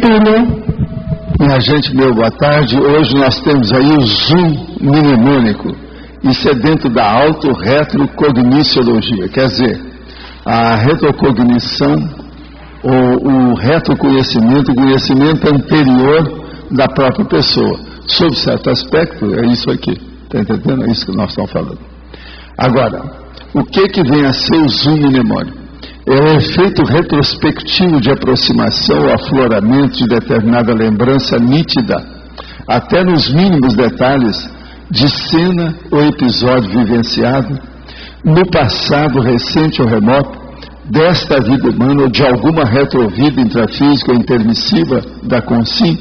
Túlio. Minha gente, meu boa tarde. Hoje nós temos aí o zoom mnemônico. Isso é dentro da auto-retrocogniciologia. Quer dizer, a retrocognição, ou o retroconhecimento, o conhecimento anterior da própria pessoa. Sob certo aspecto, é isso aqui. Está entendendo? É isso que nós estamos falando. Agora, o que vem a ser o zoom mnemônico? É o efeito retrospectivo de aproximação ou afloramento de determinada lembrança nítida, até nos mínimos detalhes, de cena ou episódio vivenciado no passado recente ou remoto desta vida humana ou de alguma retrovida intrafísica ou intermissiva da consim,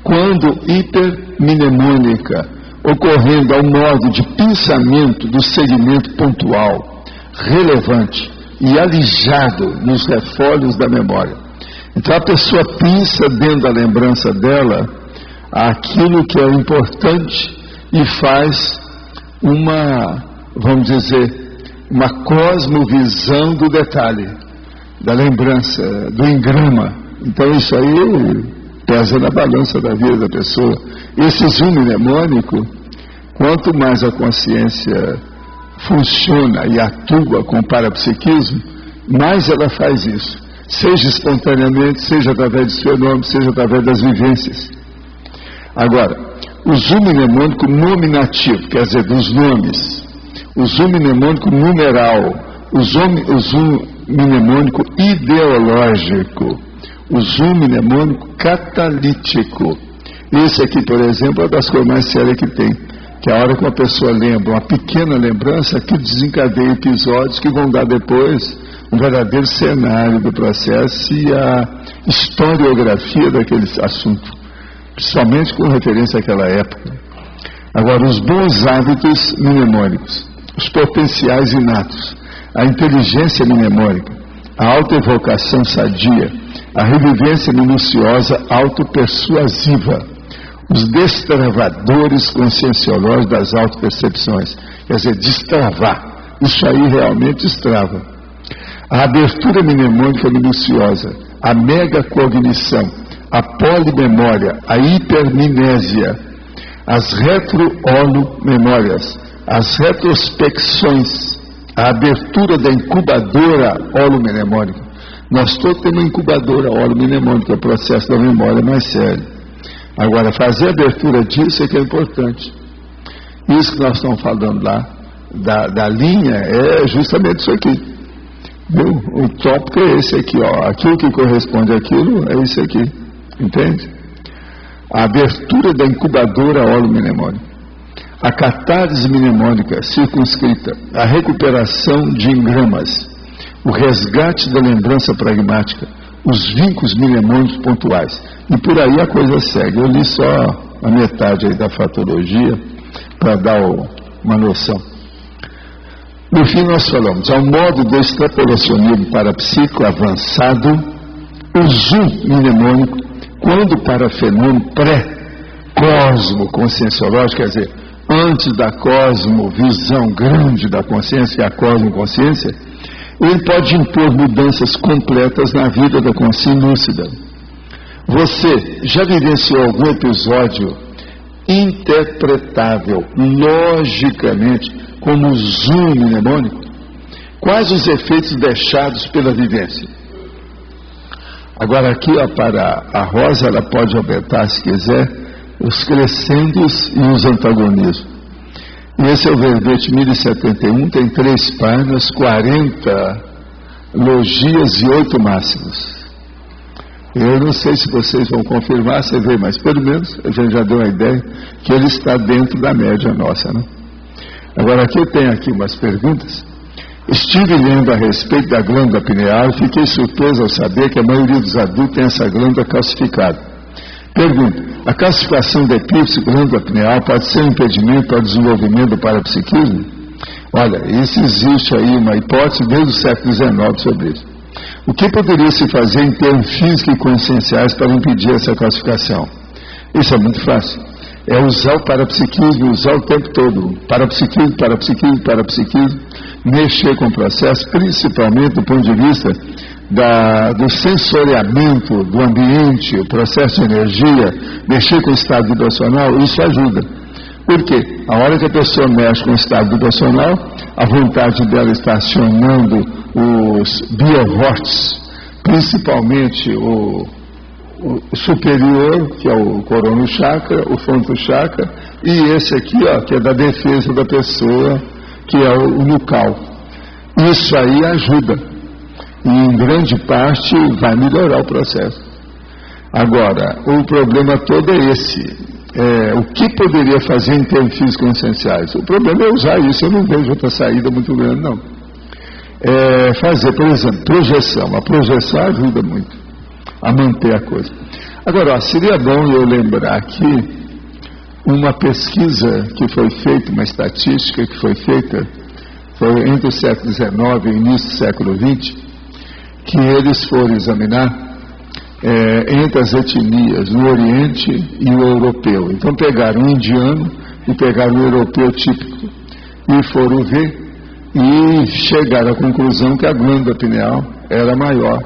quando hipermnemônica, ocorrendo ao modo de pensamento do segmento pontual, relevante e alijado nos refólhos da memória. Então a pessoa pensa dentro da lembrança dela aquilo que é importante e faz uma, vamos dizer, uma cosmovisão do detalhe, da lembrança, do engrama. Então isso aí pesa na balança da vida da pessoa. Esse zoom mnemônico, quanto mais a consciência funciona e atua com o parapsiquismo, mais ela faz isso, seja espontaneamente, seja através dos fenômenos, seja através das vivências. Agora, o zoom mnemônico nominativo, quer dizer, dos nomes, o zoom mnemônico numeral, o zoom mnemônico ideológico, o zoom mnemônico catalítico. Esse aqui, por exemplo, é uma das coisas mais sérias que tem. Que a hora que uma pessoa lembra uma pequena lembrança, que desencadeia episódios que vão dar depois um verdadeiro cenário do processo e a historiografia daquele assunto, principalmente com referência àquela época. Agora, os bons hábitos mnemônicos, os potenciais inatos, a inteligência mnemônica, a autoevocação sadia, a revivência minuciosa autopersuasiva, os destravadores conscienciológicos das autopercepções, quer dizer, destravar, isso aí realmente destrava. A abertura mnemônica minuciosa, a megacognição, a polimemória, a hipermnésia, as retro-holomemórias, as retrospecções, a abertura da incubadora holomnemônica. Nós todos temos uma incubadora holomnemônica, é o processo da memória mais sério. Agora, fazer a abertura disso é que é importante. Isso que nós estamos falando lá, da linha, é justamente isso aqui. Viu? O tópico é esse aqui, ó. Aquilo que corresponde àquilo é isso aqui. Entende? A abertura da incubadora holomnemônica, a catarse mnemônica circunscrita, a recuperação de engramas, o resgate da lembrança pragmática, os vínculos mnemônicos pontuais. E por aí a coisa segue. Eu li só a metade aí da fatologia para dar uma noção. No fim nós falamos, ao modo do extrapolacionismo parapsíquico avançado, o zoom mnemônico, quando para fenômeno pré-cosmo conscienciológico, quer dizer, antes da cosmovisão grande da consciência, que é a cosmoconsciência, ele pode impor mudanças completas na vida da consciência lúcida. Você já vivenciou algum episódio interpretável, logicamente, como zoom mnemônico? Quais os efeitos deixados pela vivência? Agora aqui, ó, para a Rosa, ela pode aumentar, se quiser, os crescendos e os antagonismos. Esse é o verbete 1071, tem 3 páginas, 40 logias e 8 máximos. Eu não sei se vocês vão confirmar, você vê, mas pelo menos a gente já deu uma ideia que ele está dentro da média nossa, né? Agora aqui eu tenho aqui umas perguntas. Estive lendo a respeito da glândula pineal e fiquei surpreso ao saber que a maioria dos adultos tem essa glândula calcificada. Pergunta, a calcificação da epífise glândula pineal pode ser um impedimento para o desenvolvimento do parapsiquismo? Olha, isso existe aí uma hipótese desde o século XIX sobre isso. O que poderia se fazer em termos físicos e conscienciais para impedir essa calcificação? Isso é muito fácil. É usar o parapsiquismo, usar o tempo todo. Parapsiquismo, mexer com o processo, principalmente do ponto de vista do sensoriamento do ambiente, o processo de energia, mexer com o estado vibracional, isso ajuda. Por quê? A hora que a pessoa mexe com o estado vibracional, a vontade dela está acionando os biovortes, principalmente o superior, que é o corono chakra, o fronto chakra, e esse aqui, ó, que é da defesa da pessoa, que é o nucal. Isso aí ajuda, e em grande parte vai melhorar o processo. Agora, o problema todo é esse. O que poderia fazer em termos físico-essenciais? O problema é usar isso, eu não vejo outra saída muito grande, não. Fazer, por exemplo, projeção. A projeção ajuda muito a manter a coisa. Agora, seria bom eu lembrar aqui uma pesquisa que foi feita, uma estatística que foi feita, foi entre o século XIX e o início do século XX, que eles foram examinar entre as etnias no Oriente e o europeu. Então pegaram o indiano e pegaram o europeu típico e foram ver e chegaram à conclusão que a glândula pineal era maior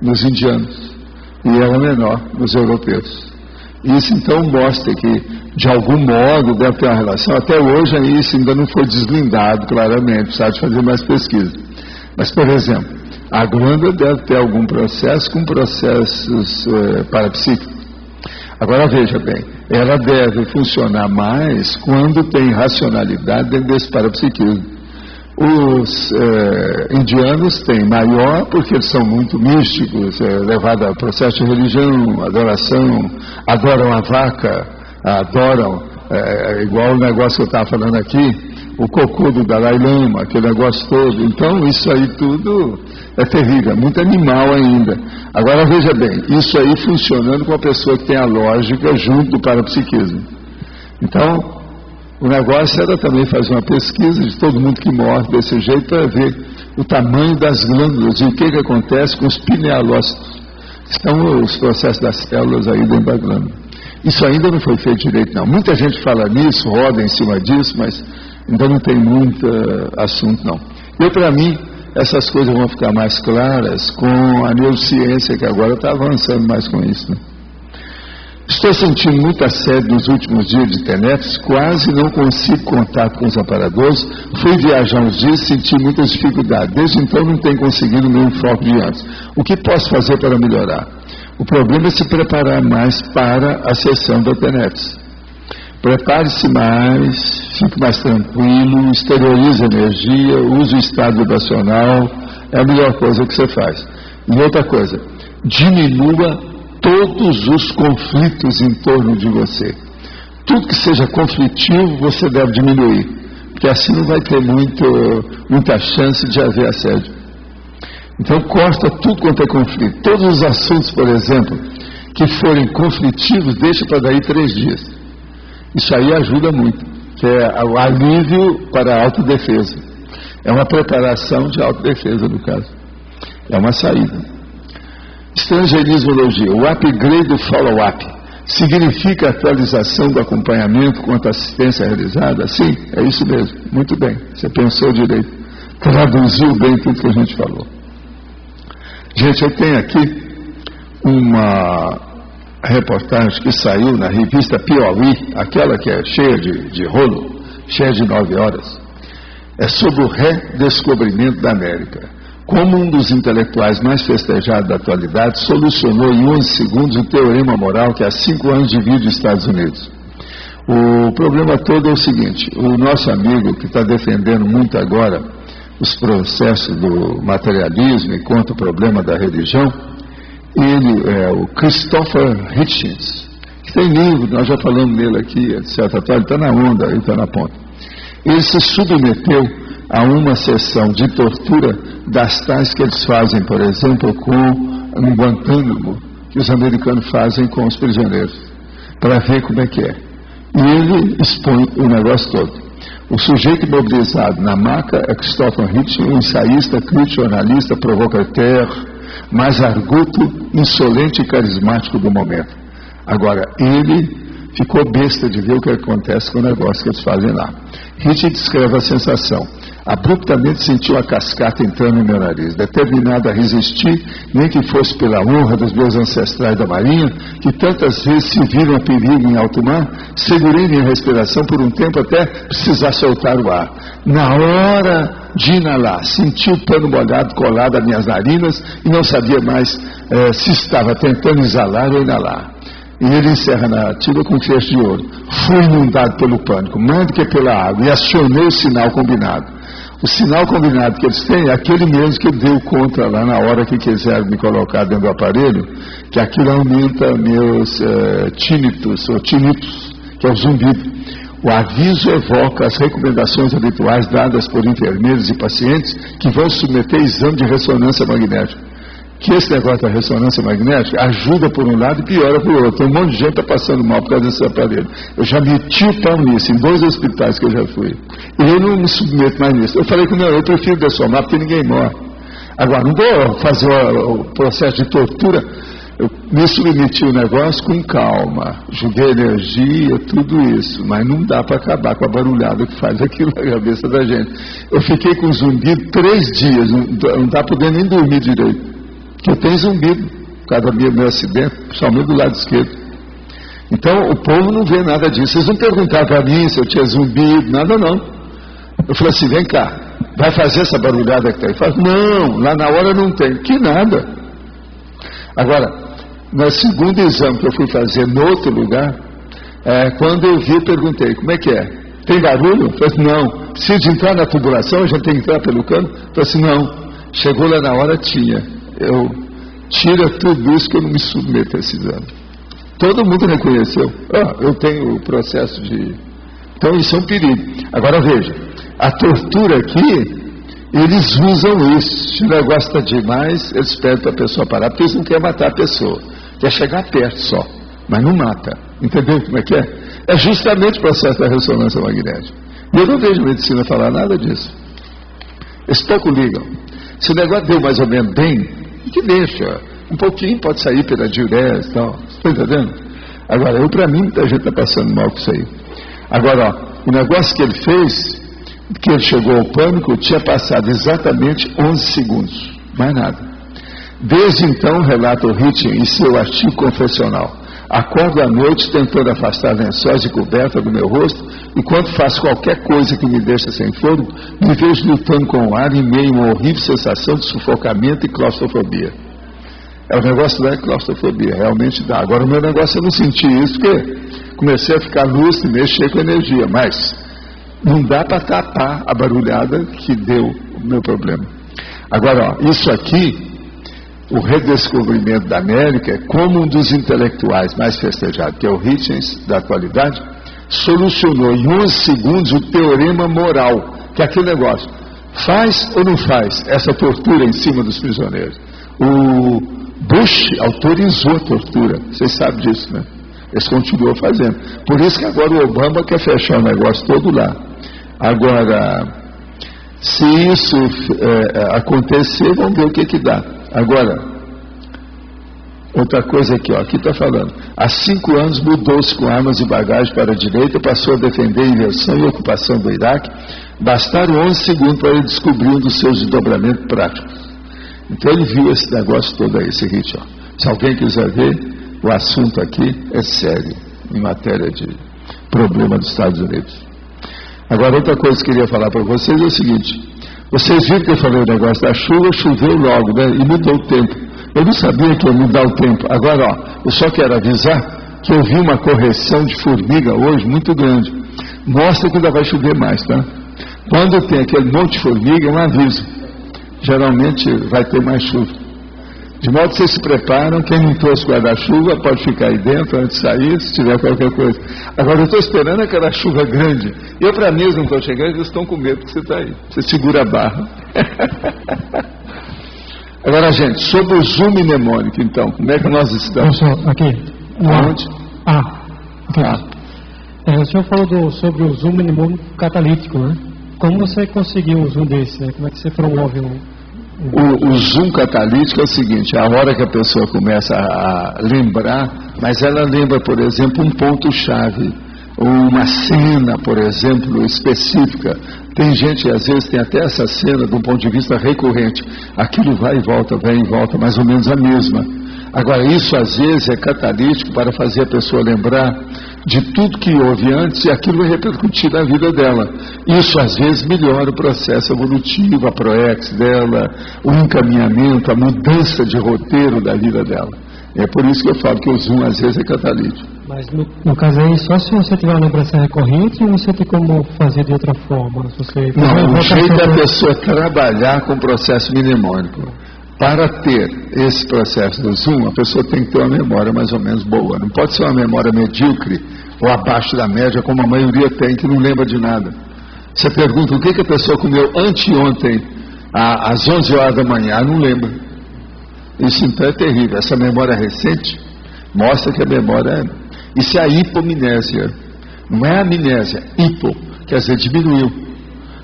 nos indianos e era menor nos europeus. Isso então mostra que de algum modo deve ter uma relação. Até hoje isso ainda não foi deslindado claramente, precisa de fazer mais pesquisa. Mas, por exemplo, a glândula deve ter algum processo com processos parapsíquicos. Agora veja bem, ela deve funcionar mais quando tem racionalidade dentro desse parapsiquismo. Os indianos têm maior porque eles são muito místicos, levados ao processo de religião, adoração, adoram a vaca, adoram, igual o negócio que eu estava falando aqui, o cocô do Dalai Lama, aquele negócio todo. Então isso aí tudo é terrível, muito animal ainda. Agora veja bem, isso aí funcionando com a pessoa que tem a lógica junto do parapsiquismo. Então, o negócio era também fazer uma pesquisa de todo mundo que morre desse jeito para ver o tamanho das glândulas e o que acontece com os pinealócitos, que são os processos das células aí dentro da glândula. Isso ainda não foi feito direito, não. Muita gente fala nisso, roda em cima disso, mas ainda não tem muito assunto, não. E para mim, essas coisas vão ficar mais claras com a neurociência, que agora está avançando mais com isso, né? Estou sentindo muita sede nos últimos dias de internet, quase não consigo contato com os amparadores. Fui viajar uns dias e senti muitas dificuldades. Desde então não tenho conseguido o mesmo foco de antes. O que posso fazer para melhorar? O problema é se preparar mais para a sessão da internet. Prepare-se mais, fique mais tranquilo, exteriorize a energia, use o estado vibracional, é a melhor coisa que você faz. E outra coisa, diminua todos os conflitos em torno de você. Tudo que seja conflitivo você deve diminuir, porque assim não vai ter muita chance de haver assédio. Então corta tudo quanto é conflito. Todos os assuntos, por exemplo, que forem conflitivos, deixa para daí 3 dias. Isso aí ajuda muito, que é o alívio para a autodefesa. É uma preparação de autodefesa, no caso. É uma saída. Estrangeirismologia, o upgrade do follow-up, significa atualização do acompanhamento quanto à assistência realizada? Sim, é isso mesmo, muito bem, você pensou direito, traduziu bem tudo que a gente falou. Gente, eu tenho aqui uma reportagem que saiu na revista Piauí, aquela que é cheia de rolo, cheia de 9 horas, é sobre o redescobrimento da América. Como um dos intelectuais mais festejados da atualidade, solucionou em 11 segundos o teorema moral que há 5 anos divide os Estados Unidos. O problema todo é o seguinte, o nosso amigo que está defendendo muito agora os processos do materialismo e contra o problema da religião, ele é o Christopher Hitchens, que tem livro, nós já falamos nele aqui, etc. Ele está na onda, ele está na ponta. Ele se submeteu a uma sessão de tortura das tais que eles fazem, por exemplo, no Guantánamo, que os americanos fazem com os prisioneiros, para ver como é que é. E ele expõe o negócio todo. O sujeito mobilizado na maca é Christopher Hitchens, um ensaísta, crítico, jornalista, provocateur, mais arguto, insolente e carismático do momento. Agora, ele ficou besta de ver o que acontece com o negócio que eles fazem lá. Hitching descreve a sensação. Abruptamente senti uma cascata entrando no meu nariz, determinado a resistir, nem que fosse pela honra dos meus ancestrais da Marinha, que tantas vezes se viram a perigo em alto mar. Segurei minha respiração por um tempo até precisar soltar o ar. Na hora de inalar, senti o pano molhado colado às minhas narinas e não sabia mais se estava tentando exalar ou inalar. E ele encerra a narrativa com um fecho de ouro. Fui inundado pelo pânico, mais do que pela água, e acionei o sinal combinado. O sinal combinado que eles têm é aquele mesmo que deu contra lá na hora que quiseram me colocar dentro do aparelho, que aquilo aumenta meus tinnitus, ou tinnitus, que é o zumbido. O aviso evoca as recomendações habituais dadas por enfermeiros e pacientes que vão submeter a exame de ressonância magnética. Que esse negócio da ressonância magnética ajuda por um lado e piora por outro. Tem um monte de gente que está passando mal por causa desse aparelho. Eu já meti o pau nisso, em 2 hospitais que eu já fui. E eu não me submeto mais nisso. Eu falei que não, eu prefiro dessomar porque ninguém morre. Agora, não vou fazer o processo de tortura. Eu me submeti o negócio com calma. Joguei energia, tudo isso. Mas não dá para acabar com a barulhada que faz aquilo na cabeça da gente. Eu fiquei com zumbido 3 dias. Não está podendo nem dormir direito. Que eu tenho zumbido, por causa do meu acidente, principalmente do lado esquerdo. Então, o povo não vê nada disso. Vocês não perguntaram para mim se eu tinha zumbido, nada não. Eu falei assim, vem cá, vai fazer essa barulhada que está aí? Fala, não, lá na hora não tem. Que nada. Agora, no segundo exame que eu fui fazer no outro lugar, quando eu vi, eu perguntei, como é que é? Tem barulho? Eu falei, não. Precisa de entrar na tubulação? A gente tem que entrar pelo cano? Eu falei assim, não. Chegou lá na hora, tinha. Eu tiro tudo isso que eu não me submeto a esse exame. Todo mundo reconheceu. Eu tenho o processo de... Então isso é um perigo. Agora veja, a tortura aqui, eles usam isso. Se o negócio está demais, eles pedem para a pessoa parar, porque eles não querem matar a pessoa. Quer chegar perto só, mas não mata. Entendeu como é que é? É justamente o processo da ressonância magnética. E eu não vejo a medicina falar nada disso. Eles pouco ligam. Se o negócio deu mais ou menos bem, que deixa, um pouquinho pode sair pela diurese e tal, está entendendo? Agora, para mim, muita gente está passando mal com isso aí. Agora, o negócio que ele fez, que ele chegou ao pânico, tinha passado exatamente 11 segundos, mais nada. Desde então, relata o Hitching em seu artigo confessional, acordo à noite tentando afastar lençóis e coberta do meu rosto, enquanto faço qualquer coisa que me deixa sem fôlego, me vejo lutando com o ar em meio a uma horrível sensação de sufocamento e claustrofobia. O negócio da claustrofobia, realmente dá. Agora o meu negócio é não sentir isso, porque comecei a ficar lúcido e mexer com energia, mas não dá para tapar a barulhada que deu o meu problema. Agora, isso aqui, o redescobrimento da América, é como um dos intelectuais mais festejados, que é o Hitching da atualidade, solucionou em 11 segundos o teorema moral, que é aquele negócio, faz ou não faz essa tortura em cima dos prisioneiros? O Bush autorizou a tortura, vocês sabem disso, né? Eles continuam fazendo. Por isso que agora o Obama quer fechar o negócio todo lá. Agora, se isso acontecer, vamos ver o que dá. Agora, outra coisa aqui, aqui está falando. Há 5 anos mudou-se com armas e bagagem para a direita, passou a defender a inversão e ocupação do Iraque. Bastaram 11 segundos para ele descobrir um dos seus desdobramentos práticos. Então ele viu esse negócio todo aí, esse hit. Se alguém quiser ver, o assunto aqui é sério, em matéria de problema dos Estados Unidos. Agora, outra coisa que eu queria falar para vocês é o seguinte. Vocês viram que eu falei o negócio da chuva, choveu logo, né? E mudou o tempo. Eu não sabia que ia mudar o tempo. Agora, eu só quero avisar que eu vi uma correção de formiga hoje muito grande. Mostra que ainda vai chover mais, tá? Quando tem aquele monte de formiga, é um aviso. Geralmente vai ter mais chuva. De modo que vocês se preparam, quem não trouxe guarda-chuva pode ficar aí dentro antes de sair, se tiver qualquer coisa. Agora eu estou esperando aquela chuva grande. Eu para mim não estou chegando, eles estão com medo que você está aí. Você segura a barra. Agora, gente, sobre o zoom mnemônico, então, como é que nós estamos? Professor, aqui. Onde? O senhor falou sobre o zoom mnemônico catalítico, né? Como você conseguiu um zoom desse? Né? Como é que você promove o zoom catalítico é o seguinte, a hora que a pessoa começa a lembrar, mas ela lembra, por exemplo, um ponto-chave. uma cena, por exemplo, específica. Tem gente que às vezes tem até essa cena de um ponto de vista recorrente. Aquilo vai e volta, mais ou menos a mesma. Agora, isso às vezes é catalítico para fazer a pessoa lembrar de tudo que houve antes e aquilo vai repercutir na vida dela. Isso às vezes melhora o processo evolutivo, a proex dela, o encaminhamento, a mudança de roteiro da vida dela. É por isso que eu falo que o Zoom às vezes é catalítico. Mas no caso aí, só se você tiver uma lembrança recorrente ou você tem como fazer de outra forma? Não, o jeito da pessoa trabalhar com o processo mnemônico. Para ter esse processo do Zoom, a pessoa tem que ter uma memória mais ou menos boa. Não pode ser uma memória medíocre ou abaixo da média, como a maioria tem, que não lembra de nada. Você pergunta o que a pessoa comeu anteontem, às 11 horas da manhã, não lembra. Isso então é terrível. Essa memória recente mostra que a memória isso é a hipomnésia. Não é a amnésia, hipo, quer dizer, diminuiu.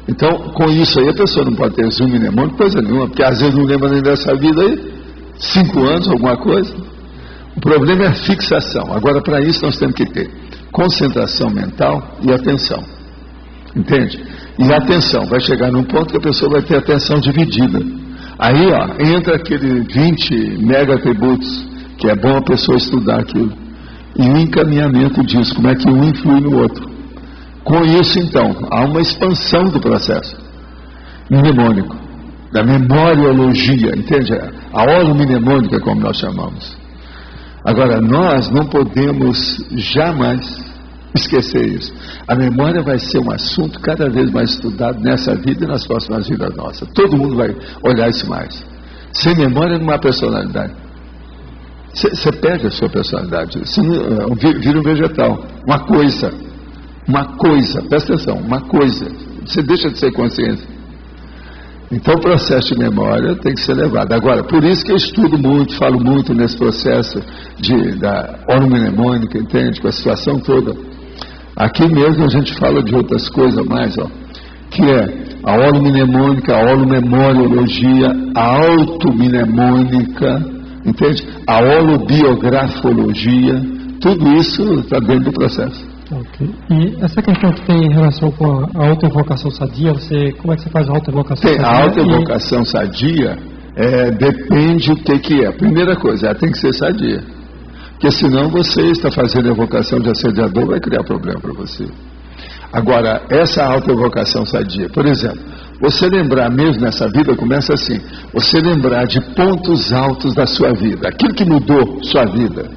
Então, com isso aí, a pessoa não pode ter Zoom mnemônico, coisa nenhuma, porque às vezes não lembra nem dessa vida aí, 5 anos, alguma coisa. O problema é a fixação. Agora, para isso, nós temos que ter concentração mental e atenção. Entende? E a atenção vai chegar num ponto que a pessoa vai ter atenção dividida. Aí, entra aquele 20 mega atributos, que é bom a pessoa estudar aquilo. E o encaminhamento disso, como é que um influi no outro. Com isso, então, há uma expansão do processo mnemônico, da memoriologia, entende? A holomnemônica, como nós chamamos. Agora, nós não podemos jamais esquecer isso. A memória vai ser um assunto cada vez mais estudado nessa vida e nas próximas vidas nossas. Todo mundo vai olhar isso mais. Sem memória não há personalidade. Você perde a sua personalidade. Você vira um vegetal, uma coisa, presta atenção, uma coisa, você deixa de ser consciência. Então o processo de memória tem que ser levado. Agora, por isso que eu estudo muito, falo muito nesse processo da holomnemônica, entende? Com a situação toda. Aqui mesmo a gente fala de outras coisas mais, que é a holomnemônica, a holomemoriologia, a automnemônica, entende? A holobiografologia, tudo isso está dentro do processo. Ok. E essa questão que tem em relação com a autoevocação sadia, como é que você faz a autoevocação sadia? A autoevocação sadia depende o que é. A primeira coisa, ela tem que ser sadia. Porque senão você está fazendo evocação de assediador, vai criar problema para você. Agora, essa autoevocação sadia, por exemplo, você lembrar mesmo nessa vida, começa assim, você lembrar de pontos altos da sua vida, aquilo que mudou sua vida,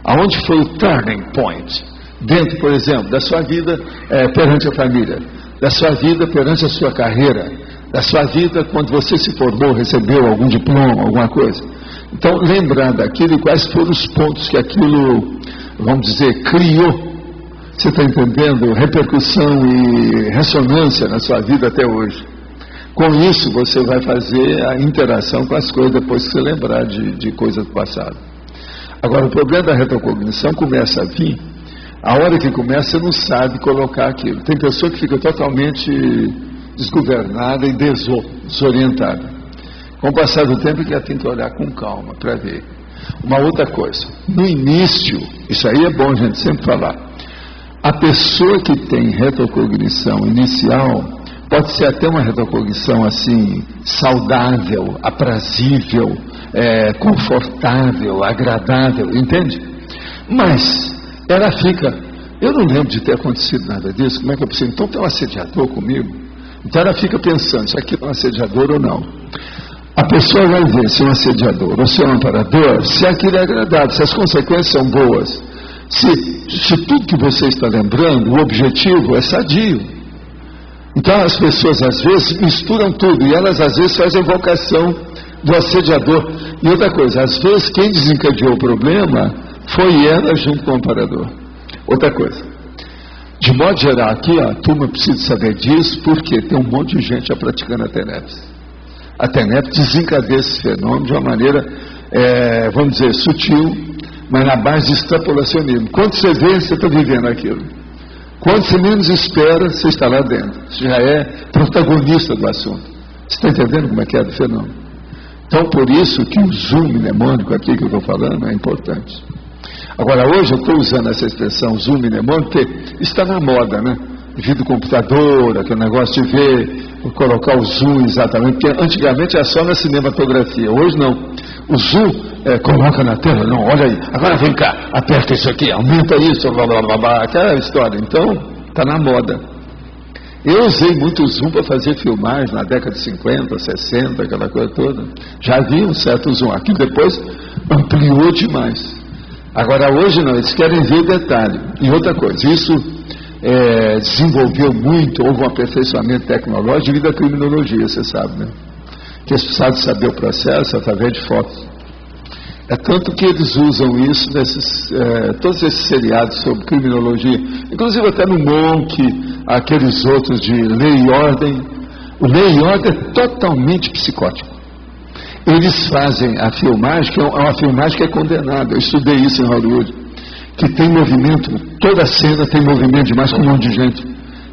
aonde foi o turning point, dentro, por exemplo, da sua vida perante a família, da sua vida perante a sua carreira, da sua vida quando você se formou, recebeu algum diploma, alguma coisa. Então, lembrar daquilo e quais foram os pontos que aquilo, vamos dizer, criou. Você está entendendo? Repercussão e ressonância na sua vida até hoje. Com isso, você vai fazer a interação com as coisas depois que você lembrar de coisas do passado. Agora, o problema da retrocognição começa a vir, a hora que começa, você não sabe colocar aquilo. Tem pessoa que fica totalmente desgovernada e desorientada. Com o passar do tempo, ela tem que olhar com calma para ver. Uma outra coisa, no início, isso aí é bom a gente sempre falar, a pessoa que tem retrocognição inicial, pode ser até uma retrocognição assim, saudável, aprazível, confortável, agradável, entende? Mas ela fica, eu não lembro de ter acontecido nada disso, como é que eu preciso? Então tem um assediador comigo? Então ela fica pensando, se aquilo é um assediador ou não. A pessoa vai ver se é um assediador ou se é um amparador, se aquilo é agradável, se as consequências são boas, se tudo que você está lembrando, o objetivo é sadio. Então as pessoas às vezes misturam tudo e elas às vezes fazem invocação do assediador. E outra coisa, às vezes quem desencadeou o problema foi ela junto com o amparador. Outra coisa, de modo geral aqui, a turma precisa saber disso porque tem um monte de gente praticando a TENEPS. A TENEPS desencadeia esse fenômeno de uma maneira, vamos dizer, sutil, mas na base de extrapolacionismo. Quando você vê, você está vivendo aquilo. Quando você menos espera, você está lá dentro. Você já é protagonista do assunto. Você está entendendo como é que é do fenômeno? Então, por isso que o zoom mnemônico aqui que eu estou falando é importante. Agora, hoje eu estou usando essa expressão zoom mnemônico, porque está na moda, né? Devido ao computador, aquele negócio de ver, colocar o zoom exatamente, porque antigamente era só na cinematografia, hoje não. O zoom coloca na tela, não, olha aí, agora vem cá, aperta isso aqui, aumenta isso, blá blá blá blá, aquela história. Então, está na moda. Eu usei muito o zoom para fazer filmagens na década de 50, 60, aquela coisa toda. Já havia um certo zoom, aquilo depois ampliou demais. Agora hoje não, eles querem ver o detalhe. E outra coisa, isso desenvolveu muito, houve um aperfeiçoamento tecnológico devido à criminologia, você sabe, né? Que eles precisavam saber o processo através de fotos. É tanto que eles usam isso nesses, todos esses seriados sobre criminologia, inclusive até no Monk, aqueles outros de Lei e Ordem. O Lei e Ordem é totalmente psicótico. Eles fazem a filmagem, que é uma filmagem que é condenada. Eu estudei isso em Hollywood, que tem movimento, toda cena tem movimento demais com um monte de gente.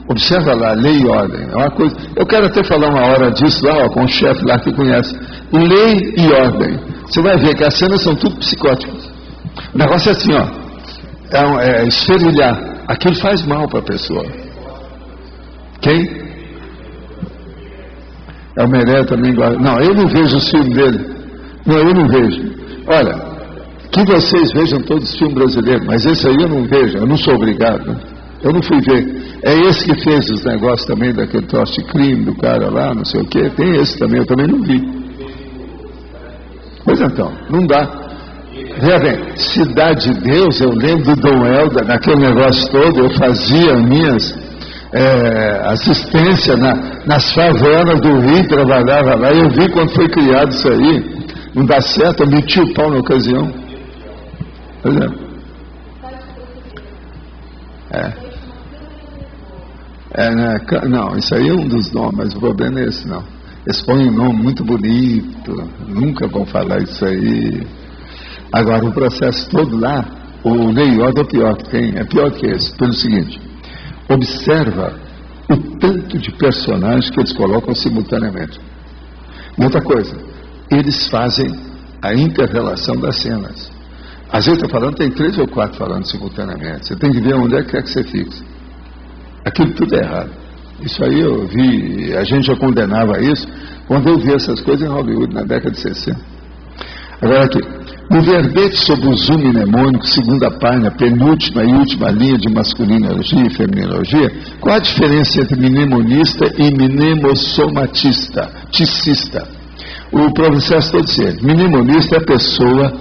Observa lá, Lei e Ordem, é uma coisa. Eu quero até falar uma hora disso lá, com o chefe lá que conhece. Lei e Ordem. Você vai ver que as cenas são tudo psicóticas. O negócio é assim, ó, esferilhar. Aquilo faz mal para a pessoa. Quem? É o Meré também. Não, eu não vejo os filmes dele. Não, eu não vejo. Olha, que vocês vejam todos os filmes brasileiros, mas esse aí eu não vejo, eu não sou obrigado, né? Eu não fui ver. É esse que fez os negócios também daquele troço de crime do cara lá, não sei o quê. Tem esse também, eu também não vi. Pois então, não dá. Veja bem, Cidade de Deus, eu lembro do Dom Helder, naquele negócio todo, eu fazia minhas assistência nas favelas do Rio, trabalhava lá, e eu vi quando foi criado isso aí, não dá certo, eu meti o pau na ocasião. Por exemplo. Não, isso aí é um dos nomes, mas o problema é esse, não. Eles põem um nome muito bonito, nunca vão falar isso aí. Agora, o processo todo lá, o Lei e Ordem é pior que tem, é pior que esse, pelo seguinte: observa o tanto de personagens que eles colocam simultaneamente. E outra coisa, eles fazem a inter-relação das cenas. Às vezes, falando, tem 3 ou 4 falando simultaneamente. Você tem que ver onde é que você fixa. Aquilo tudo é errado. Isso aí eu vi, a gente já condenava isso quando eu vi essas coisas em Hollywood na década de 60. Agora aqui, no verbete sobre o zoom mnemônico, segunda página, penúltima e última linha de masculinologia e feminologia, qual a diferença entre mnemonista e mnemosomatista, ticista? O processo todo dizendo, mnemonista é a pessoa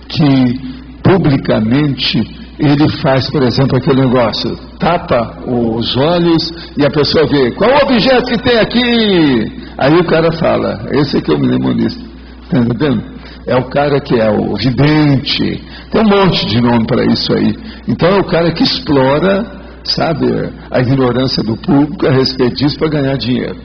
que publicamente ele faz, por exemplo, aquele negócio, tapa os olhos e a pessoa vê, qual o objeto que tem aqui? Aí o cara fala, esse aqui é o mnemonista, está entendendo? É o cara que é o vidente, tem um monte de nome para isso aí. Então é o cara que explora, sabe, a ignorância do público a respeito disso para ganhar dinheiro.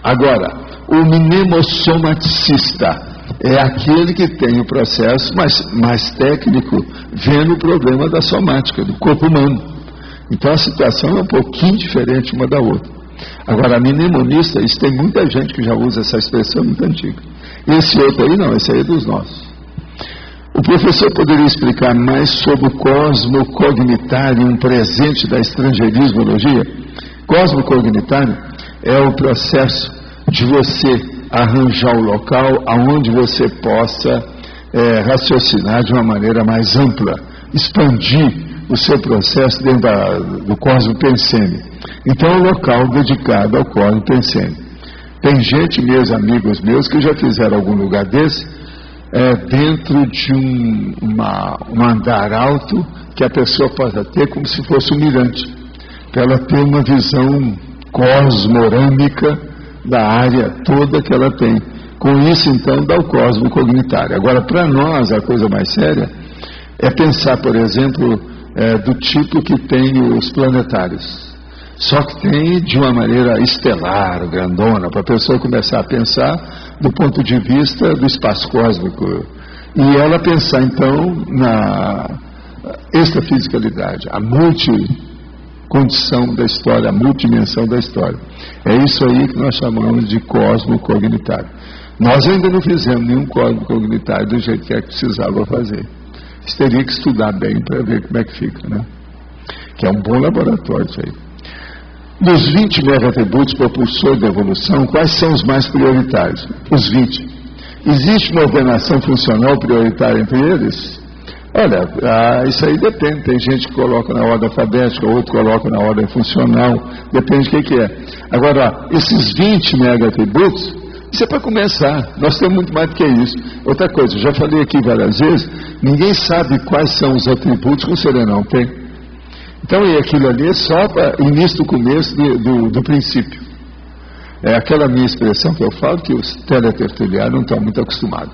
Agora, o mnemosomaticista é aquele que tem o processo mais técnico, vendo o problema da somática, do corpo humano. Então a situação é um pouquinho diferente uma da outra. Agora, a mnemonista, isso tem muita gente que já usa essa expressão muito antiga. Esse outro aí não, esse aí é dos nossos. O professor poderia explicar mais sobre o cosmocognitário, um presente da estrangeirismologia? Cosmocognitário é o processo de você arranjar o local aonde você possa raciocinar de uma maneira mais ampla, expandir o seu processo dentro do cosmo pensene. Então é um local dedicado ao cosmo pensene. Tem gente, meus amigos meus, que já fizeram algum lugar desse, dentro de um andar alto que a pessoa possa ter como se fosse um mirante, para ela ter uma visão cosmorâmica da área toda que ela tem. Com isso, então, dá o cosmo cognitário. Agora, para nós, a coisa mais séria é pensar, por exemplo, do tipo que tem os planetários. Só que tem de uma maneira estelar, grandona, para a pessoa começar a pensar do ponto de vista do espaço cósmico. E ela pensar, então, na extrafisicalidade, a multicondição da história, a multidimensão da história. É isso aí que nós chamamos de cosmo cognitário. Nós ainda não fizemos nenhum cosmo cognitário do jeito que precisava fazer. Você teria que estudar bem para ver como é que fica, né? Que é um bom laboratório isso aí. Dos 20 mega-atributos propulsores da evolução, quais são os mais prioritários? Os 20. Existe uma ordenação funcional prioritária entre eles? Olha, isso aí depende. Tem gente que coloca na ordem alfabética, outro coloca na ordem funcional, depende do que é. Agora, esses 20 mega-atributos, isso é para começar. Nós temos muito mais do que isso. Outra coisa, eu já falei aqui várias vezes, ninguém sabe quais são os atributos que o serenão tem. Então, e aquilo ali é só para início do começo do princípio. É aquela minha expressão que eu falo, que os teletertulianos não estão muito acostumados.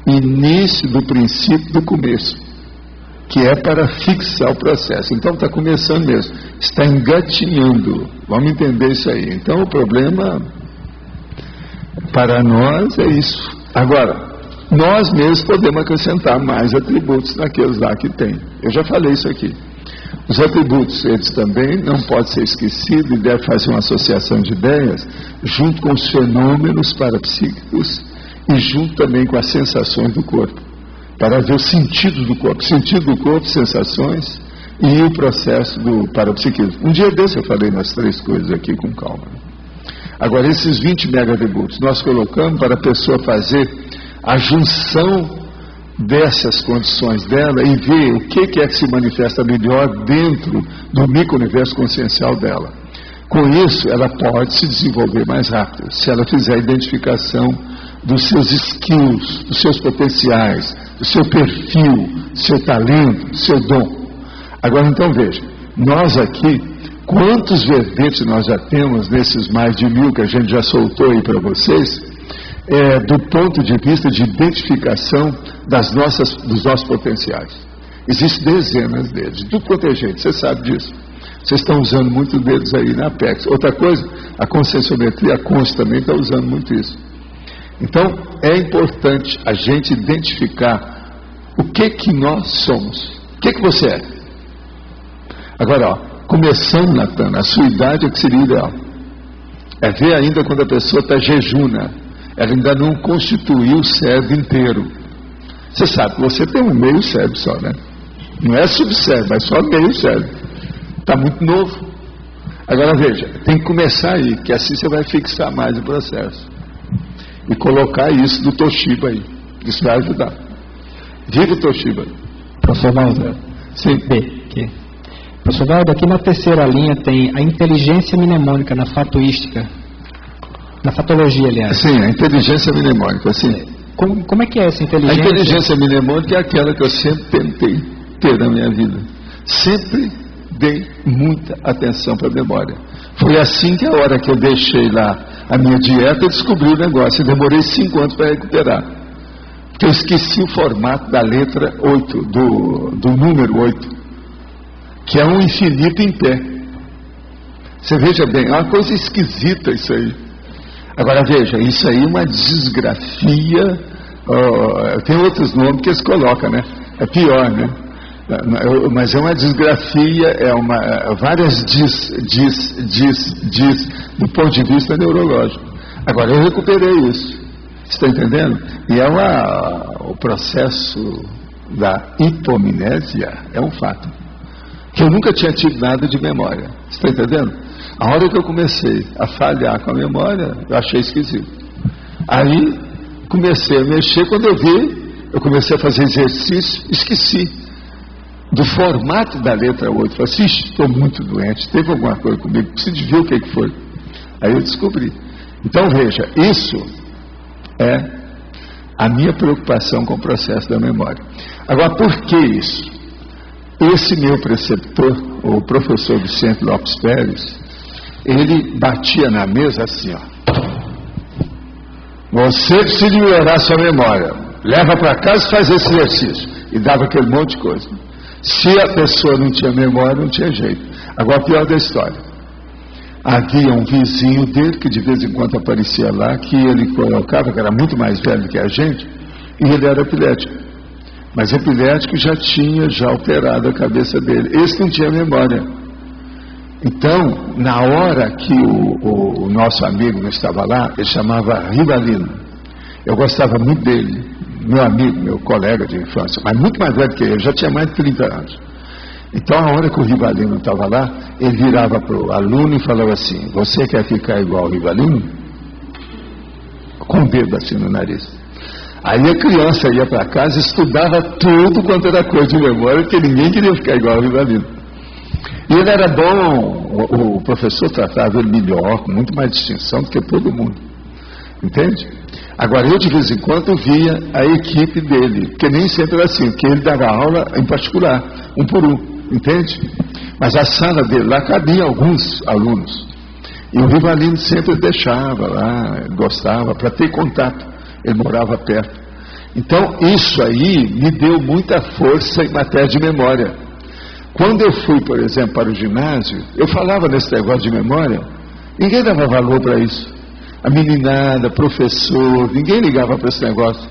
Início do princípio do começo, que é para fixar o processo. Então está começando mesmo, está engatinhando. Vamos entender isso aí. Então o problema para nós é isso. Agora, nós mesmos podemos acrescentar mais atributos naqueles lá que tem. Eu já falei isso aqui. Os atributos, eles também não podem ser esquecidos e deve fazer uma associação de ideias junto com os fenômenos parapsíquicos e junto também com as sensações do corpo, para ver o sentido do corpo, sensações e o processo do parapsiquismo. Um dia desse eu falei nas 3 coisas aqui com calma. Agora, esses 20 mega-atributos nós colocamos para a pessoa fazer a junção dessas condições dela e ver o que é que se manifesta melhor dentro do micro-universo consciencial dela. Com isso, ela pode se desenvolver mais rápido, se ela fizer a identificação dos seus skills, dos seus potenciais, do seu perfil, do seu talento, do seu dom. Agora, então, veja, nós aqui, quantos verbetes nós já temos nesses mais de 1000 que a gente já soltou aí para vocês, do ponto de vista de identificação dos nossos potenciais. Existem dezenas deles, de tudo quanto é jeito, você sabe disso. Vocês estão usando muito deles aí na Apex. Outra coisa, a conscienciometria, a Cons também está usando muito isso. Então, é importante a gente identificar o que nós somos. O que você é? Agora, começando, Natan, a sua idade é que seria ideal. É ver ainda quando a pessoa está jejuna. Ela ainda não constituiu o cérebro inteiro. Você sabe que você tem um meio cérebro só, né? Não é subcérebro, é só meio cérebro. Está muito novo. Agora veja, tem que começar aí, que assim você vai fixar mais o processo. E colocar isso do Toshiba aí. Isso vai ajudar. Diga o Toshiba. Professor Valdo. Sim. Aqui. Professor Valdo, aqui na terceira linha tem a inteligência mnemônica na fatuística. Na fatologia, aliás. Sim, a inteligência mnemônica, sim. Como é que é essa inteligência? A inteligência mnemônica é aquela que eu sempre tentei ter na minha vida. Sempre dei muita atenção para a memória. Foi assim que a hora que eu deixei lá a minha dieta, eu descobri o negócio. Eu demorei 5 anos para recuperar. Porque eu esqueci o formato da letra 8, do número 8, que é um infinito em pé. Você veja bem, é uma coisa esquisita isso aí. Agora veja, isso aí é uma disgrafia, tem outros nomes que eles colocam, né? É pior, né? Mas é uma disgrafia, várias do ponto de vista neurológico. Agora eu recuperei isso, você está entendendo? E o processo da hipomnésia é um fato, que eu nunca tinha tido nada de memória, você está entendendo? A hora que eu comecei a falhar com a memória, eu achei esquisito. Aí comecei a mexer, quando eu vi, eu comecei a fazer exercício, esqueci do formato da letra 8. Falei assim, estou muito doente, teve alguma coisa comigo, preciso ver o que foi. Aí eu descobri. Então veja, isso é a minha preocupação com o processo da memória. Agora, por que isso? Esse meu preceptor, o professor Vicente Lopes Pérez, ele batia na mesa assim, ó. Você precisa melhorar sua memória. Leva para casa e faz esse exercício. E dava aquele monte de coisa. Se a pessoa não tinha memória, não tinha jeito. Agora, pior da história. Havia um vizinho dele, que de vez em quando aparecia lá, que ele colocava, que era muito mais velho que a gente, e ele era epilético. Mas epilético já tinha alterado a cabeça dele. Esse não tinha memória. Então, na hora que o nosso amigo não estava lá, ele chamava Rivalino. Eu gostava muito dele, meu amigo, meu colega de infância, mas muito mais velho que ele, já tinha mais de 30 anos. Então, a hora que o Rivalino estava lá, ele virava para o aluno e falava assim: você quer ficar igual ao Rivalino? Com o dedo assim no nariz. Aí a criança ia para casa e estudava tudo quanto era coisa de memória, porque ninguém queria ficar igual ao Rivalino. E ele era bom, o professor tratava ele melhor, com muito mais distinção do que todo mundo. Entende? Agora, eu de vez em quando via a equipe dele, porque nem sempre era assim, porque ele dava aula em particular, um por um, entende? Mas a sala dele lá cabia alguns alunos. E o Rivalino sempre deixava lá, gostava, para ter contato. Ele morava perto. Então, isso aí me deu muita força em matéria de memória. Quando eu fui, por exemplo, para o ginásio, eu falava nesse negócio de memória, ninguém dava valor para isso. A meninada, professor, ninguém ligava para esse negócio.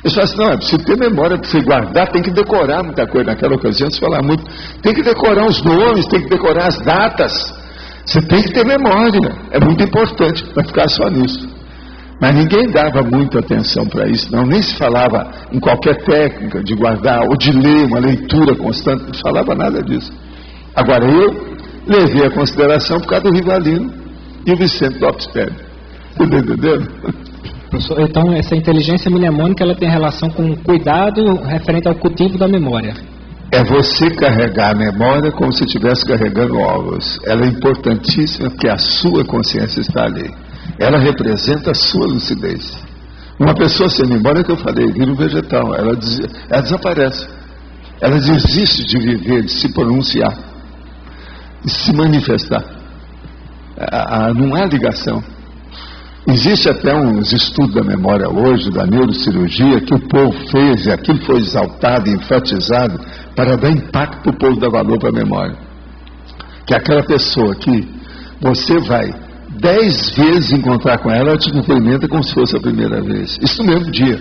Eu falava assim: não, é preciso ter memória para você guardar, tem que decorar muita coisa. Naquela ocasião, se falava muito, tem que decorar os nomes, tem que decorar as datas. Você tem que ter memória, é muito importante para ficar só nisso. Mas ninguém dava muita atenção para isso, não. Nem se falava em qualquer técnica de guardar ou de ler, uma leitura constante, não se falava nada disso. Agora, eu levei a consideração por causa do Rivalino e o Vicente Lopes Pérez. Entendeu? Professor, então, essa inteligência mnemônica, ela tem relação com cuidado referente ao cultivo da memória. É você carregar a memória como se estivesse carregando ovos. Ela é importantíssima porque a sua consciência está ali. Ela representa a sua lucidez. Uma pessoa sem memória, que eu falei, vira um vegetal. Ela desaparece. Ela desiste de viver, de se pronunciar, de se manifestar. Não há ligação. Existe até uns estudos da memória hoje, da neurocirurgia, que o povo fez, e aquilo foi exaltado e enfatizado para dar impacto para o povo, dar valor para a memória. Que é aquela pessoa que você vai 10 vezes encontrar com ela, ela te cumprimenta como se fosse a primeira vez. Isso no mesmo dia.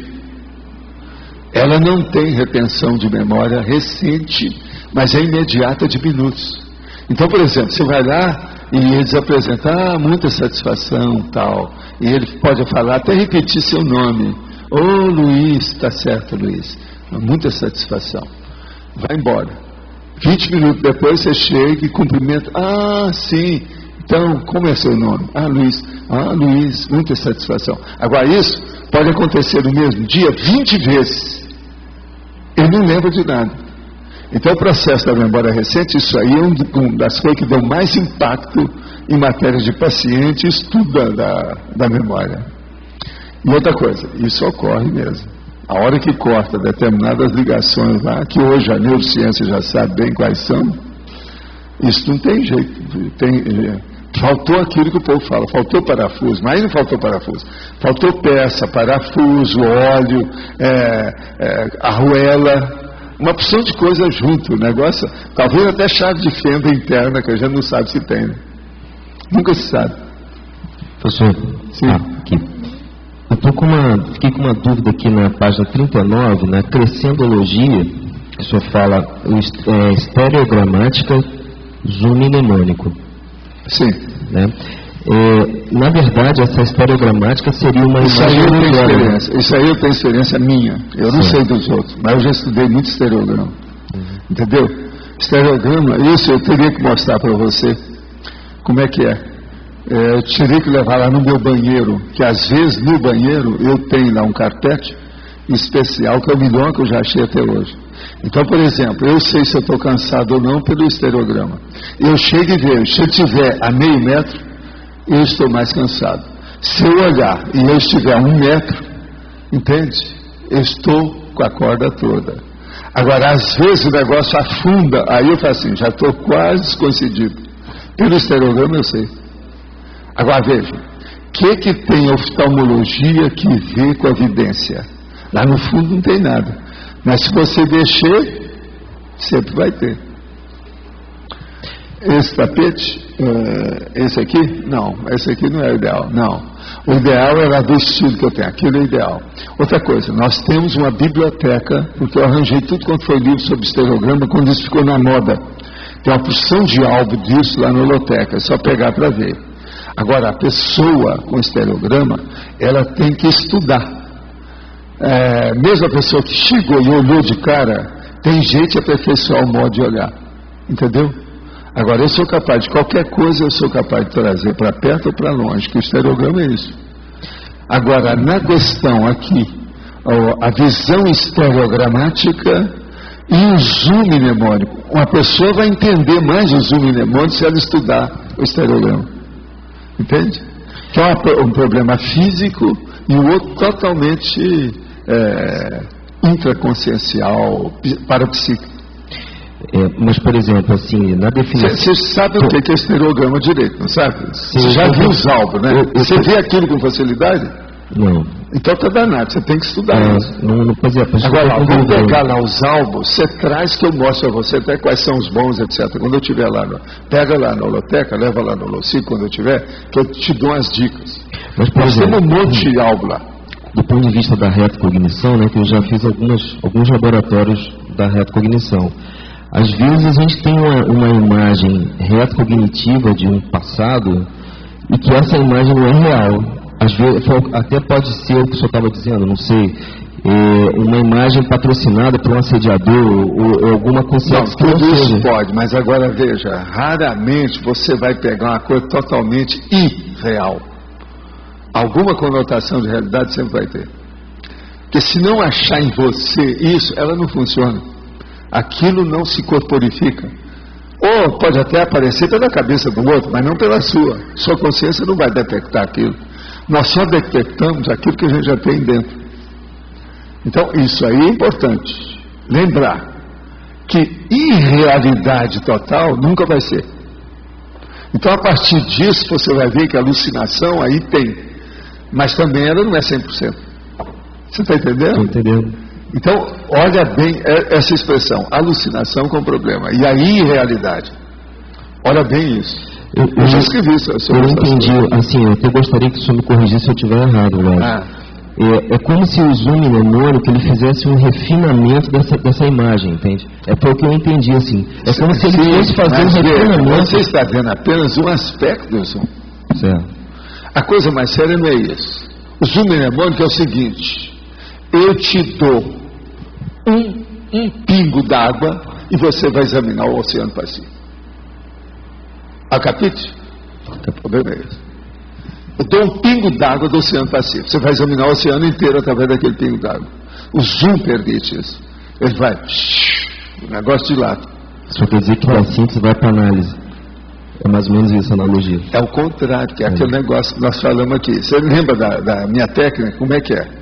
Ela não tem retenção de memória recente, mas é imediata, de minutos. Então, por exemplo, você vai lá e eles apresentam, muita satisfação, tal. E ele pode falar, até repetir seu nome. Ô Luiz, está certo, Luiz. Muita satisfação. Vai embora. 20 minutos depois você chega e cumprimenta. Ah, sim. Então, como é seu nome? Ah, Luiz. Ah, Luiz, muita satisfação. Agora, isso pode acontecer no mesmo dia 20 vezes. Ele não lembra de nada. Então, o processo da memória recente, isso aí é uma das coisas que dão mais impacto em matéria de paciente e estudo da memória. E outra coisa, isso ocorre mesmo. A hora que corta determinadas ligações lá, que hoje a neurociência já sabe bem quais são, isso não tem jeito. Faltou aquilo que o povo fala, faltou parafuso, mas aí não faltou parafuso. Faltou peça, parafuso, óleo, arruela, uma porção de coisas junto, o negócio, talvez até chave de fenda interna, que a gente não sabe se tem. Nunca se sabe. Professor, aqui. Fiquei com uma dúvida aqui na página 39, na crescendologia, que o senhor fala estereogramática zoominemônico. Sim. Né? Na verdade, essa estereogramática seria uma imagem. Isso aí eu tenho experiência minha. Eu não sei dos outros, mas eu já estudei muito estereograma. Entendeu? Estereograma, isso eu teria que mostrar para você. Como é que é? Eu teria que levar lá no meu banheiro, que às vezes no banheiro eu tenho lá um carpete especial, que é o melhor que eu já achei até hoje. Então, por exemplo, eu sei se eu estou cansado ou não pelo estereograma. Eu chego e vejo, se eu estiver a meio metro, eu estou mais cansado. Se eu olhar e eu estiver a 1 metro, entende? Eu estou com a corda toda. Agora, às vezes o negócio afunda, aí eu falo assim, já estou quase desconcedido. Pelo estereograma eu sei. Agora veja, o que tem oftalmologia que vê com a vidência? Lá no fundo não tem nada. Mas se você mexer, sempre vai ter. Esse tapete, esse aqui? Não, esse aqui não é o ideal. Não. O ideal era do estilo que eu tenho. Aquilo é o ideal. Outra coisa, nós temos uma biblioteca, porque eu arranjei tudo quanto foi livro sobre estereograma quando isso ficou na moda. Tem uma porção de álbum disso lá na biblioteca, é só pegar para ver. Agora, a pessoa com estereograma, ela tem que estudar. mesmo a pessoa que chegou e olhou de cara, tem jeito de aperfeiçoar o modo de olhar, entendeu? Agora, eu sou capaz de qualquer coisa, eu sou capaz de trazer para perto ou para longe, que o estereograma é isso. Agora, na questão aqui, a visão estereogramática e o zoom mnemônico, uma pessoa vai entender mais o zoom mnemônico se ela estudar o estereograma, entende? Que é um problema físico e o outro totalmente intraconsciencial, parapsíquico. Mas, por exemplo, assim, na definição... Você sabe o que é estereograma direito, não sabe? Você já viu os álbuns, né? Você vê aquilo com facilidade? Não. Então tá danado, você tem que estudar isso. Agora, vamos pegar lá os álbuns, você traz que eu mostro a você até quais são os bons, etc. Quando eu estiver lá, pega lá na holoteca, leva lá no Holocico, quando eu tiver, que eu te dou as dicas. Mas, por exemplo, temos um monte de álbum lá. Do ponto de vista da retrocognição, né, que eu já fiz alguns laboratórios da retrocognição. Às vezes a gente tem uma imagem retrocognitiva de um passado e que essa imagem não é real. Às vezes, até pode ser o que o senhor estava dizendo, não sei, uma imagem patrocinada por um assediador ou alguma consciência. Não, tudo isso pode, mas agora veja, raramente você vai pegar uma coisa totalmente irreal. Alguma conotação de realidade sempre vai ter. Porque se não achar em você isso, ela não funciona. Aquilo não se corporifica. Ou pode até aparecer pela cabeça do outro, mas não pela sua. Sua consciência não vai detectar aquilo. Nós só detectamos aquilo que a gente já tem dentro. Então, isso aí é importante. Lembrar que irrealidade total nunca vai ser. Então, a partir disso, você vai ver que a alucinação aí tem. Mas também ela não é 100%. Você está entendendo? Estou entendendo. Então, olha bem essa expressão, alucinação com problema. E a irrealidade. Olha bem isso. Eu já escrevi isso. Eu entendi, assim, eu até gostaria que o senhor me corrigisse se eu estiver errado, velho. É como se o zoom mnemônico ele fizesse um refinamento dessa imagem, entende? Foi o que eu entendi, assim. É como se ele fosse fazer um refinamento. Você está vendo apenas um aspecto do zoom. Certo. A coisa mais séria não é isso. O zoom mnemônico é o seguinte: eu te dou um pingo d'água e você vai examinar o Oceano Pacífico. Acapite? Beleza. Eu dou um pingo d'água do Oceano Pacífico. Você vai examinar o oceano inteiro através daquele pingo d'água. O zoom permite isso. Ele vai, o negócio de lado. Só quer dizer que da síntese vai para análise. É mais ou menos isso a analogia. É o contrário, que é aquele negócio que nós falamos aqui. Você lembra da minha técnica? Como é que é?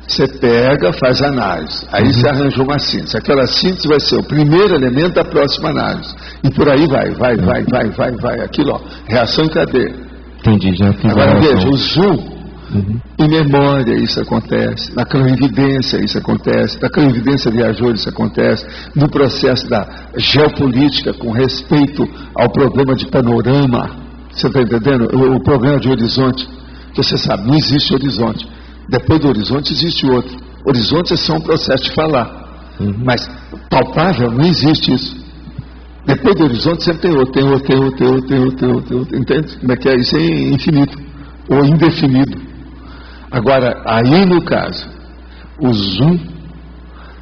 Você pega, faz análise. Aí você arranjou uma síntese. Aquela síntese vai ser o primeiro elemento da próxima análise. E por aí vai. Aquilo, ó, reação em cadeia. Entendi, já fiz. Agora veja, o zoom, em memória isso acontece, na clarividência isso acontece, na clarividência viajou isso acontece, no processo da geopolítica com respeito ao problema de panorama, você está entendendo? O problema de horizonte, que você sabe, não existe horizonte. Depois do horizonte existe outro. Horizonte é só um processo de falar, mas palpável não existe isso. Depois do horizonte sempre tem outro, entende? Como é que é? Isso é infinito ou indefinido. Agora, aí no caso, o zoom,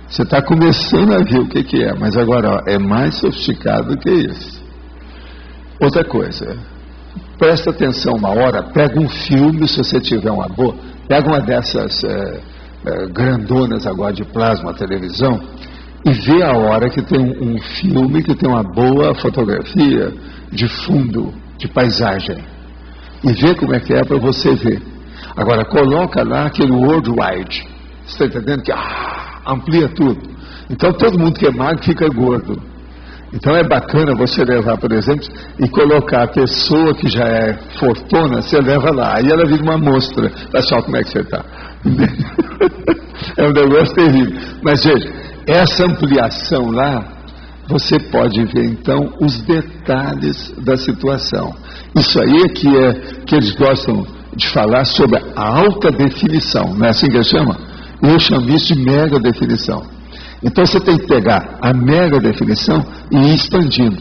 você está começando a ver o que é, mas agora ó, é mais sofisticado do que isso. Outra coisa, presta atenção uma hora, pega um filme, se você tiver uma boa, pega uma dessas grandonas agora de plasma, televisão, e vê a hora que tem um filme que tem uma boa fotografia de fundo, de paisagem. E vê como é que é para você ver. Agora, coloca lá aquele worldwide. Você está entendendo? Que amplia tudo. Então, todo mundo que é magro fica gordo. Então, é bacana você levar, por exemplo, e colocar a pessoa que já é fortuna, você leva lá. Aí ela vira uma mostra. Pessoal, como é que você está? É um negócio terrível. Mas, veja, essa ampliação lá, você pode ver então os detalhes da situação. Isso aí é que eles gostam de falar sobre a alta definição, não é assim que eles chamam? Eu chamo isso de mega definição. Então você tem que pegar a mega definição e ir expandindo.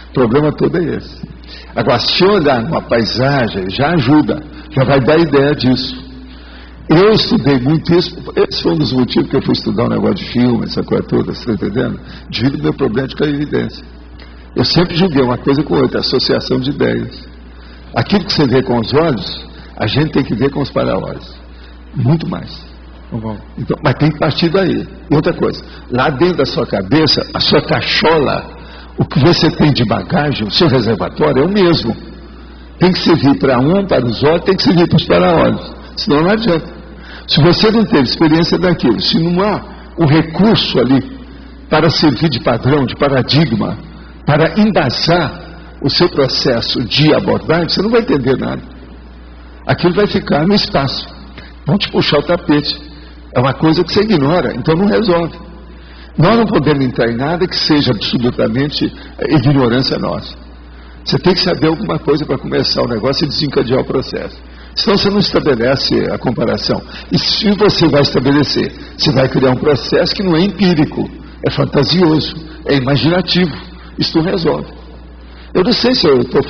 O problema todo é esse. Agora, se olhar uma paisagem, já ajuda, já vai dar ideia disso. Eu estudei muito isso, esse foi um dos motivos que eu fui estudar um negócio de filme, essa coisa toda, você está entendendo? Devido ao meu problema de clarividência. Eu sempre julguei uma coisa com outra, associação de ideias. Aquilo que você vê com os olhos, a gente tem que ver com os para-olhos. Muito mais. Então, mas tem que partir daí. E outra coisa, lá dentro da sua cabeça, a sua cachola, o que você tem de bagagem, o seu reservatório é o mesmo. Tem que servir para para os olhos, tem que servir para os para-olhos. Senão não adianta. Se você não teve experiência daquilo, se não há um recurso ali para servir de padrão, de paradigma, para embasar o seu processo de abordagem, você não vai entender nada. Aquilo vai ficar no espaço. Vão te puxar o tapete. É uma coisa que você ignora, então não resolve. Nós não podemos entrar em nada que seja absolutamente ignorância nossa. Você tem que saber alguma coisa para começar o negócio e desencadear o processo. Senão você não estabelece a comparação. E se você vai estabelecer, você vai criar um processo que não é empírico, é fantasioso, é imaginativo. Isso não resolve. Eu não sei se eu estou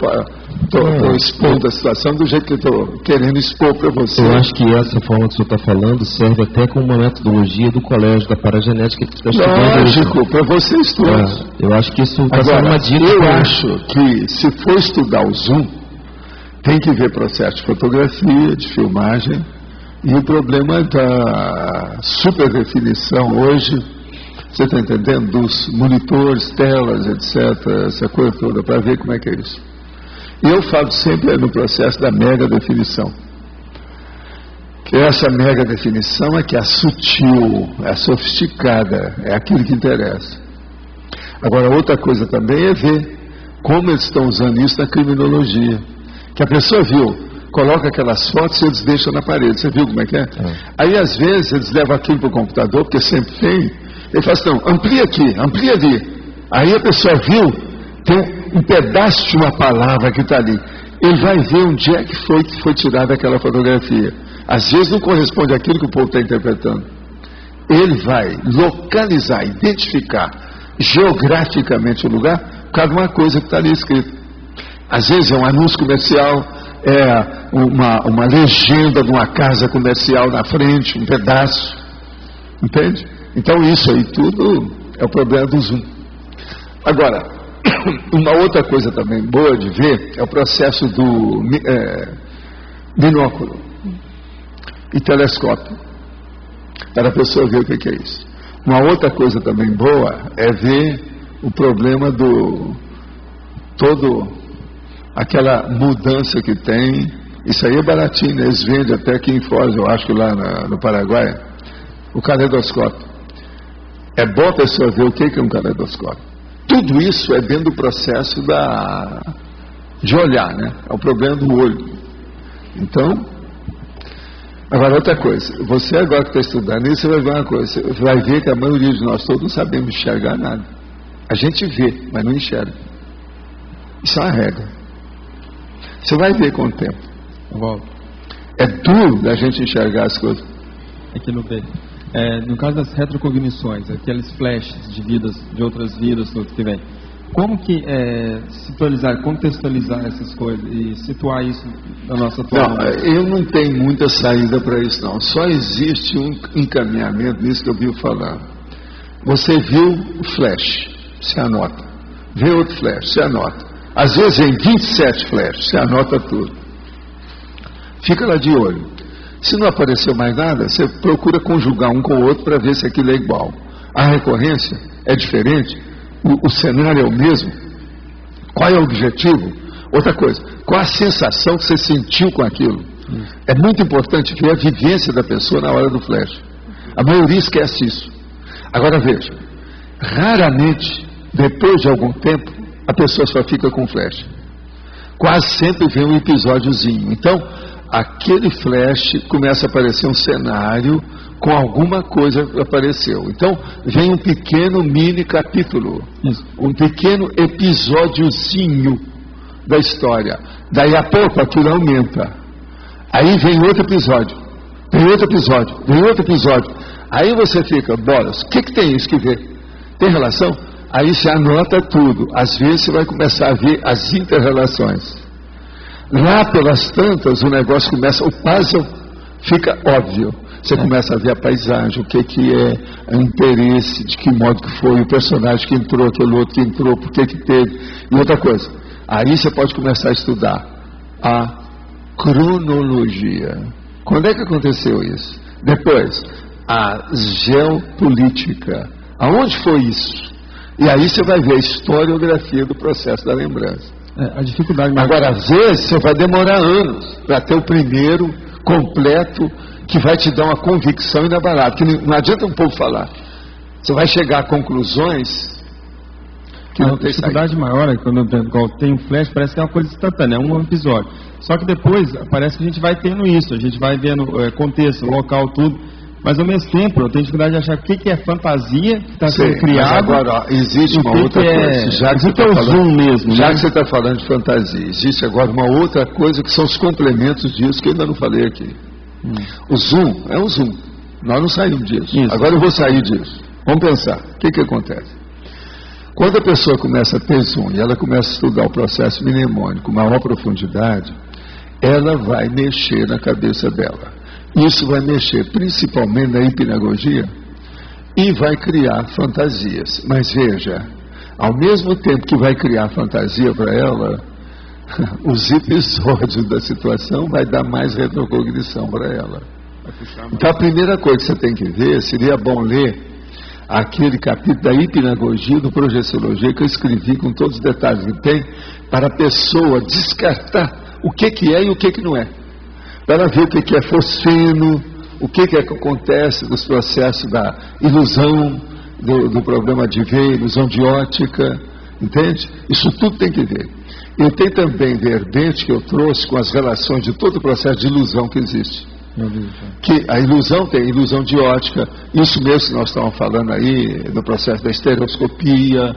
expondo a situação do jeito que eu estou querendo expor para você. Eu acho que essa forma que o senhor está falando serve até como uma metodologia do colégio da paragenética que está estudando. Lógico, para você estudar. Eu acho que isso está sendo uma dica. Eu acho que se for estudar o Zoom, tem que ver processo de fotografia, de filmagem, e o problema da super definição hoje, você está entendendo? Dos monitores, telas, etc., essa coisa toda, para ver como é que é isso. E eu falo sempre no processo da mega definição. Que essa mega definição é que é sutil, é sofisticada, é aquilo que interessa. Agora, outra coisa também é ver como eles estão usando isso na criminologia. Que a pessoa viu, coloca aquelas fotos e eles deixam na parede. Você viu como é que é? Aí, às vezes, eles levam aquilo para o computador, porque sempre tem. Ele fala assim, não, amplia aqui, amplia ali. Aí a pessoa viu, tem um pedaço de uma palavra que está ali. Ele vai ver onde é que foi tirada aquela fotografia. Às vezes não corresponde àquilo que o povo está interpretando. Ele vai localizar, identificar geograficamente o lugar por causa de uma coisa que está ali escrita. Às vezes é um anúncio comercial, é uma legenda de uma casa comercial na frente, um pedaço. Entende? Então isso aí tudo é o problema do Zoom. Agora, uma outra coisa também boa de ver é o processo do binóculo e telescópio, para a pessoa ver o que é isso. Uma outra coisa também boa é ver o problema do todo aquela mudança que tem. Isso aí é baratinho, né? Eles vendem até aqui em Foz, eu acho que lá no Paraguai, o caleidoscópio. É bom a pessoa ver o que é um caleidoscópio. Tudo isso é dentro do processo de olhar, né? É o problema do olho. Então, agora outra coisa, você agora que está estudando isso, você vai ver uma coisa, você vai ver que a maioria de nós todos não sabemos enxergar nada. A gente vê, mas não enxerga. Isso é uma regra. Você vai ver com o tempo. É duro da gente enxergar as coisas. Aqui no B. No caso das retrocognições, aqueles flashes de vidas, de outras vidas que vem, como que contextualizar essas coisas e situar isso na nossa atual? Não, eu não tenho muita saída para isso não. Só existe um encaminhamento nisso que eu vi falando. Você viu o flash, você anota. Vê outro flash, você anota. Às vezes vem 27 flashes, você anota tudo. Fica lá de olho. Se não apareceu mais nada, você procura conjugar um com o outro para ver se aquilo é igual. A recorrência é diferente, o cenário é o mesmo. Qual é o objetivo? Outra coisa, qual a sensação que você sentiu com aquilo? É muito importante ver a vivência da pessoa na hora do flash. A maioria esquece isso. Agora veja, raramente, depois de algum tempo, a pessoa só fica com flash. Quase sempre vem um episódiozinho. Então, aquele flash começa a aparecer um cenário com alguma coisa que apareceu. Então, vem um pequeno mini capítulo, um pequeno episódiozinho da história. Daí a pouco aquilo aumenta. Aí vem outro episódio, vem outro episódio, vem outro episódio. Aí você fica, bolas, o que tem isso que ver? Tem relação? Aí você anota tudo. Às vezes você vai começar a ver as inter-relações. Lá pelas tantas, o negócio começa, o puzzle Fica óbvio. Você começa a ver a paisagem, o que é, o interesse, de que modo que foi, o personagem que entrou, aquele outro que entrou, por que teve, e outra coisa. Aí você pode começar a estudar a cronologia. Quando é que aconteceu isso? Depois, a geopolítica. Aonde foi isso? E aí você vai ver a historiografia do processo da lembrança. A dificuldade... Agora, às vezes, você vai demorar anos para ter o primeiro completo, que vai te dar uma convicção inabalável. Que não adianta um povo falar. Você vai chegar a conclusões que não tem saída. A dificuldade maior é quando tem um flash, parece que é uma coisa instantânea, é um episódio. Só que depois, parece que a gente vai tendo isso, a gente vai vendo contexto, local, tudo. Mas ao mesmo tempo, eu tenho dificuldade de achar o que é fantasia que está sendo criado. Agora, existe uma outra coisa. Já que você está falando, mesmo, já que você está falando de fantasia, existe agora uma outra coisa que são os complementos disso que eu ainda não falei aqui. O zoom é um zoom. Nós não saímos disso. Isso. Agora eu vou sair disso. Vamos pensar. O que acontece? Quando a pessoa começa a ter zoom e ela começa a estudar o processo mnemônico com maior profundidade, ela vai mexer na cabeça dela. Isso vai mexer principalmente na hipnagogia e vai criar fantasias. Mas veja, ao mesmo tempo que vai criar fantasia para ela, os episódios da situação vai dar mais retrocognição para ela. Então a primeira coisa que você tem que ver, seria bom ler aquele capítulo da hipnagogia, do projeciologia, que eu escrevi com todos os detalhes que tem, para a pessoa descartar o que é e o que não é. Para ela ver o que é fosfeno, o que é que acontece nos processos da ilusão, do problema de ver, ilusão de ótica, entende? Isso tudo tem que ver. Eu tenho também verbete que eu trouxe com as relações de todo o processo de ilusão que existe. Que a ilusão tem ilusão de ótica, isso mesmo que nós estamos falando aí, no processo da estereoscopia,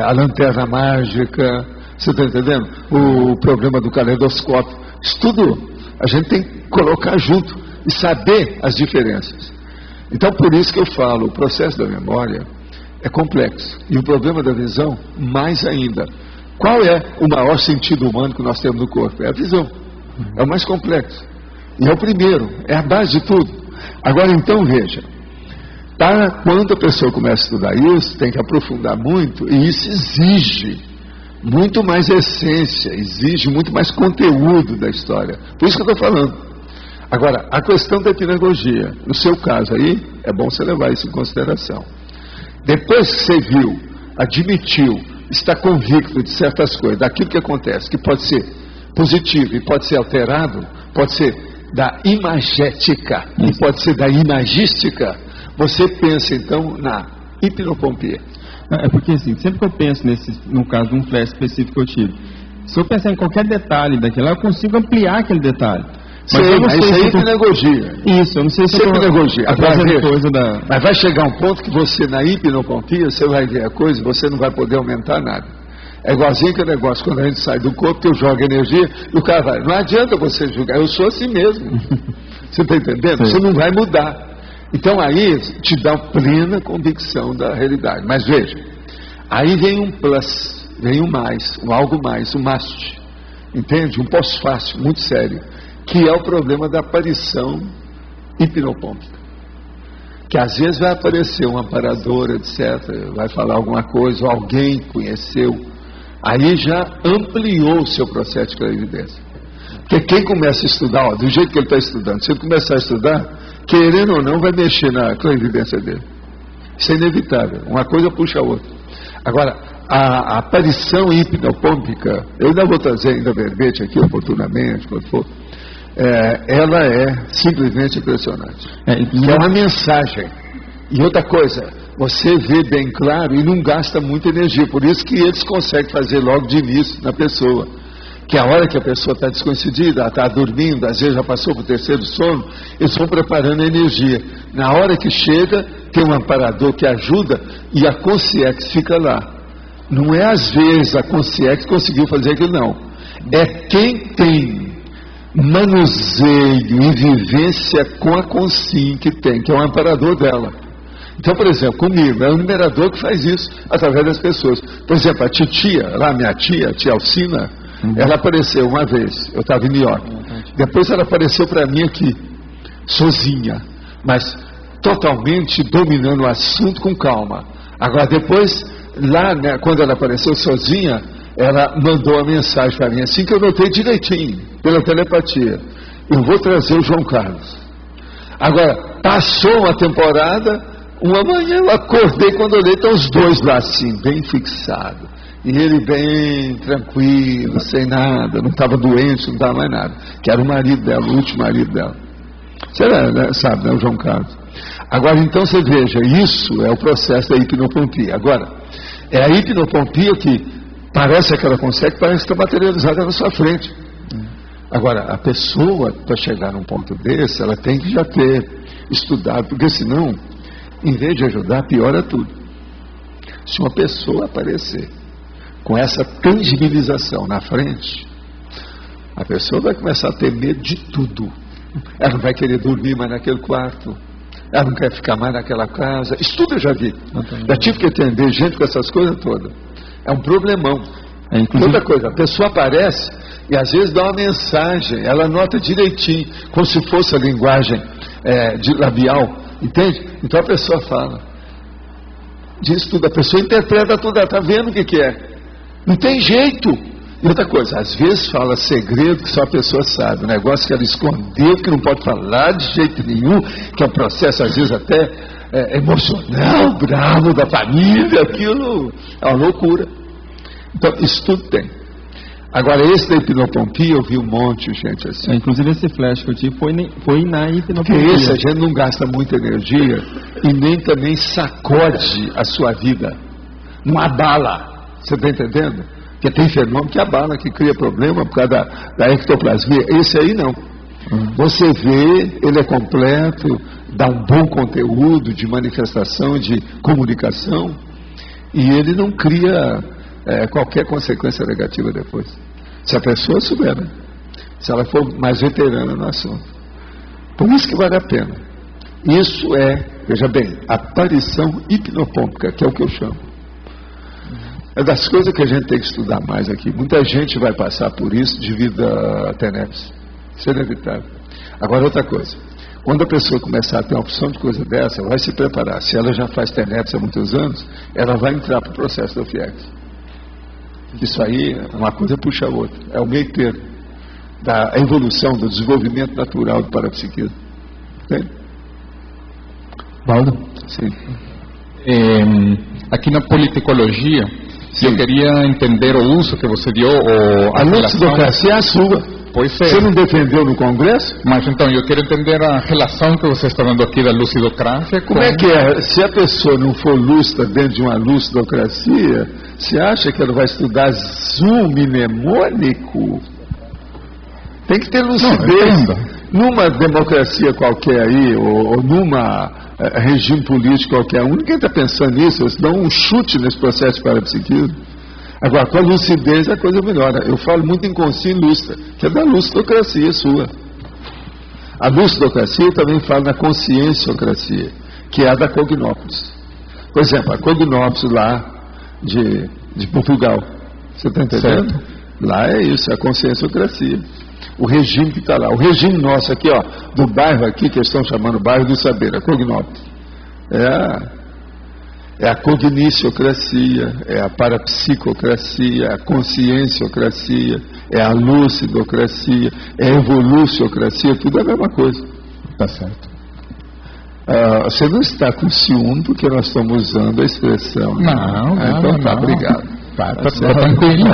a lanterna mágica, você está entendendo? O problema do caleidoscópio, isso tudo a gente tem que colocar junto e saber as diferenças. Então por isso que eu falo, o processo da memória é complexo, e o problema da visão mais ainda. Qual é o maior sentido humano que nós temos no corpo? É a visão, é o mais complexo. E é o primeiro, é a base de tudo. Agora então veja, quando a pessoa começa a estudar isso, tem que aprofundar muito, e isso exige muito mais essência, exige muito mais conteúdo da história. Por isso que eu estou falando. Agora, a questão da hipnagogia, no seu caso aí, é bom você levar isso em consideração. Depois que você viu, admitiu, está convicto de certas coisas, daquilo que acontece, que pode ser positivo e pode ser alterado, pode ser da imagética e pode ser da imagística, você pensa então na hipnopompia. É porque assim, sempre que eu penso no caso de um flash específico que eu tive, se eu pensar em qualquer detalhe daquele lá, eu consigo ampliar aquele detalhe. Mas eu não sei se é hipnagogia. Isso, eu não sei se é hipnagogia. Coisa da... Mas vai chegar um ponto que você, na hipnopompia, você vai ver a coisa, você não vai poder aumentar nada. É igualzinho que o negócio, quando a gente sai do corpo, que eu jogo energia, e o cara vai, não adianta você julgar, eu sou assim mesmo. Você está entendendo? Sim. Você não vai mudar. Então aí te dá plena convicção da realidade. Mas veja, aí vem um plus, vem um mais, um algo mais, um must, entende? Um pós-fácil muito sério, que é o problema da aparição hipnopômpica. Que às vezes vai aparecer um amparador, etc., vai falar alguma coisa, ou alguém conheceu, aí já ampliou o seu processo de clarividência. Porque quem começa a estudar, do jeito que ele está estudando, se ele começar a estudar, querendo ou não, vai mexer na clarividência dele. Isso é inevitável, uma coisa puxa a outra. Agora, a aparição hipnopômpica, eu ainda vou trazer ainda verbete aqui oportunamente, quando for, ela é simplesmente impressionante. É uma mensagem. E outra coisa, você vê bem claro e não gasta muita energia, por isso que eles conseguem fazer logo de início na pessoa. Que a hora que a pessoa está descoincidida, está dormindo, às vezes já passou para o terceiro sono, eles vão preparando a energia. Na hora que chega, tem um amparador que ajuda e a consciex fica lá. Não é às vezes a consciex conseguiu fazer aquilo, não. É quem tem manuseio e vivência com a consciência que tem, que é o amparador dela. Então, por exemplo, comigo, é o numerador que faz isso através das pessoas. Por exemplo, a titia, lá minha tia Alcina, ela apareceu uma vez, eu estava em New York. Depois ela apareceu para mim aqui. sozinha, mas totalmente dominando o assunto com calma. Agora depois, lá, né, quando ela apareceu sozinha, ela mandou a mensagem para mim, assim que eu notei direitinho, pela telepatia: eu vou trazer o João Carlos. Agora, passou uma temporada, uma manhã eu acordei, quando eu olhei, estão os dois lá assim, bem fixados. E ele bem tranquilo, sem nada, não estava doente, não estava mais nada. Que era o marido dela, o último marido dela. Você sabe, né, o João Carlos. Agora, então, você veja, isso é o processo da hipnopompia. Agora, é a hipnopompia que parece que ela consegue, parece que está materializada na sua frente. Agora, a pessoa, para chegar num ponto desse, ela tem que já ter estudado, porque senão, em vez de ajudar, piora tudo. Se uma pessoa aparecer com essa tangibilização na frente, a pessoa vai começar a ter medo de tudo. Ela não vai querer dormir mais naquele quarto, ela não quer ficar mais naquela casa. Isso tudo eu já vi. Já tive que atender gente com essas coisas todas. É um problemão. Outra coisa, a pessoa aparece e às vezes dá uma mensagem, ela anota direitinho, como se fosse a linguagem de labial, entende? Então a pessoa fala, diz tudo, a pessoa interpreta tudo, ela está vendo o que é. Não tem jeito. E outra coisa, às vezes fala segredo que só a pessoa sabe, um negócio que ela escondeu, que não pode falar de jeito nenhum, que é um processo às vezes até emocional, bravo da família, aquilo é uma loucura. Então, isso tudo tem. Agora, esse da hipnopompia, eu vi um monte de gente assim. Inclusive, esse flash que eu tive foi na hipnopompia. Porque esse a gente não gasta muita energia e nem também sacode a sua vida. Não abala. Você está entendendo? Porque tem fenômeno que abala, que cria problema por causa da ectoplasmia. Esse aí não. Você vê, ele é completo, dá um bom conteúdo de manifestação, de comunicação, e ele não cria qualquer consequência negativa depois. Se a pessoa souber, né? Se ela for mais veterana no assunto. Por isso que vale a pena. Isso veja bem, aparição hipnopômpica, que é o que eu chamo. É das coisas que a gente tem que estudar mais aqui. Muita gente vai passar por isso devido a TENEPS. Isso é inevitável. Agora, outra coisa. Quando a pessoa começar a ter uma opção de coisa dessa, ela vai se preparar. Se ela já faz TENEPS há muitos anos, ela vai entrar para o processo do FIEX. Isso aí, uma coisa puxa a outra. É o meio termo da evolução, do desenvolvimento natural do parapsiquismo. Entende? Valdo? Sim. Aqui na politicologia, eu queria entender o uso que você deu. A lucidocracia é a sua. Pois é. Você não defendeu no Congresso? Mas então, eu quero entender a relação que você está dando aqui da lucidocracia com... Como é que é? Se a pessoa não for lúcida dentro de uma lucidocracia, você acha que ela vai estudar zoom mnemônico? Tem que ter lucidez. Numa democracia qualquer aí, ou numa regime político qualquer, ninguém está pensando nisso. Eles dão um chute nesse processo de parapsiquismo. Agora, com a lucidez a coisa melhora. Eu falo muito em consciência lúcida, que é da lucidocracia sua. A lucidocracia também fala na conscienciocracia, que é a da Cognópolis. Por exemplo, a Cognópolis lá de Portugal. Você está entendendo? Certo. Lá é isso, é a conscienciocracia. O regime que está lá. O regime nosso aqui, ó, do bairro aqui, que eles estão chamando bairro do saber, a Cognópolis. É a cogniciocracia, é a parapsicocracia, é a conscienciocracia, é a lucidocracia, é a evoluciocracia, tudo é a mesma coisa. Tá certo. Você não está com ciúme porque nós estamos usando a expressão. Não, então tá, obrigado. Tá tranquilo.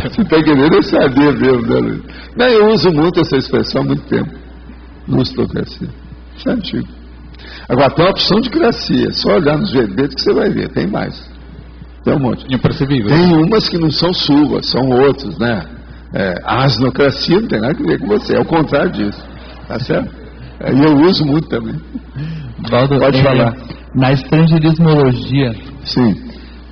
Você está querendo saber mesmo, né? Não, eu uso muito essa expressão há muito tempo. Lucidocracia. Isso é antigo. Agora tem uma opção de gracia. Só olhar nos verbetes que você vai ver. Tem mais. Tem um monte. Impercebível. Tem umas que não são suas, são outros, né? A asnocracia não tem nada a ver com você. É o contrário disso. Tá certo? E eu uso muito também. Valdo, pode falar. Na estrangeirismologia, sim,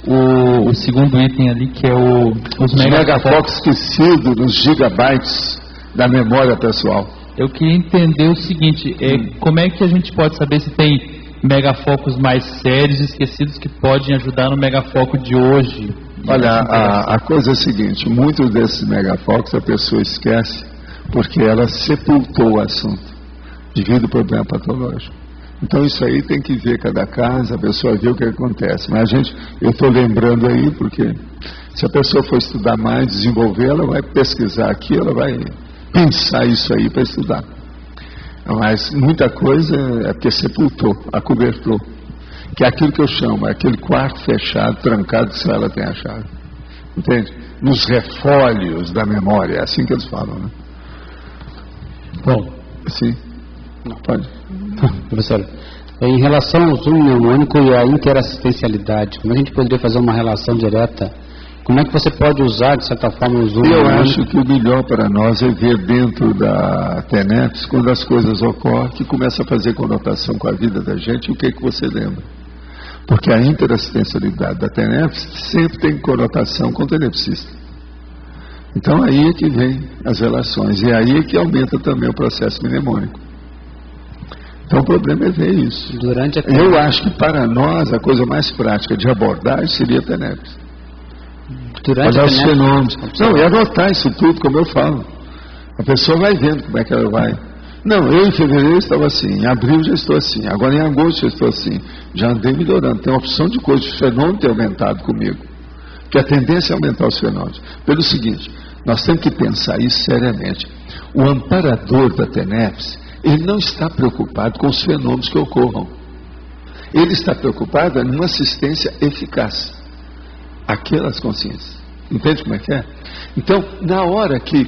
o segundo item ali, que é os megafocos esquecidos nos gigabytes da memória pessoal. Eu queria entender o seguinte, como é que a gente pode saber se tem megafocos mais sérios, esquecidos, que podem ajudar no megafoco de hoje? Olha, a coisa é a seguinte, muitos desses megafocos a pessoa esquece porque ela sepultou o assunto. devido ao problema patológico. Então isso aí tem que ver cada caso, a pessoa vê o que acontece. Mas eu estou lembrando aí, porque se a pessoa for estudar mais, desenvolver, ela vai pesquisar aqui, ela vai pensar isso aí para estudar. Mas muita coisa é porque sepultou, acobertou. Que é aquilo que eu chamo, é aquele quarto fechado, trancado, se ela tem a chave. Entende? Nos refólios da memória, é assim que eles falam, né? Bom. Sim. Pode. Professor, em relação ao zoom mnemônico e à interassistencialidade, como a gente poderia fazer uma relação direta? Como é que você pode usar, de certa forma, o zoom mnemônico? Eu acho que o melhor para nós é ver dentro da TENEPS, quando as coisas ocorrem, que começa a fazer conotação com a vida da gente, o que você lembra. Porque a interassistencialidade da TENEPS sempre tem conotação com o tenepsista. Então aí é que vem as relações, e aí é que aumenta também o processo mnemônico. Então o problema é ver isso. Eu acho que para nós a coisa mais prática de abordagem seria a TENEPS. Olhar os fenômenos. Não, e anotar isso tudo, como eu falo. A pessoa vai vendo como é que ela vai. Não, eu em fevereiro estava assim, em abril já estou assim, agora em agosto já estou assim. Já andei melhorando. Tem uma opção de coisa, de fenômeno ter aumentado comigo. Porque a tendência é aumentar os fenômenos. Pelo seguinte, nós temos que pensar isso seriamente. O amparador da TENEPS, ele não está preocupado com os fenômenos que ocorram. Ele está preocupado em uma assistência eficaz àquelas consciências. Entende como é que é? Então, na hora que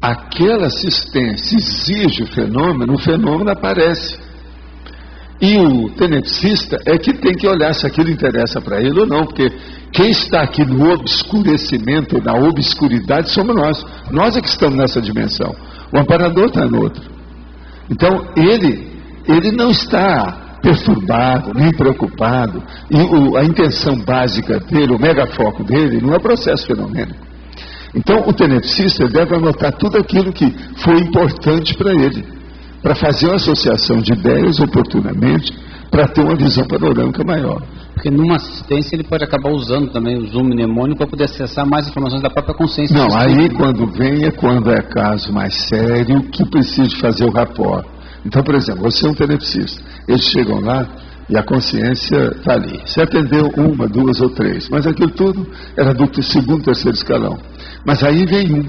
aquela assistência exige o fenômeno aparece. E o tenepsista é que tem que olhar se aquilo interessa para ele ou não, porque quem está aqui no obscurecimento, na obscuridade, somos nós. Nós é que estamos nessa dimensão. O amparador está no outro. Então, ele não está perturbado, nem preocupado, e a intenção básica dele, o megafoco dele, não é processo fenomênico. Então, o tenepsista deve anotar tudo aquilo que foi importante para ele, para fazer uma associação de ideias oportunamente, para ter uma visão panorâmica maior. Porque numa assistência ele pode acabar usando também o zoom mnemônico para poder acessar mais informações da própria consciência. Não, aí quando vem é quando é caso mais sério que precisa fazer o rapport. Então, por exemplo, você é um tenepsista, eles chegam lá e a consciência está ali. Você atendeu uma, duas ou três, mas aquilo tudo era do segundo, terceiro escalão. Mas aí vem um,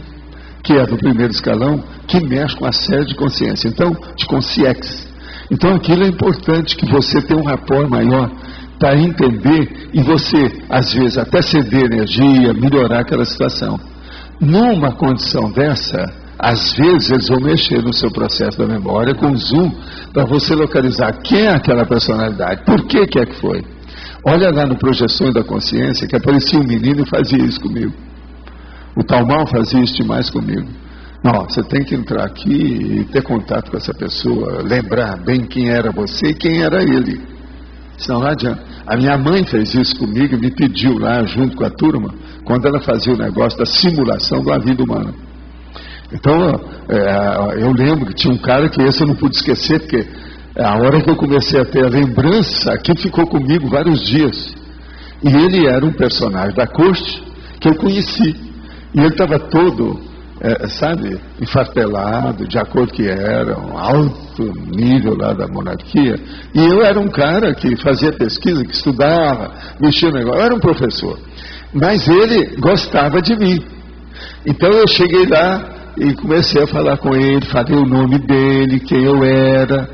que é do primeiro escalão, que mexe com a série de consciência, então, de consciex. Então aquilo é importante, que você tenha um rapport maior para entender e você, às vezes, até ceder energia, melhorar aquela situação. Numa condição dessa, às vezes eles vão mexer no seu processo da memória com zoom para você localizar quem é aquela personalidade, por que é que foi. Olha lá no Projeções da Consciência que aparecia um menino e fazia isso comigo. O tal mal fazia isso demais comigo. Não, você tem que entrar aqui e ter contato com essa pessoa, lembrar bem quem era você e quem era ele. Senão não adianta. A minha mãe fez isso comigo e me pediu lá junto com a turma, quando ela fazia o negócio da simulação da vida humana. Então, eu lembro que tinha um cara que esse eu não pude esquecer, porque a hora que eu comecei a ter a lembrança, aquilo ficou comigo vários dias. E ele era um personagem da corte que eu conheci. E ele estava todo, enfartelado, de acordo que era, um alto nível lá da monarquia. E eu era um cara que fazia pesquisa, que estudava, mexia no negócio, eu era um professor. Mas ele gostava de mim. Então eu cheguei lá e comecei a falar com ele, falei o nome dele, quem eu era,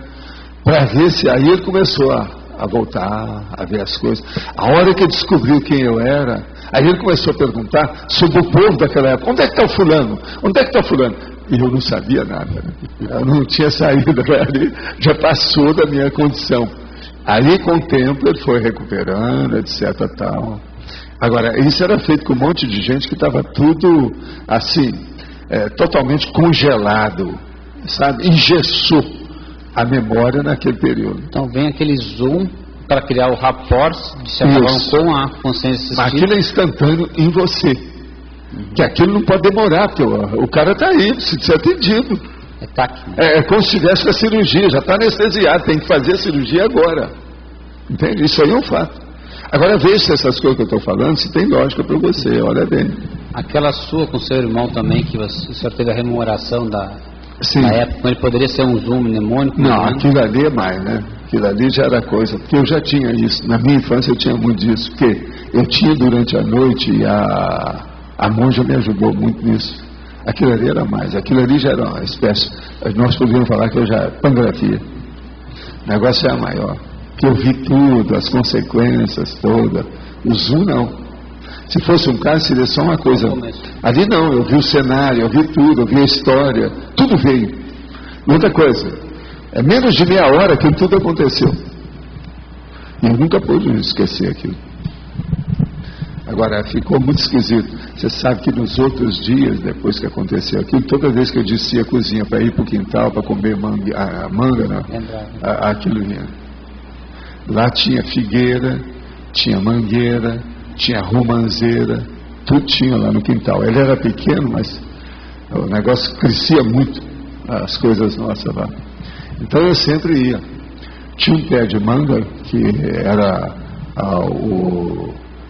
para ver se... Aí ele começou a voltar, a ver as coisas. A hora que ele descobriu quem eu era, aí ele começou a perguntar sobre o povo daquela época. Onde é que está o fulano? Onde é que está o fulano? E eu não sabia nada, né? Eu não tinha saído dali, já passou da minha condição. Aí com o tempo ele foi recuperando, etc. tal. Agora, isso era feito com um monte de gente que estava tudo assim, totalmente congelado, sabe? Engessou a memória naquele período. Então vem aquele zoom para criar o rapport de certa forma com a consciência assistida. Aquilo é instantâneo em você. Que aquilo não pode demorar, porque o cara está aí, precisa ser atendido. É como se tivesse a cirurgia, já está anestesiado, tem que fazer a cirurgia agora. Entende? Isso aí é um fato. Agora veja se essas coisas que eu estou falando, se tem lógica para você, olha bem. Aquela sua com seu irmão também, que o senhor teve a rememoração Sim. Na época, ele poderia ser um zoom mnemônico? Não, aquilo ali é mais, né? Aquilo ali já era coisa, porque eu já tinha isso, na minha infância eu tinha muito disso, porque eu tinha durante a noite e a monja me ajudou muito nisso. Aquilo ali era mais, aquilo ali já era uma espécie, nós podíamos falar que eu já, pangrafia, o negócio era maior, que eu vi tudo, as consequências todas, o zoom não. Se fosse um caso, seria só uma coisa. Ali não, eu vi o cenário, eu vi tudo, eu vi a história, tudo veio. E outra coisa, é menos de meia hora que tudo aconteceu. E eu nunca pude esquecer aquilo. Agora, ficou muito esquisito. Você sabe que nos outros dias, depois que aconteceu aquilo, toda vez que eu descia a cozinha para ir para o quintal, para comer aquilo vinha. Lá tinha figueira, tinha mangueira, tinha romanceira, tudo tinha lá no quintal. Ele era pequeno, mas o negócio crescia muito, as coisas nossas lá. Então eu sempre ia. Tinha um pé de manga que era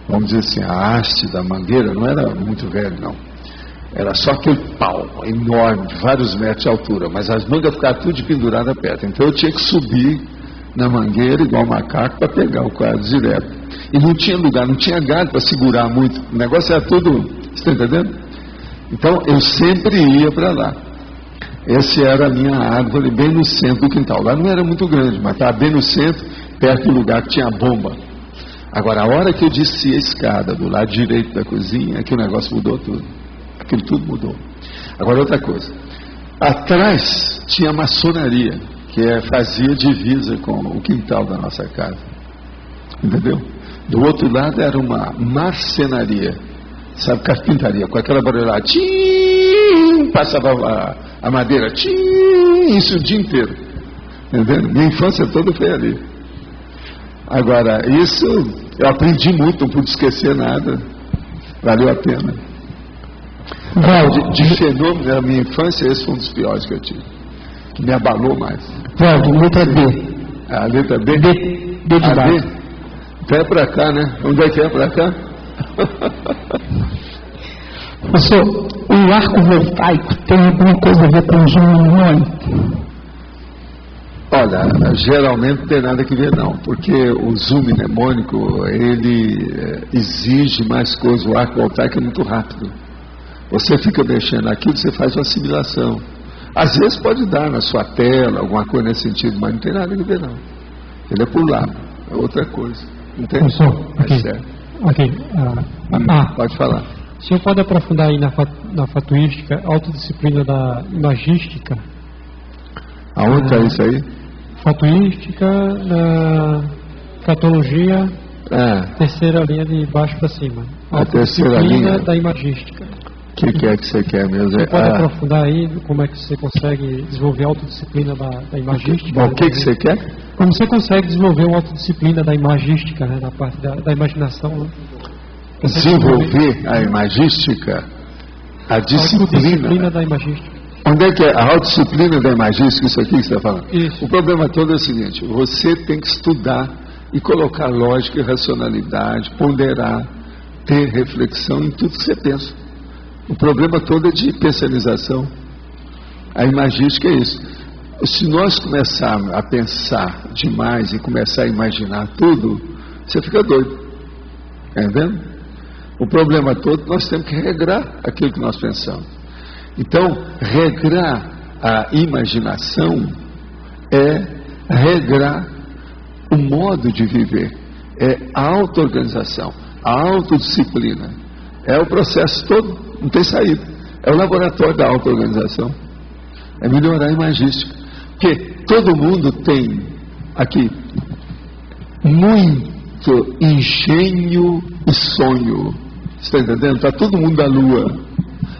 vamos dizer assim, a haste da mangueira, não era muito velho não. Era só aquele pau enorme, de vários metros de altura, mas as mangas ficavam tudo penduradas perto. Então eu tinha que subir na mangueira, igual macaco, para pegar o quadro direto. E não tinha lugar, não tinha galho para segurar muito. O negócio era tudo, você está entendendo? Então eu sempre ia para lá. Essa era a minha árvore, bem no centro do quintal. Lá não era muito grande, mas estava bem no centro, perto do lugar que tinha bomba. Agora, a hora que eu desci a escada do lado direito da cozinha, é que o negócio mudou tudo. Aquilo tudo mudou. Agora, outra coisa. Atrás tinha maçonaria, que fazia divisa com o quintal da nossa casa. Entendeu? Do outro lado era uma marcenaria, sabe, carpintaria, com aquela barulhada, tchim, passava a madeira, tchim, isso o dia inteiro. Entendeu? Minha infância toda foi ali. Agora, isso eu aprendi muito, não pude esquecer nada, valeu a pena. De fenômeno da minha infância, esse foi um dos piores que eu tive, que me abalou mais. Valdo, letra B. A letra B? B de baixo. Então é pra cá, né? Onde é que é pra cá? Professor, o arco voltaico tem alguma coisa a ver com o zoom mnemônico? Olha, geralmente não tem nada que ver não, porque o zoom mnemônico, ele exige mais coisa, o arco voltaico é muito rápido. Você fica mexendo naquilo, você faz uma assimilação. Às vezes pode dar na sua tela, alguma coisa nesse sentido, mas não tem nada que ver não. Ele é por lá, é outra coisa. Entende? Professor, ok. Pode falar. O senhor pode aprofundar aí na fatuística, autodisciplina da imagística? Aonde está isso aí? Fatuística, na catologia, terceira linha de baixo para cima. A terceira linha da imagística. O que é que você quer mesmo? Você pode aprofundar aí como é que você consegue desenvolver a autodisciplina da imagística? Bom, o que você quer? Como você consegue desenvolver uma autodisciplina da imagística, né, na parte da imaginação? Né? Desenvolver a imagística, a disciplina da imagística. Onde é que é a autodisciplina da imagística, isso aqui que você está falando? Isso. O problema todo é o seguinte, você tem que estudar e colocar lógica e racionalidade, ponderar, ter reflexão em tudo que você pensa. O problema todo é de personalização. A imagística é isso. Se nós começarmos a pensar demais e começar a imaginar tudo, você fica doido. Está entendendo? O problema todo, nós temos que regrar aquilo que nós pensamos. Então, regrar a imaginação é regrar o modo de viver, é a auto-organização, a autodisciplina. É o processo todo, não tem saída. É o laboratório da auto-organização. É melhorar a imagística. Porque todo mundo tem aqui muito engenho e sonho. Você está entendendo? Está todo mundo da lua.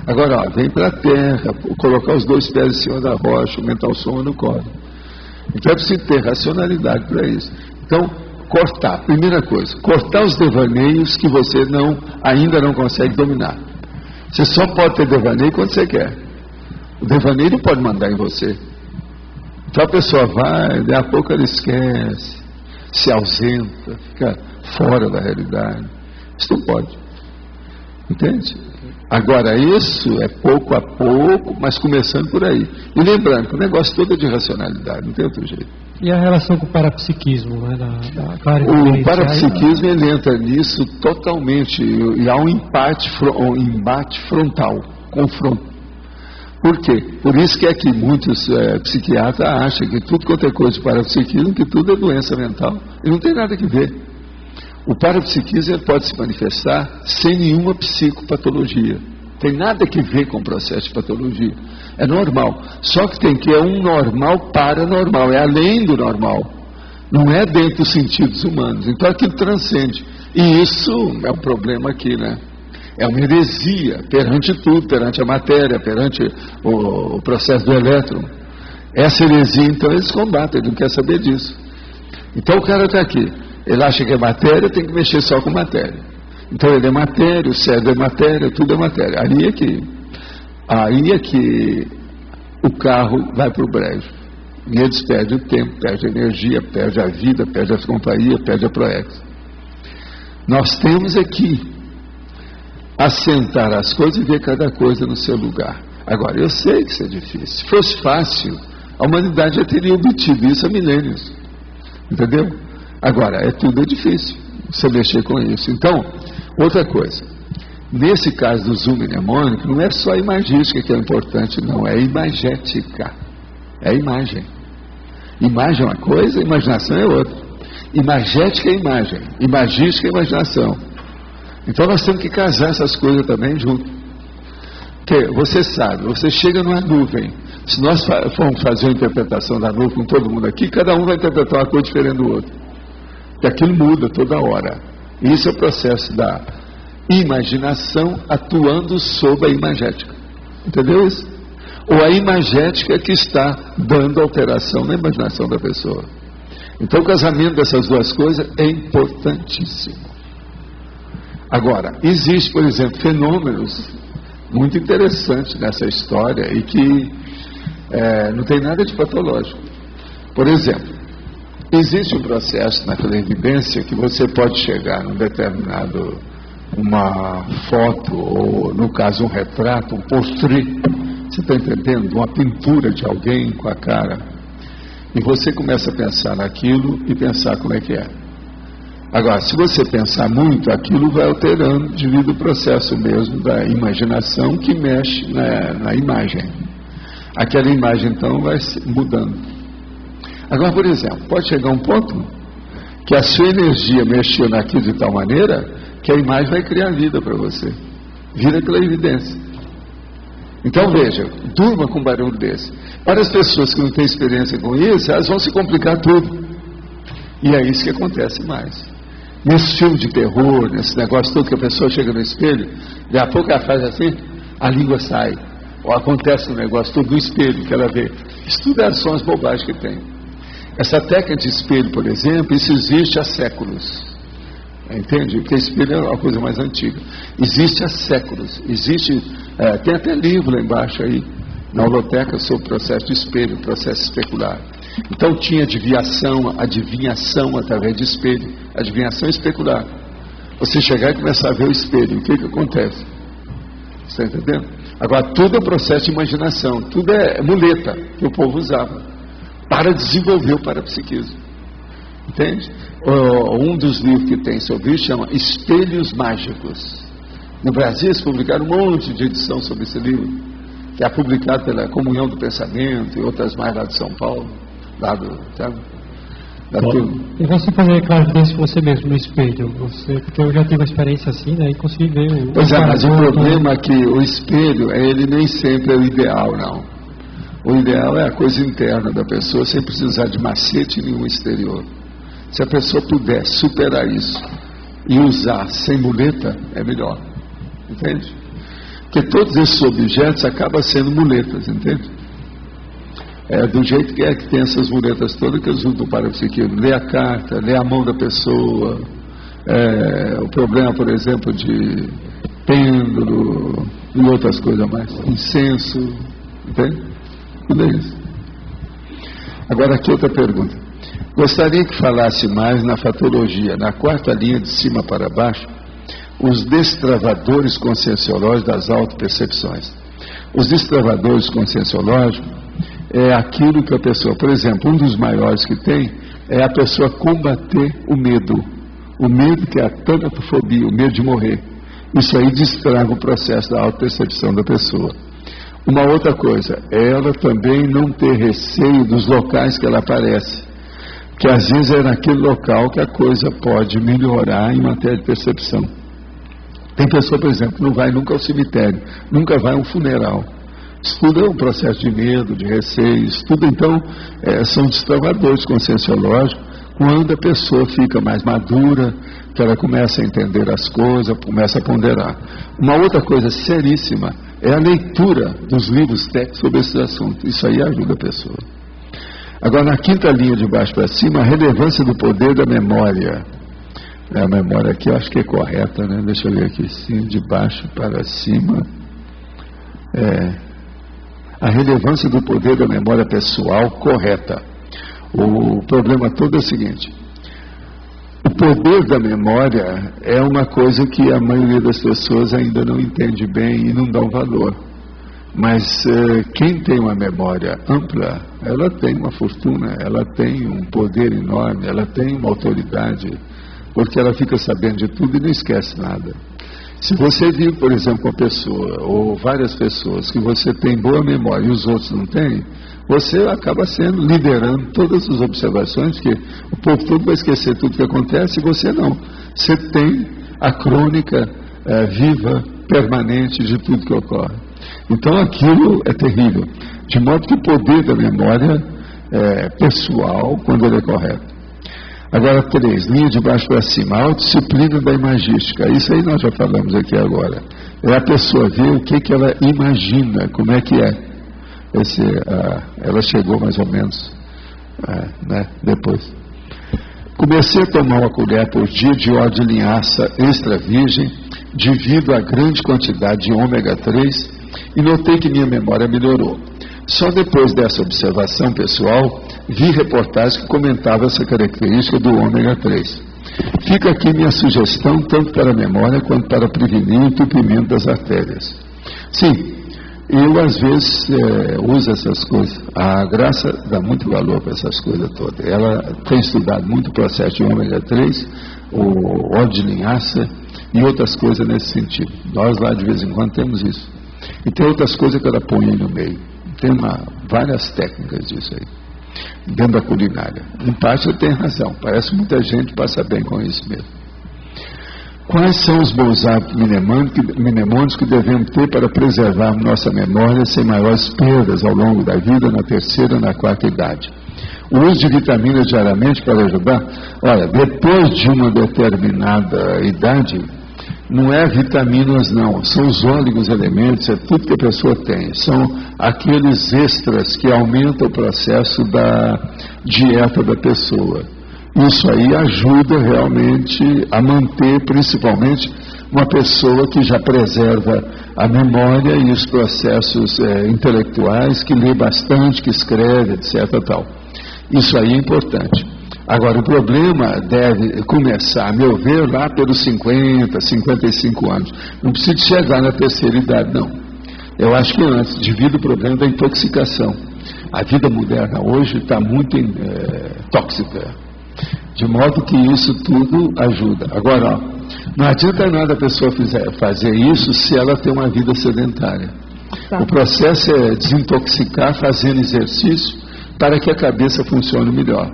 Agora, ó, vem para a terra, colocar os dois pés em cima da rocha, aumentar o som no colo. Então é preciso ter racionalidade para isso. Então, cortar. Primeira coisa, cortar os devaneios que você ainda não consegue dominar. Você só pode ter devaneio quando você quer. O devaneio não pode mandar em você. Então a pessoa vai, daqui a pouco ela esquece, se ausenta, fica fora da realidade. Isso não pode. Entende? Agora, isso é pouco a pouco, mas começando por aí. E lembrando que o negócio todo é de racionalidade, não tem outro jeito. E a relação com o parapsiquismo? Né, o parapsiquismo ele entra nisso totalmente, e há um embate frontal, confronto. Por quê? Por isso que aqui muitos psiquiatras acham que tudo quanto é coisa de parapsiquismo, que tudo é doença mental, e não tem nada a ver. O parapsiquismo ele pode se manifestar sem nenhuma psicopatologia. Tem nada a ver com o processo de patologia. É normal. Só que tem que é um normal paranormal, é além do normal. Não é dentro dos sentidos humanos. Então aquilo transcende. E isso é um problema aqui, né? É uma heresia perante tudo, perante a matéria, perante o processo do elétron. Essa heresia, então, eles combatem, ele não quer saber disso. Então o cara está aqui. Ele acha que é matéria, tem que mexer só com matéria. Então ele é matéria, o cérebro é matéria, tudo é matéria. Aí é que o carro vai para o brejo. E eles perdem o tempo, perdem a energia, perdem a vida, perdem as companhias, perdem a proex. Nós temos aqui assentar as coisas e ver cada coisa no seu lugar. Agora, eu sei que isso é difícil. Se fosse fácil, a humanidade já teria obtido isso há milênios. Entendeu? Agora, tudo é difícil você mexer com isso. Então, outra coisa, nesse caso do zoom mnemônico, não é só a imagística que é importante, não, é a imagética. É a imagem. Imagem é uma coisa, imaginação é outra. Imagética é imagem, imagística é imaginação. Então nós temos que casar essas coisas também junto. Porque você sabe, você chega numa nuvem. Se nós formos fazer uma interpretação da nuvem com todo mundo aqui, cada um vai interpretar uma coisa diferente do outro. Porque aquilo muda toda hora. E isso é o processo da imaginação atuando sobre a imagética. Entendeu isso? Ou a imagética que está dando alteração na imaginação da pessoa. Então o casamento dessas duas coisas é importantíssimo. Agora, existe, por exemplo, fenômenos muito interessantes nessa história e que não tem nada de patológico. Por exemplo, existe um processo na clarividência que você pode chegar num determinado, uma foto, ou no caso um retrato, um portrait, você está entendendo? Uma pintura de alguém com a cara, e você começa a pensar naquilo e pensar como é que é. Agora, se você pensar muito, aquilo vai alterando devido ao processo mesmo da imaginação que mexe na imagem. Aquela imagem então vai mudando. Agora, por exemplo, pode chegar um ponto que a sua energia mexeu naquilo de tal maneira que a imagem vai criar vida para você. Vira aquela evidência. Então veja, durma com um barulho desse. Para as pessoas que não têm experiência com isso, elas vão se complicar tudo. E é isso que acontece mais. Nesse filme de terror, nesse negócio todo que a pessoa chega no espelho, daqui a pouco ela faz assim, a língua sai. Ou acontece um negócio todo no espelho que ela vê. Isso tudo são as bobagens que tem. Essa técnica de espelho, por exemplo, isso existe há séculos. Entende? Porque espelho é uma coisa mais antiga. Existe há séculos. Existe, tem até livro lá embaixo aí, na holoteca, sobre o processo de espelho, processo especular. Então tinha adivinhação através de espelho, adivinhação especular. Você chegar e começar a ver o espelho, o que acontece? Você está entendendo? Agora, tudo é processo de imaginação, tudo é muleta que o povo usava para desenvolver o parapsiquismo. Entende? Um dos livros que tem sobre isso chama Espelhos Mágicos. No Brasil, eles publicaram um monte de edição sobre esse livro, que é publicado pela Comunhão do Pensamento e outras mais lá de São Paulo. E você fazer clarividência você mesmo no espelho, porque eu já tive uma experiência assim, né, e consegui ver Pois é, mas o problema é que o espelho, ele nem sempre é o ideal, não. O ideal é a coisa interna da pessoa, sem precisar de macete nenhum exterior. Se a pessoa puder superar isso e usar sem muleta, é melhor. Entende? Porque todos esses objetos acabam sendo muletas, entende? Do jeito que tem essas muletas todas que eles usam no parapsiquismo. Lê a carta, lê a mão da pessoa. O problema, por exemplo, de pêndulo e outras coisas mais. Incenso, entende? Tudo é isso. Agora aqui outra pergunta. Gostaria que falasse mais na fatologia, na quarta linha de cima para baixo, os destravadores conscienciológicos das autopercepções. Os destravadores conscienciológicos é aquilo que a pessoa, por exemplo, um dos maiores que tem é a pessoa combater o medo. O medo que é a tanatofobia, o medo de morrer. Isso aí destrava o processo da autopercepção da pessoa. Uma outra coisa, ela também não ter receio dos locais que ela aparece. Que às vezes é naquele local que a coisa pode melhorar em matéria de percepção. Tem pessoa, por exemplo, que não vai nunca ao cemitério, nunca vai a um funeral. Estuda um processo de medo, de receio, estuda então, são destravadores conscienciológicos, quando a pessoa fica mais madura, que ela começa a entender as coisas, começa a ponderar. Uma outra coisa seríssima é a leitura dos livros técnicos sobre esses assuntos. Isso aí ajuda a pessoa. Agora, na quinta linha de baixo para cima, a relevância do poder da memória. A memória aqui eu acho que é correta, né? Deixa eu ver aqui, sim, de baixo para cima. A relevância do poder da memória pessoal correta. O problema todo é o seguinte: o poder da memória é uma coisa que a maioria das pessoas ainda não entende bem e não dá um valor. Mas quem tem uma memória ampla, ela tem uma fortuna, ela tem um poder enorme, ela tem uma autoridade, porque ela fica sabendo de tudo e não esquece nada. Se você viu, por exemplo, uma pessoa ou várias pessoas que você tem boa memória e os outros não têm, você acaba liderando todas as observações, que o povo todo vai esquecer tudo que acontece e você não. Você tem a crônica viva, permanente de tudo que ocorre. Então aquilo é terrível. De modo que o poder da memória é pessoal, quando ele é correto. Agora 3, linha de baixo para cima, a autodisciplina da imagística. Isso aí nós já falamos aqui agora. É a pessoa ver o que ela imagina, como é que é. Ela chegou mais ou menos depois. Comecei a tomar uma colher por dia de óleo de linhaça extra virgem, devido à grande quantidade de ômega 3, e notei que minha memória melhorou. Só depois dessa observação pessoal, vi reportagens que comentavam essa característica do ômega 3. Fica aqui minha sugestão, tanto para a memória quanto para prevenir o entupimento das artérias. Sim, eu às vezes uso essas coisas. A Graça dá muito valor para essas coisas todas. Ela tem estudado muito o processo de ômega 3, o óleo de linhaça e outras coisas nesse sentido. Nós lá de vez em quando temos isso. E tem outras coisas que ela põe aí no meio. Tem várias técnicas disso aí, dentro da culinária. Em parte ela tem razão, parece que muita gente passa bem com isso mesmo. Quais são os bons hábitos mnemônicos que devemos ter para preservar nossa memória sem maiores perdas ao longo da vida, na terceira e na quarta idade? O uso de vitaminas diariamente para ajudar? Olha, depois de uma determinada idade, não é vitaminas não, são os óleos-elementos, é tudo que a pessoa tem, são aqueles extras que aumentam o processo da dieta da pessoa. Isso aí ajuda realmente a manter, principalmente, uma pessoa que já preserva a memória e os processos intelectuais, que lê bastante, que escreve, etc. Tal. Isso aí é importante. Agora, o problema deve começar, a meu ver, lá pelos 50, 55 anos. Não precisa chegar na terceira idade, não. Eu acho que antes, devido ao problema da intoxicação. A vida moderna hoje está muito tóxica, de modo que isso tudo ajuda. Agora, não adianta nada a pessoa fazer isso se ela tem uma vida sedentária. Tá. O processo é desintoxicar fazendo exercício para que a cabeça funcione melhor.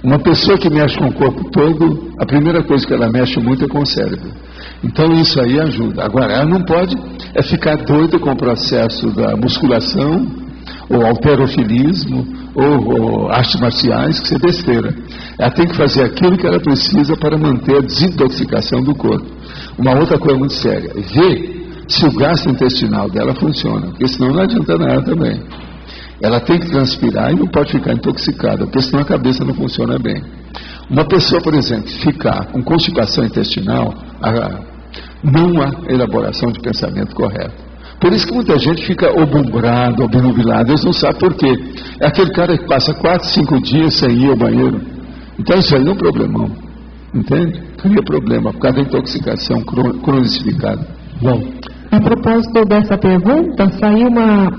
Uma pessoa que mexe com o corpo todo, a primeira coisa que ela mexe muito é com o cérebro. Então isso aí ajuda. Agora, ela não pode ficar doida com o processo da musculação, ou halterofilismo, ou artes marciais, que isso é besteira. Ela tem que fazer aquilo que ela precisa para manter a desintoxicação do corpo. Uma outra coisa muito séria, ver se o gastrointestinal dela funciona, porque senão não adianta nada também. Ela tem que transpirar e não pode ficar intoxicada, porque senão a cabeça não funciona bem. Uma pessoa, por exemplo, ficar com constipação intestinal, não há elaboração de pensamento correto. Por isso que muita gente fica obumbrado, obnubilado, eles não sabem por quê. É aquele cara que passa 4, 5 dias sem ir ao banheiro. Então isso aí é um problemão. Entende? Cria problema por causa da intoxicação cronificada. Bom, a propósito dessa pergunta, saiu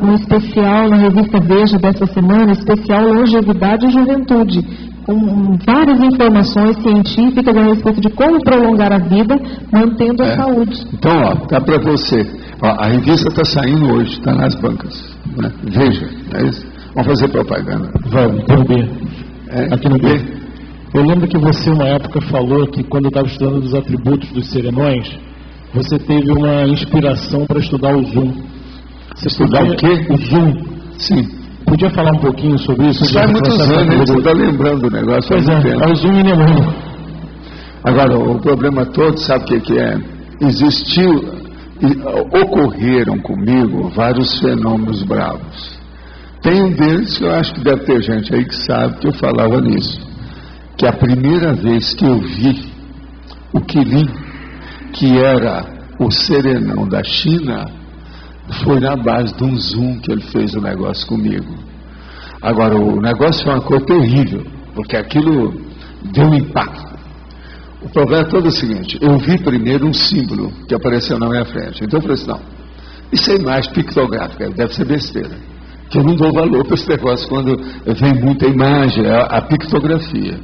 um especial na revista Veja dessa semana, especial Longevidade e Juventude, com várias informações científicas a respeito de como prolongar a vida mantendo a saúde. Então, ó, tá para você. Ó, a revista está saindo hoje, está nas bancas. Né? Veja, é isso? Vamos fazer propaganda. Vamos, aqui no B. Eu lembro que você, uma época, falou que quando eu estava estudando os atributos dos serenões, você teve uma inspiração para estudar o Zoom. Você estudar o quê? O Zoom. Sim. Podia falar um pouquinho sobre isso? Isso faz muitos anos, você está lembrando do negócio. Pois é o Zoom mnemônico. Agora, o problema todo, sabe o que é? Ocorreram comigo vários fenômenos bravos. Tem um deles que eu acho que deve ter gente aí que sabe que eu falava nisso. Que a primeira vez que eu vi o Quilim, que era o serenão da China, foi na base de um Zoom que ele fez o negócio comigo. Agora, o negócio foi uma coisa terrível, porque aquilo deu um impacto. O problema todo é o seguinte: eu vi primeiro um símbolo que apareceu na minha frente. Então eu falei assim, não, isso é imagem pictográfica, deve ser besteira. Que eu não dou valor para esse negócio quando vem muita imagem, a pictografia.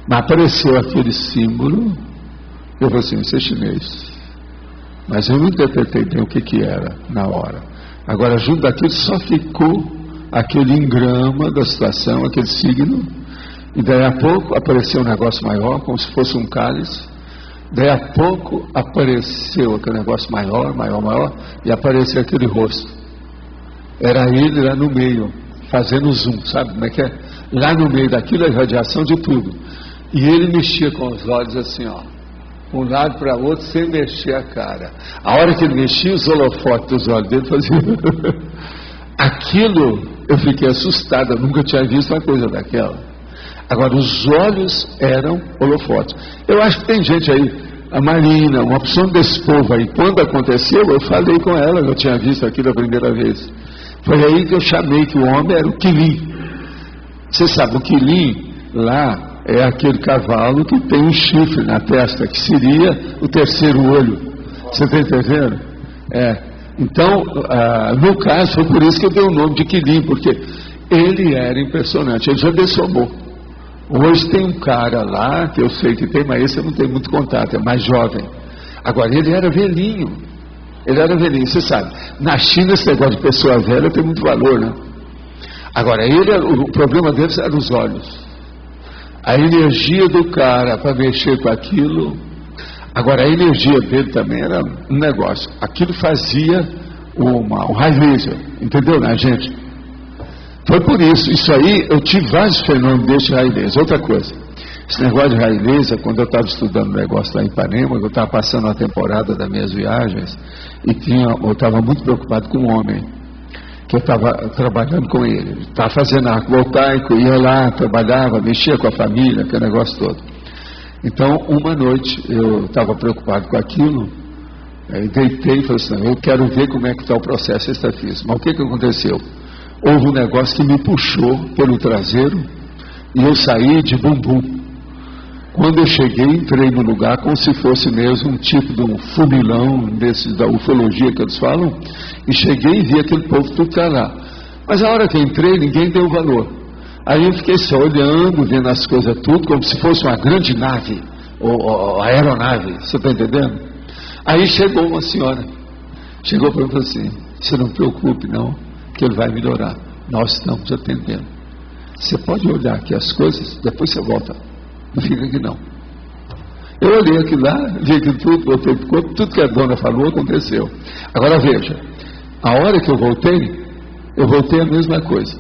Mas apareceu aquele símbolo, eu falei assim, isso é chinês. Mas eu não interpretei bem o que era na hora. Agora, junto daquilo só ficou aquele engrama da situação, aquele signo, e daí a pouco apareceu um negócio maior, como se fosse um cálice. Daí a pouco apareceu aquele negócio maior, e apareceu aquele rosto. Era ele lá no meio, fazendo zoom, sabe como é que é? Lá no meio daquilo, a irradiação de tudo. E ele mexia com os olhos assim, ó, um lado para o outro, sem mexer a cara. A hora que ele mexia, os holofotes dos olhos dele faziam. Aquilo, eu fiquei assustado, eu nunca tinha visto uma coisa daquela. Agora, os olhos eram holofotes. Eu acho que tem gente aí, a Marina, uma opção desse povo aí, quando aconteceu, eu falei com ela, eu tinha visto aquilo a primeira vez. Foi aí que eu chamei que o homem era o Quilim. Você sabe, o Quilim lá é aquele cavalo que tem um chifre na testa, que seria o terceiro olho. Você está entendendo? Então, no caso, foi por isso que eu dei o nome de Quilim, porque ele era impressionante, ele já dessomou. Hoje tem um cara lá, que eu sei que tem, mas esse eu não tenho muito contato, é mais jovem. Agora, ele era velhinho. Você sabe, na China esse negócio de pessoa velha tem muito valor, né? Agora, o problema deles era os olhos. A energia do cara para mexer com aquilo. Agora, a energia dele também era um negócio. Aquilo fazia um raio laser, entendeu, né, gente? Foi por isso aí, eu tive vários fenômenos desse raio laser. Outra coisa, esse negócio de raio laser, quando eu estava estudando o negócio lá em Ipanema, eu estava passando a temporada das minhas viagens, e eu estava muito preocupado com o homem, que eu estava trabalhando com ele. Ele estava fazendo arco voltaico, ia lá, trabalhava, mexia com a família, aquele negócio todo. Então, uma noite, eu estava preocupado com aquilo, aí deitei e falei assim, eu quero ver como é que está o processo extrafísico. Mas o que aconteceu? Houve um negócio que me puxou pelo traseiro, e eu saí de bumbum. Quando eu cheguei, entrei no lugar como se fosse mesmo um tipo de um funilão desses da ufologia que eles falam, e cheguei e vi aquele povo tudo lá. Mas a hora que eu entrei, ninguém deu valor. Aí eu fiquei só olhando, vendo as coisas tudo, como se fosse uma grande nave, ou aeronave, você está entendendo? Aí chegou uma senhora, chegou para mim e falou assim, você não se preocupe não, que ele vai melhorar, nós estamos atendendo. Você pode olhar aqui as coisas, depois você volta. Não fica aqui não. Eu olhei aquilo lá, vi aquilo tudo, voltei pro corpo, tudo que a dona falou aconteceu. Agora veja, a hora que eu voltei a mesma coisa.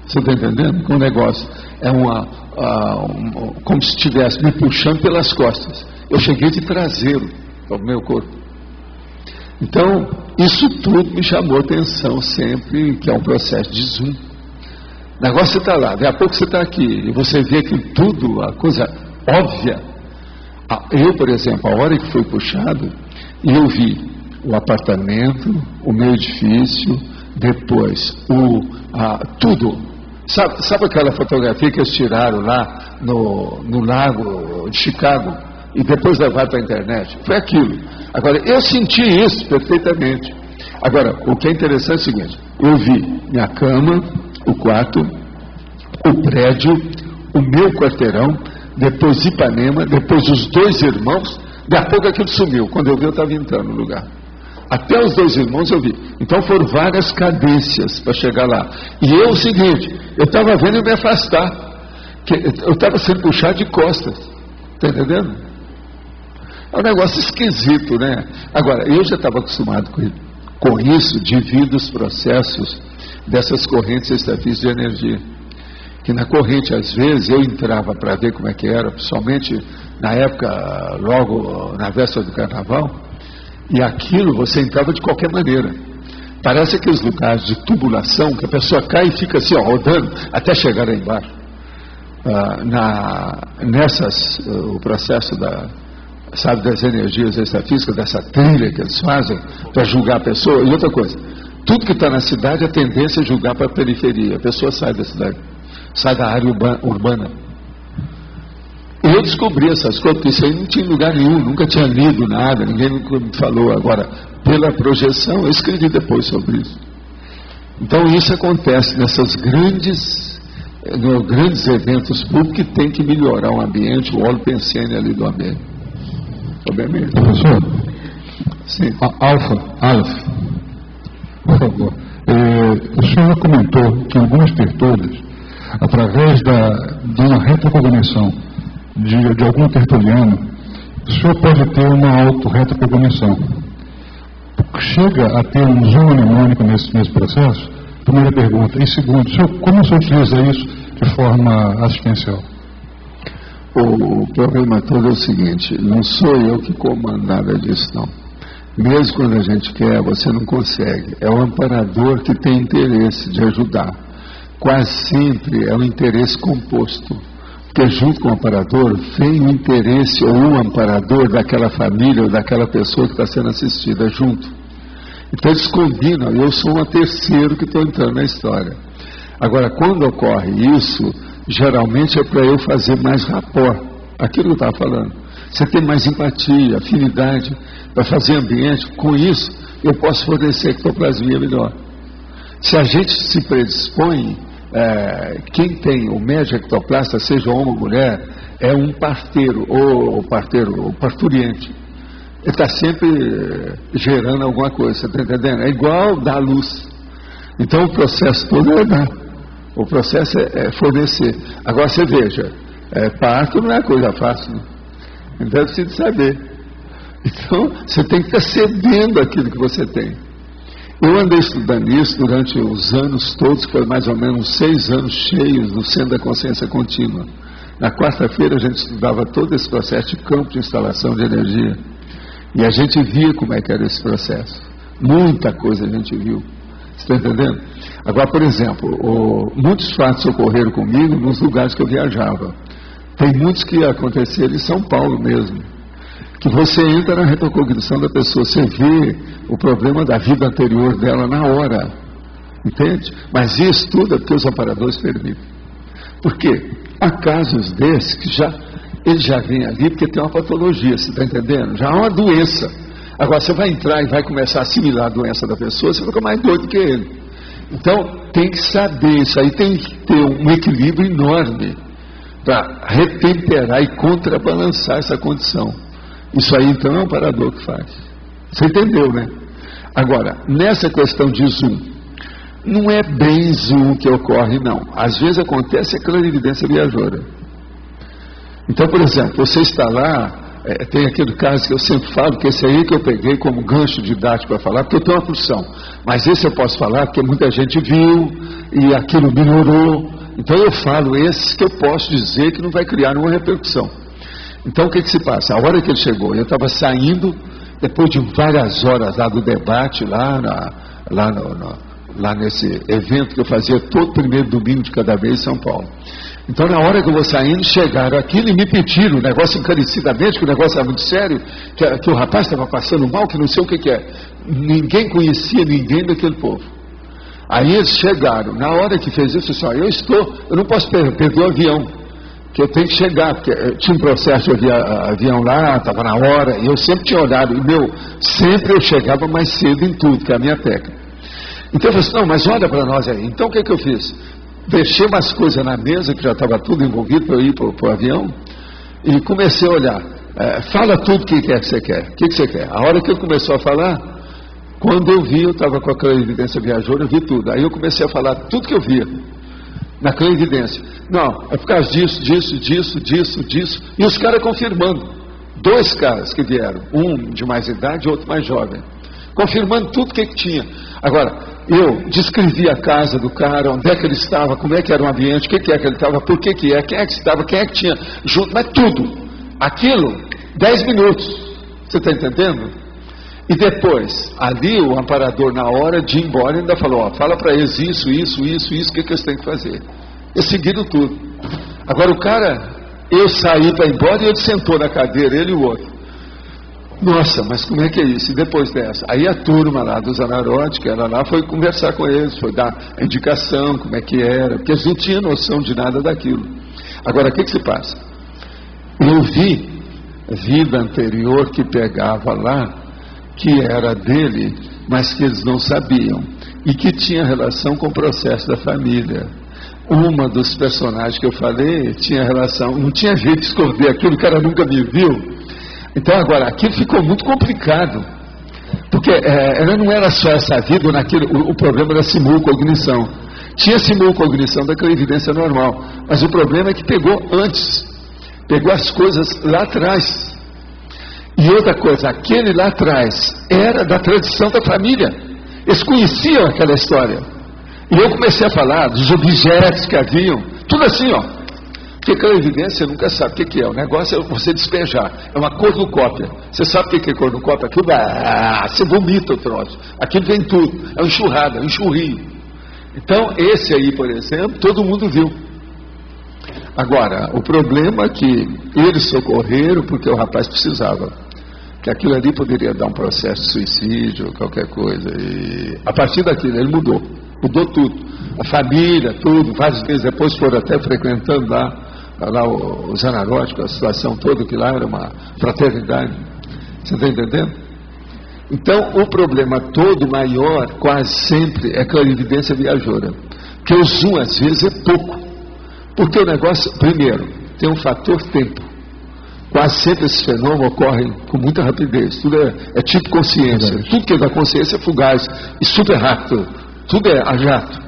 Você está entendendo? Com o negócio é como se estivesse me puxando pelas costas. Eu cheguei de traseiro ao meu corpo. Então, isso tudo me chamou a atenção sempre, que é um processo de zoom. O negócio você está lá, daqui a pouco você está aqui, e você vê que tudo, a coisa óbvia. Eu, por exemplo, a hora que foi puxado, eu vi o apartamento, o meu edifício, depois tudo. Sabe aquela fotografia que eles tiraram lá no lago de Chicago? e depois levar para a internet. Foi aquilo. Agora, eu senti isso perfeitamente. Agora, o que é interessante é o seguinte: eu vi minha cama, o quarto, o prédio, o meu quarteirão, depois Ipanema, depois os 2 irmãos, daqui a pouco aquilo sumiu. Quando eu vi, eu estava entrando no lugar. Até os 2 irmãos eu vi. Então foram várias cadências para chegar lá. E eu, o seguinte, eu estava vendo eu me afastar. Eu estava sendo puxado de costas. Está entendendo? É um negócio esquisito, né? Agora, eu já estava acostumado com isso devido aos processos dessas correntes extrafísicas de energia. Que na corrente, às vezes, eu entrava para ver como é que era, principalmente na época, logo na véspera do carnaval, e aquilo você entrava de qualquer maneira. Parece aqueles lugares de tubulação que a pessoa cai e fica assim, ó, rodando até chegar lá embaixo. O processo das energias extrafísicas, dessa trilha que eles fazem para julgar a pessoa. E outra coisa, tudo que está na cidade, a tendência é julgar para a periferia. A pessoa sai da cidade, sai da área urbana. Eu descobri essas coisas, porque isso aí não tinha lugar nenhum, nunca tinha lido nada, ninguém nunca me falou. Agora, pela projeção, eu escrevi depois sobre isso. Então isso acontece nessas grandes eventos públicos que tem que melhorar o ambiente, o óleo pensene ali do ambiente. Obviamente. Professor? Sim. Aleph, por favor. O senhor comentou que algumas tertúlias, através de uma retrocognição de algum tertuliano, o senhor pode ter uma auto-retrocognição. Chega a ter um zoom mnemônico nesse processo? Primeira pergunta. E segundo, como o senhor utiliza isso de forma assistencial? O problema todo é o seguinte: não sou eu que comando nada disso, não. Mesmo quando a gente quer, você não consegue. É o amparador que tem interesse de ajudar. Quase sempre é um interesse composto. Porque junto com o amparador vem o interesse ou o amparador daquela família ou daquela pessoa que está sendo assistida junto. Então eles combinam, eu sou um terceiro que estou entrando na história. Agora, quando ocorre isso, geralmente é para eu fazer mais rapport, aquilo que eu estava falando. Você tem mais empatia, afinidade para fazer ambiente, com isso eu posso fornecer ectoplasmia melhor. Se a gente se predispõe, quem tem o médico ectoplasta, seja homem ou mulher, é um parteiro, ou parturiente. Ele está sempre gerando alguma coisa, você está entendendo? É igual dar luz. Então o processo todo é dar. O processo é fornecer. Agora você veja, parto não é coisa fácil, né? Então é preciso saber. Então você tem que estar cedendo aquilo que você tem. Eu andei estudando isso durante os anos todos, que foi mais ou menos 6 anos cheios do Centro da Consciência Contínua. Na quarta-feira a gente estudava todo esse processo de campo de instalação de energia. E a gente via como é que era esse processo. Muita coisa a gente viu. Você está entendendo? Agora, por exemplo, muitos fatos ocorreram comigo nos lugares que eu viajava. Tem muitos que aconteceram em São Paulo mesmo. Que você entra na retrocognição da pessoa, você vê o problema da vida anterior dela na hora. Entende? Mas isso tudo é porque os amparadores permitem. Por quê? Há casos desses que ele já vem ali porque tem uma patologia, você está entendendo? Já há uma doença. Agora você vai entrar e vai começar a assimilar a doença da pessoa, você fica mais doido que ele. Então tem que saber, isso aí tem que ter um equilíbrio enorme para retemperar e contrabalançar essa condição. Isso aí então é um amparador que faz. Você entendeu, né? Agora, nessa questão de zoom, não é bem zoom que ocorre, não. Às vezes acontece a clarividência viajoura. Então, por exemplo, você está lá, tem aquele caso que eu sempre falo, que esse aí que eu peguei como gancho didático para falar, porque eu tenho uma função. Mas esse eu posso falar porque muita gente viu e aquilo melhorou. Então eu falo esse que eu posso dizer que não vai criar nenhuma repercussão. Então o que se passa? A hora que ele chegou, eu estava saindo, depois de várias horas lá do debate, lá nesse evento que eu fazia todo primeiro domingo de cada mês em São Paulo. Então na hora que eu vou saindo, chegaram aquilo e me pediram, o negócio encarecidamente, que o negócio era muito sério, que o rapaz estava passando mal, que não sei o que é. Ninguém conhecia ninguém daquele povo. Aí eles chegaram, na hora que fez isso, eu não posso perder o avião. que eu tenho que chegar, porque tinha um processo de avião lá, estava na hora, e eu sempre tinha olhado, e sempre eu chegava mais cedo em tudo, que é a minha técnica. Então eu falei assim, não, mas olha para nós aí. Então o que eu fiz? Deixei umas coisas na mesa, que já estava tudo envolvido para eu ir para o avião, e comecei a olhar. Fala tudo o que é que você quer. O que você quer? A hora que ele começou a falar, quando eu vi, eu estava com a clarividência viajora, eu vi tudo. Aí eu comecei a falar tudo que eu via, na clarividência. Não, é por causa disso. E os caras confirmando. 2 caras que vieram, um de mais idade e outro mais jovem, confirmando tudo que tinha. Agora, eu descrevi a casa do cara, onde é que ele estava, como é que era o ambiente, o que é que ele estava, por que é, quem é que estava, quem é que tinha junto, mas tudo. Aquilo, 10 minutos. Você está entendendo? E depois, ali o amparador, na hora de ir embora, ainda falou, fala para eles isso, o que eles têm que fazer. Eles seguiram tudo. Agora o cara, eu saí para ir embora e ele sentou na cadeira, ele e o outro. Nossa, mas como é que é isso? E depois dessa? Aí a turma lá do Zanarote, que era lá, foi conversar com eles, foi dar a indicação, como é que era, porque eles não tinham noção de nada daquilo. Agora, o que se passa? Eu vi vida anterior que pegava lá, que era dele, mas que eles não sabiam, e que tinha relação com o processo da família. Uma dos personagens que eu falei tinha relação, não tinha jeito de esconder aquilo, o cara nunca me viu. Então agora, aquilo ficou muito complicado, porque ela não era só essa vida, o problema da simulcognição. Tinha simulcognição da clarividência normal, mas o problema é que pegou antes, pegou as coisas lá atrás. E outra coisa, aquele lá atrás era da tradição da família, eles conheciam aquela história. E eu comecei a falar dos objetos que haviam, tudo assim, porque clarividência nunca sabe o que é. O negócio é você despejar. É uma cornucópia. Você sabe o que é cornucópia? Aquilo você vomita o troço. Aquilo vem tudo. É uma enxurrada, é um enxurrinho. Então, esse aí, por exemplo, todo mundo viu. Agora, o problema é que eles socorreram porque o rapaz precisava. Que aquilo ali poderia dar um processo de suicídio, qualquer coisa. E a partir daquilo, ele mudou. Mudou tudo. A família, tudo. Vários meses depois foram até frequentando lá o Zanarótico, a situação toda, que lá era uma fraternidade. Você está entendendo? Então, o problema todo maior, quase sempre, é clarividência viajora. Porque o zoom, às vezes, é pouco. Porque o negócio, primeiro, tem um fator tempo. Quase sempre esses fenômenos ocorrem com muita rapidez. Tudo é tipo consciência. Tudo que é da consciência é fugaz e super rápido. Tudo é a jato.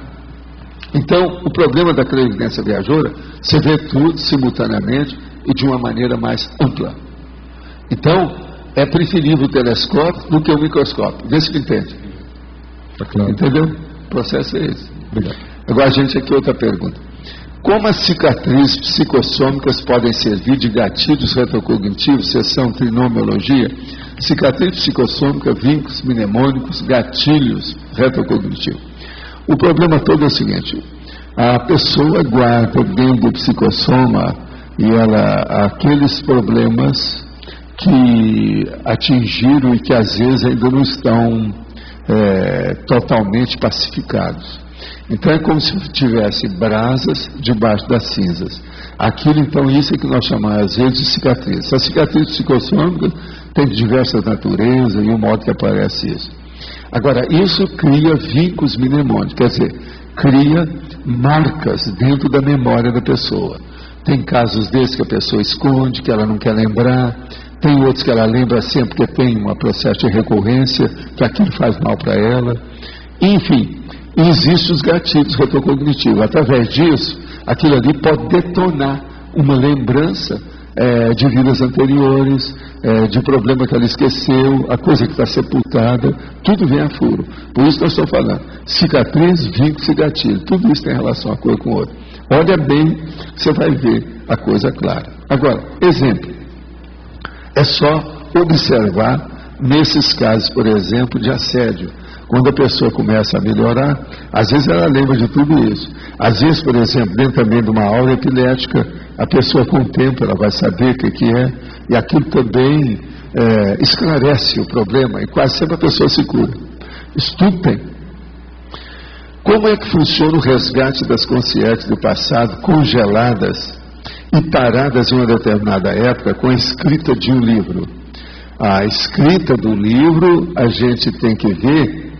Então, o problema da clarividência viajora, você vê tudo simultaneamente e de uma maneira mais ampla. Então, é preferível o telescópio do que o microscópio. Vê se me entende. Tá claro. Entendeu? O processo é esse. Obrigado. Agora, gente, aqui outra pergunta. Como as cicatrizes psicossômicas podem servir de gatilhos retrocognitivos, seção trinomiologia? Cicatriz psicossômica, vínculos mnemônicos, gatilhos retrocognitivos. O problema todo é o seguinte: a pessoa guarda dentro do psicossoma e aqueles problemas que atingiram e que às vezes ainda não estão totalmente pacificados. Então é como se tivesse brasas debaixo das cinzas. Aquilo, então, isso é que nós chamamos às vezes de cicatriz. A cicatriz psicossômica tem de diversas naturezas e o modo que aparece isso. Agora, isso cria vínculos mnemônicos, quer dizer, cria marcas dentro da memória da pessoa. Tem casos desses que a pessoa esconde, que ela não quer lembrar. Tem outros que ela lembra sempre porque tem um processo de recorrência, que aquilo faz mal para ela. Enfim, existem os gatilhos retrocognitivos. Através disso, aquilo ali pode detonar uma lembrança de vidas anteriores, de problema que ela esqueceu, a coisa que está sepultada, tudo vem a furo. Por isso nós estamos falando, cicatriz, vínculos e gatilho, tudo isso tem relação a coisa com outra. Olha bem, você vai ver a coisa clara. Agora, exemplo, é só observar nesses casos, por exemplo, de assédio. Quando a pessoa começa a melhorar, às vezes ela lembra de tudo isso. Às vezes, por exemplo, dentro também de uma aura epilética, a pessoa com o tempo ela vai saber o que é, e aquilo também esclarece o problema, e quase sempre a pessoa se cura. Isso tudo tem. Como é que funciona o resgate das consciências do passado congeladas e paradas em uma determinada época com a escrita de um livro. A escrita do livro, a gente tem que ver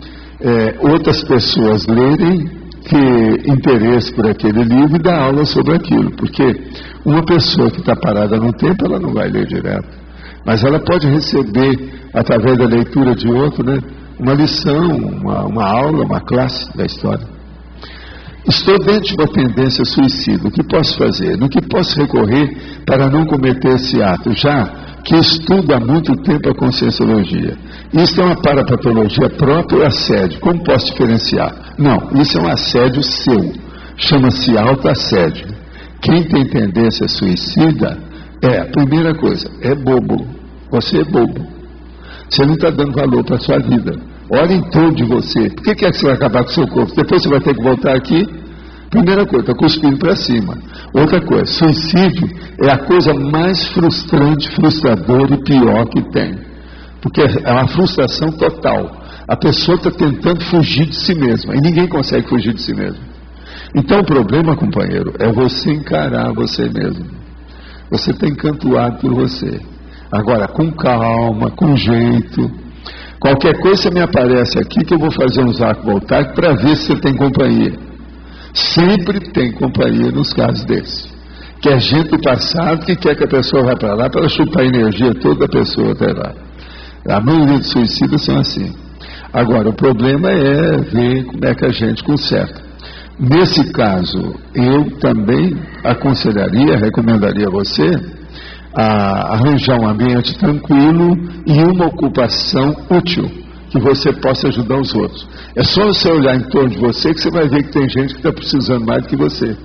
outras pessoas lerem, ter interesse por aquele livro e dar aula sobre aquilo, porque uma pessoa que está parada no tempo, ela não vai ler direto, mas ela pode receber, através da leitura de outro, né, uma lição, uma aula, uma classe da história. Estou dentro de uma tendência suicida, o que posso fazer? No que posso recorrer para não cometer esse ato? Já que estudo há muito tempo a conscienciologia. Isso é uma parapatologia própria ou assédio? Como posso diferenciar? Não, isso é um assédio seu. Chama-se autoassédio. Quem tem tendência suicida a primeira coisa, é bobo. Você é bobo. Você não está dando valor para a sua vida. Olha em torno de você. Por que você vai acabar com o seu corpo? Depois você vai ter que voltar aqui. Primeira coisa, está cuspindo para cima. Outra coisa, suicídio é a coisa mais frustrante, frustradora e pior que tem. Porque é uma frustração total. A pessoa está tentando fugir de si mesma e ninguém consegue fugir de si mesmo. Então o problema, companheiro, é você encarar você mesmo. Você está encantuado por você. Agora, com calma, com jeito. Qualquer coisa me aparece aqui que eu vou fazer um arco voltaico para ver se você tem companhia. Sempre tem companhia nos casos desses. Que é gente do passado que quer que a pessoa vá para lá para chupar a energia toda da pessoa até lá. A maioria dos suicidas são assim. Agora, o problema é ver como é que a gente conserta. Nesse caso, eu também aconselharia, recomendaria a você a arranjar um ambiente tranquilo e uma ocupação útil, que você possa ajudar os outros. É só você olhar em torno de você que você vai ver que tem gente que está precisando mais do que você.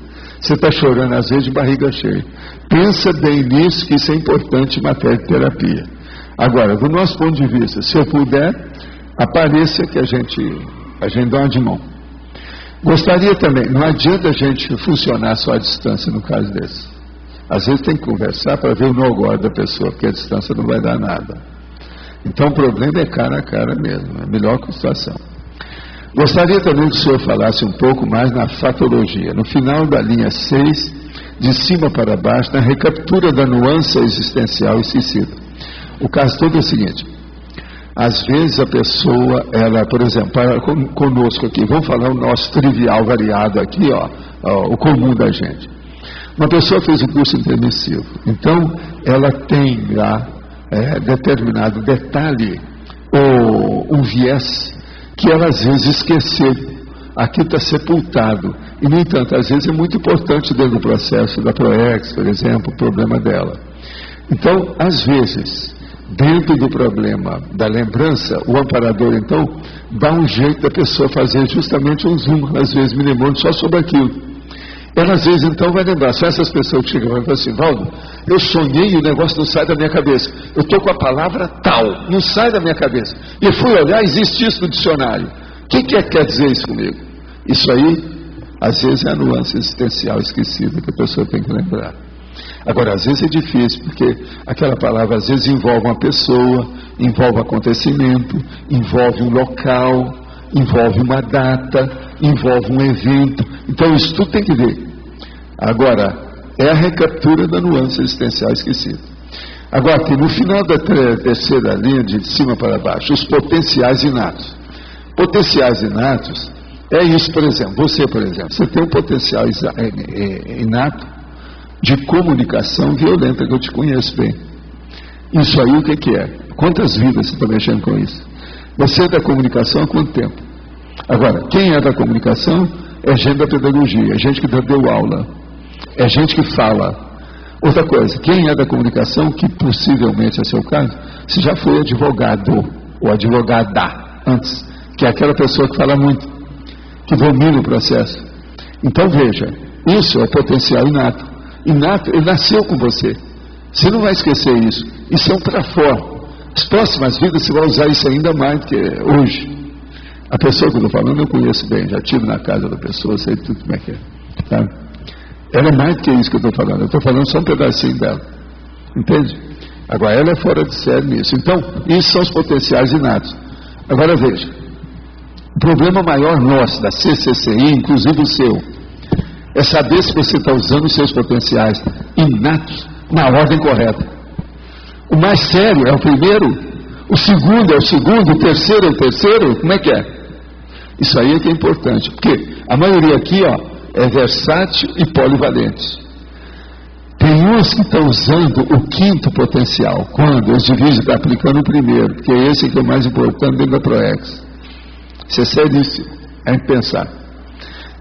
Você está chorando às vezes de barriga cheia. Pensa bem nisso, que isso é importante em matéria de terapia. Agora, do nosso ponto de vista, se eu puder, apareça que a gente dá uma de mão. Gostaria também, não adianta a gente funcionar só à distância no caso desse. Às vezes tem que conversar para ver o no-go da pessoa, porque a distância não vai dar nada. Então o problema é cara a cara mesmo, é a melhor situação. Gostaria também que o senhor falasse um pouco mais na fatologia. No final da linha 6, de cima para baixo, na recaptura da nuance existencial esquecida. O caso todo é o seguinte: às vezes a pessoa, ela, por exemplo, conosco aqui, vamos falar o nosso trivial variado aqui, o comum da gente. Uma pessoa fez o curso intermissivo, então ela tem lá determinado detalhe ou um viés que ela às vezes esqueceu. Aqui está sepultado. E, no entanto, às vezes é muito importante dentro do processo da ProEx, por exemplo, o problema dela. Então, às vezes, dentro do problema da lembrança, o amparador, então, dá um jeito da pessoa fazer justamente um zoom, às vezes me lembrando só sobre aquilo. Ela, às vezes, então, vai lembrar. Só essas pessoas que chegam e falam assim: Valdo, eu sonhei e o negócio não sai da minha cabeça. Eu estou com a palavra tal, não sai da minha cabeça. E fui olhar, existe isso no dicionário. O que quer dizer isso comigo? Isso aí, às vezes, é a nuance existencial esquecida que a pessoa tem que lembrar. Agora, às vezes é difícil, porque aquela palavra, às vezes, envolve uma pessoa, envolve um acontecimento, envolve um local, envolve uma data, envolve um evento. Então isso tudo tem que ver. Agora, é a recaptura da nuance existencial esquecida. Agora, tem no final da terceira linha, de cima para baixo, os potenciais inatos. Potenciais inatos é isso, por exemplo. Você, por exemplo, você tem um potencial inato de comunicação violenta, que eu te conheço bem. Isso aí o que é? Quantas vidas você está mexendo com isso? Você é da comunicação há quanto tempo? Agora, quem é da comunicação é gente da pedagogia, é gente que deu aula, é gente que fala. Outra coisa, quem é da comunicação, que possivelmente é seu caso, você já foi advogado ou advogada antes, que é aquela pessoa que fala muito, que domina o processo. Então veja, isso é potencial inato. Inato, ele nasceu com você. Você não vai esquecer isso. Isso é um trafor. As próximas vidas você vai usar isso ainda mais do que hoje. A pessoa que eu estou falando eu conheço bem, já estive na casa da pessoa, sei tudo como é que é. Tá? Ela é mais do que isso que eu estou falando. Eu estou falando só um pedacinho dela. Entende? Agora ela é fora de série nisso. Então, isso são os potenciais inatos. Agora veja, o problema maior nosso, da CCCI, inclusive o seu, É saber se você está usando os seus potenciais inatos na ordem correta. O mais sério é o primeiro, o segundo é o segundo, o terceiro é o terceiro, como é que é? Isso aí é que é importante, porque a maioria aqui, ó, é versátil e polivalente. Tem uns que estão usando o quinto potencial, quando eles dividem, está aplicando o primeiro, porque esse que é o mais importante dentro da ProEx. Isso é seríssimo, é pensar.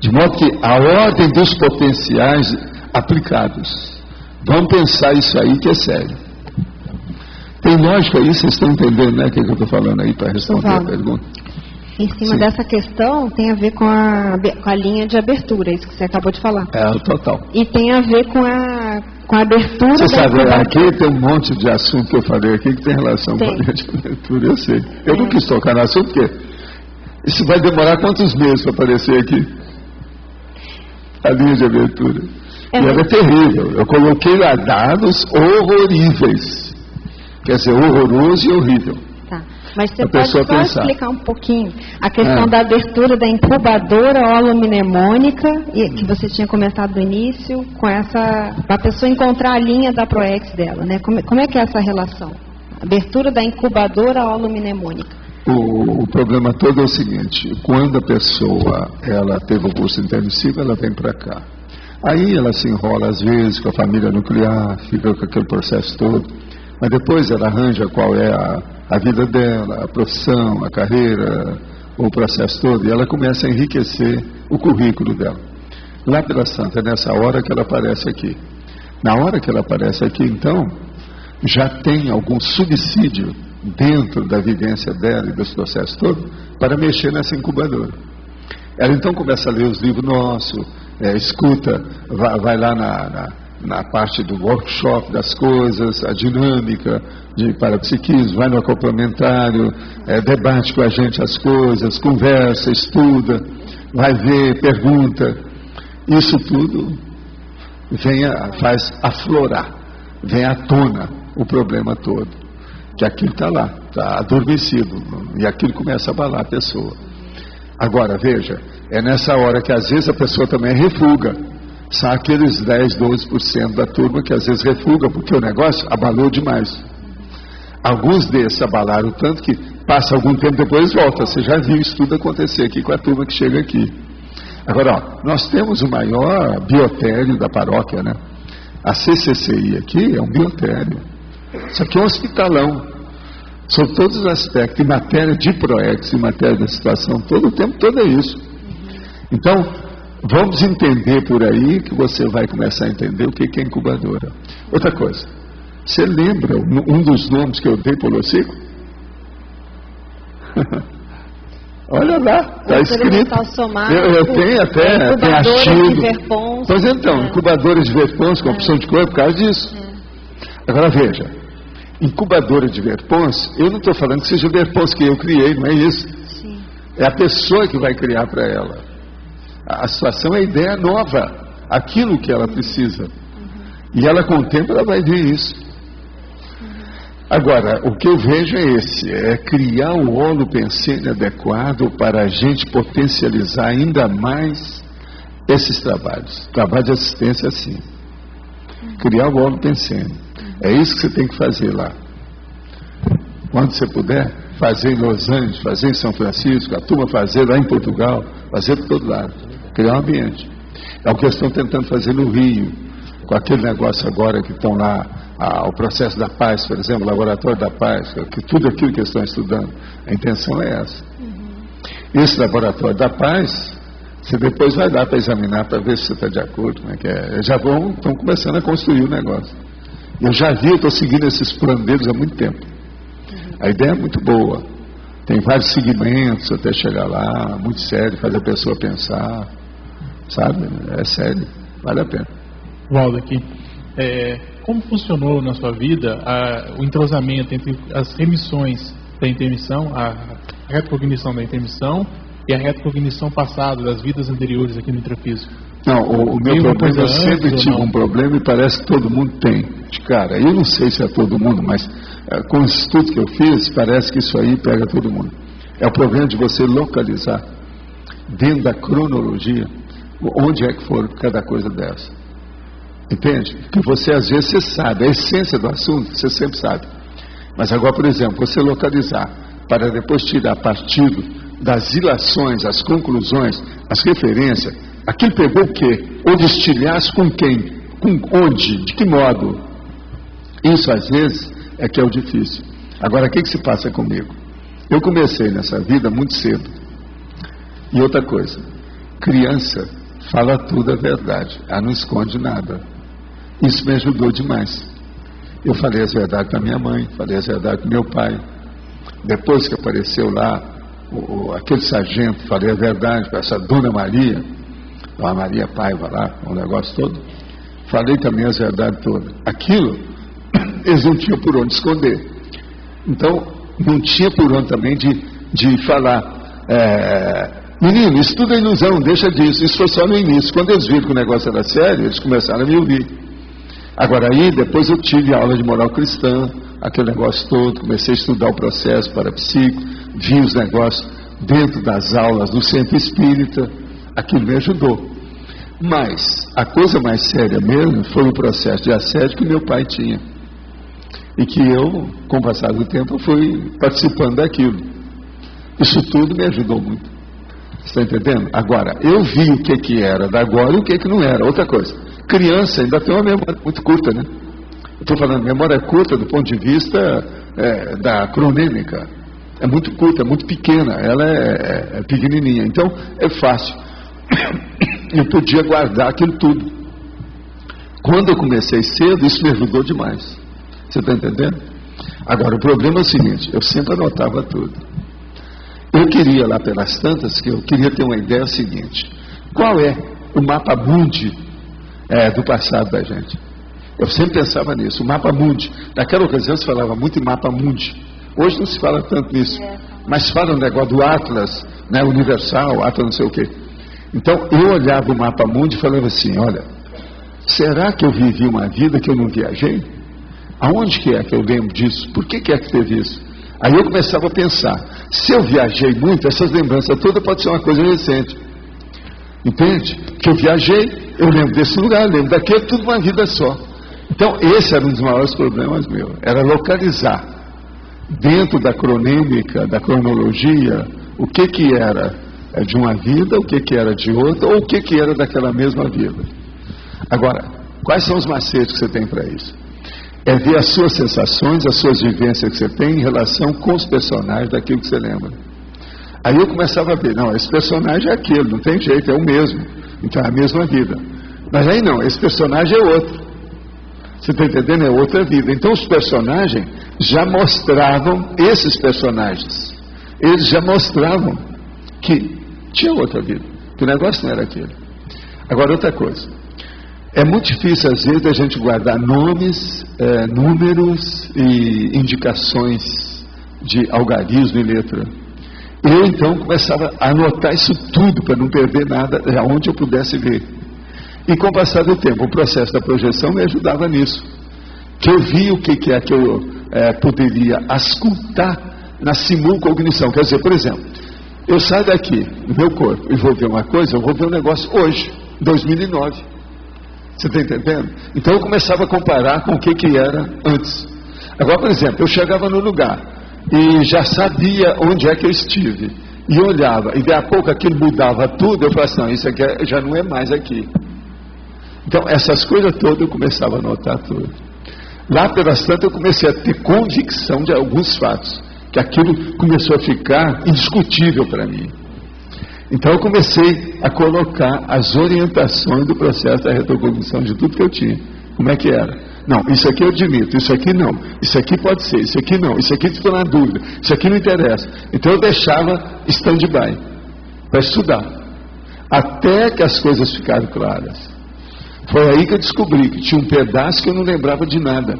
De modo que a ordem dos potenciais aplicados, vamos pensar isso aí que é sério. Tem lógica aí, vocês estão entendendo, né, o que eu estou falando aí para responder a pergunta? Em cima dessa questão, tem a ver com a linha de abertura, isso que você acabou de falar. É, o total. E tem a ver com a abertura... Você sabe, aqui tem um monte de assunto que eu falei aqui que tem relação com a linha de abertura, eu sei. Eu não quis tocar no assunto, porque isso vai demorar quantos meses para aparecer aqui? A linha de abertura. E ela é terrível. Eu coloquei lá dados horroríveis. Quer dizer, horroroso e horrível. Tá. Mas você pode só explicar um pouquinho a questão da abertura da incubadora holomnemônica, que você tinha comentado no início, com essa, para a pessoa encontrar a linha da ProEx dela, né? Como é que é essa relação? Abertura da incubadora holomnemônica. O problema todo é o seguinte: quando a pessoa ela teve o curso intermissivo, ela vem para cá. Aí ela se enrola às vezes com a família nuclear, fica com aquele processo todo. Mas depois ela arranja qual é a vida dela, a profissão, a carreira, o processo todo, e ela começa a enriquecer o currículo dela. Lá pela Santa, é nessa hora que ela aparece aqui. Na hora que ela aparece aqui, então, já tem algum subsídio dentro da vivência dela e desse processo todo para mexer nessa incubadora. Ela então começa a ler os livros nossos, escuta, vai lá na parte do workshop das coisas, a dinâmica de parapsiquismo, vai no acomplamentário, debate com a gente as coisas, conversa, estuda, vai ver, pergunta. Isso tudo faz aflorar, vem à tona o problema todo. Que aquilo está lá, está adormecido, e aquilo começa a abalar a pessoa. Agora, veja, é nessa hora que às vezes a pessoa também refuga. São aqueles 10, 12% da turma que às vezes refuga, porque o negócio abalou demais. Alguns desses abalaram tanto que passa algum tempo depois volta. Você já viu isso tudo acontecer aqui com a turma que chega aqui. Agora, ó, nós temos o maior biotério da paróquia, né? A CCCI aqui é um biotério. Isso aqui é um hospitalão, sobre todos os aspectos, em matéria de ProEx, em matéria da situação, todo o tempo todo é isso. Então, vamos entender por aí que você vai começar a entender o que é incubadora. Outra coisa, você lembra um dos nomes que eu dei para o Locico? Olha lá, está escrito. Eu tenho até, tem artigo. Pois então, incubadora de Verpons com opção de cor por causa disso. Agora veja, incubadora de Verpons, eu não estou falando que seja Verpons que eu criei, não é isso. Sim. É a pessoa que vai criar para ela. A situação é a ideia nova, aquilo que ela precisa. E ela com o tempo ela vai ver isso. Agora, o que eu vejo é criar o holopensene adequado para a gente potencializar ainda mais esses trabalhos. Trabalho de assistência assim. Criar o holopensene. É isso que você tem que fazer lá. Quando você puder, fazer em Los Angeles, fazer em São Francisco, a turma fazer lá em Portugal, fazer por todo lado. Criar um ambiente. É o que eles estão tentando fazer no Rio, com aquele negócio agora que estão lá, o processo da paz, por exemplo, o laboratório da paz, que tudo aquilo que eles estão estudando. A intenção é essa. Esse laboratório da paz, você depois vai lá para examinar, para ver se você está de acordo, como é que é. Já estão começando a construir o negócio. Eu já vi, eu estou seguindo esses planos deles há muito tempo. A ideia é muito boa. Tem vários segmentos até chegar lá, muito sério, faz a pessoa pensar. Sabe? É sério, vale a pena. Waldo, aqui. Como funcionou na sua vida o entrosamento entre as remissões da intermissão, a retrocognição da intermissão e a retrocognição passada, das vidas anteriores aqui no intrafísico? Não, o meu problema, eu sempre tive um problema e parece que todo mundo tem. De cara, eu não sei se é todo mundo, mas com o estudo que eu fiz, parece que isso aí pega todo mundo. É o problema de você localizar dentro da cronologia onde é que for cada coisa dessa. Entende? Porque você às vezes você sabe, a essência do assunto você sempre sabe. Mas agora, por exemplo, você localizar para depois tirar partido das ilações, as conclusões, as referências, aquilo pegou o quê? Houve estilhaço com quem? Com onde? De que modo? Isso às vezes é que é o difícil. Agora, o que se passa comigo? Eu comecei nessa vida muito cedo. E outra coisa, criança fala tudo a verdade, ela não esconde nada. Isso me ajudou demais. Eu falei as verdades para minha mãe, falei as verdades para meu pai. Depois que apareceu lá aquele sargento, falei a verdade para essa Dona Maria, a Maria Paiva lá, o negócio todo. Falei também as verdades todas. Aquilo, eles não tinham por onde esconder. Então, não tinha por onde também de falar, menino, isso tudo é ilusão, deixa disso. Isso foi só no início. Quando eles viram que o negócio era sério, eles começaram a me ouvir. Agora aí, depois eu tive aula de moral cristã, aquele negócio todo, comecei a estudar o processo parapsíquico, vi os negócios dentro das aulas do centro espírita, aquilo me ajudou. Mas a coisa mais séria mesmo foi o processo de assédio que meu pai tinha. E que eu, com o passar do tempo, fui participando daquilo. Isso tudo me ajudou muito. Você está entendendo? Agora, eu vi o que era da agora e o que não era. Outra coisa, criança ainda tem uma memória muito curta, né? Eu estou falando memória curta do ponto de vista da cronêmica. É muito curta, é muito pequena, ela é pequenininha. Então, é fácil. Eu podia guardar aquilo tudo. Quando eu comecei cedo, isso me ajudou demais. Você está entendendo? Agora, o problema é o seguinte, eu sempre anotava tudo. Eu queria lá pelas tantas, que eu queria ter uma ideia seguinte. Qual é o mapa mundi do passado da gente? Eu sempre pensava nisso, o mapa mundi. Naquela ocasião se falava muito em mapa mundi. Hoje não se fala tanto nisso. Mas se fala no negócio do Atlas, né, universal, Atlas não sei o quê. Então, eu olhava o mapa mundi e falava assim, olha, será que eu vivi uma vida que eu não viajei? Aonde que é que eu lembro disso? Por que é que teve isso? Aí eu começava a pensar, se eu viajei muito, essas lembranças todas podem ser uma coisa recente. Entende? Que eu viajei, eu lembro desse lugar, lembro daquele, tudo uma vida só. Então, esse era um dos maiores problemas meus, era localizar dentro da cronêmica, da cronologia, o que era de uma vida, o que era de outra, ou o que era daquela mesma vida. Agora, quais são os macetes que você tem para isso? É ver as suas sensações, as suas vivências que você tem em relação com os personagens daquilo que você lembra. Aí eu começava a ver, não, esse personagem é aquele, não tem jeito, é o mesmo. Então é a mesma vida. Mas aí não, esse personagem é outro. Você está entendendo? É outra vida. Então os personagens já mostravam, esses personagens, eles já mostravam que tinha outra vida, que o negócio não era aquele. Agora outra coisa. É muito difícil, às vezes, a gente guardar nomes, números e indicações de algarismo e letra. Eu, então, começava a anotar isso tudo para não perder nada, aonde eu pudesse ver. E, com o passar do tempo, o processo da projeção me ajudava nisso. Que eu via o que é que eu poderia auscultar na simulcognição. Quer dizer, por exemplo, eu saio daqui, do meu corpo, e vou ver uma coisa, eu vou ver um negócio hoje, 2009. Você está entendendo? Então eu começava a comparar com o que era antes. Agora, por exemplo, eu chegava no lugar e já sabia onde é que eu estive. E olhava, e daqui a pouco aquilo mudava tudo, eu falava assim, não, isso aqui já não é mais aqui. Então essas coisas todas eu começava a notar tudo. Lá pelas tantas eu comecei a ter convicção de alguns fatos, que aquilo começou a ficar indiscutível para mim. Então eu comecei a colocar as orientações do processo da retrocognição de tudo que eu tinha. Como é que era? Não, isso aqui eu admito, isso aqui não, isso aqui pode ser, isso aqui não, isso aqui estou na dúvida, isso aqui não interessa. Então eu deixava stand-by para estudar, até que as coisas ficaram claras. Foi aí que eu descobri que tinha um pedaço que eu não lembrava de nada.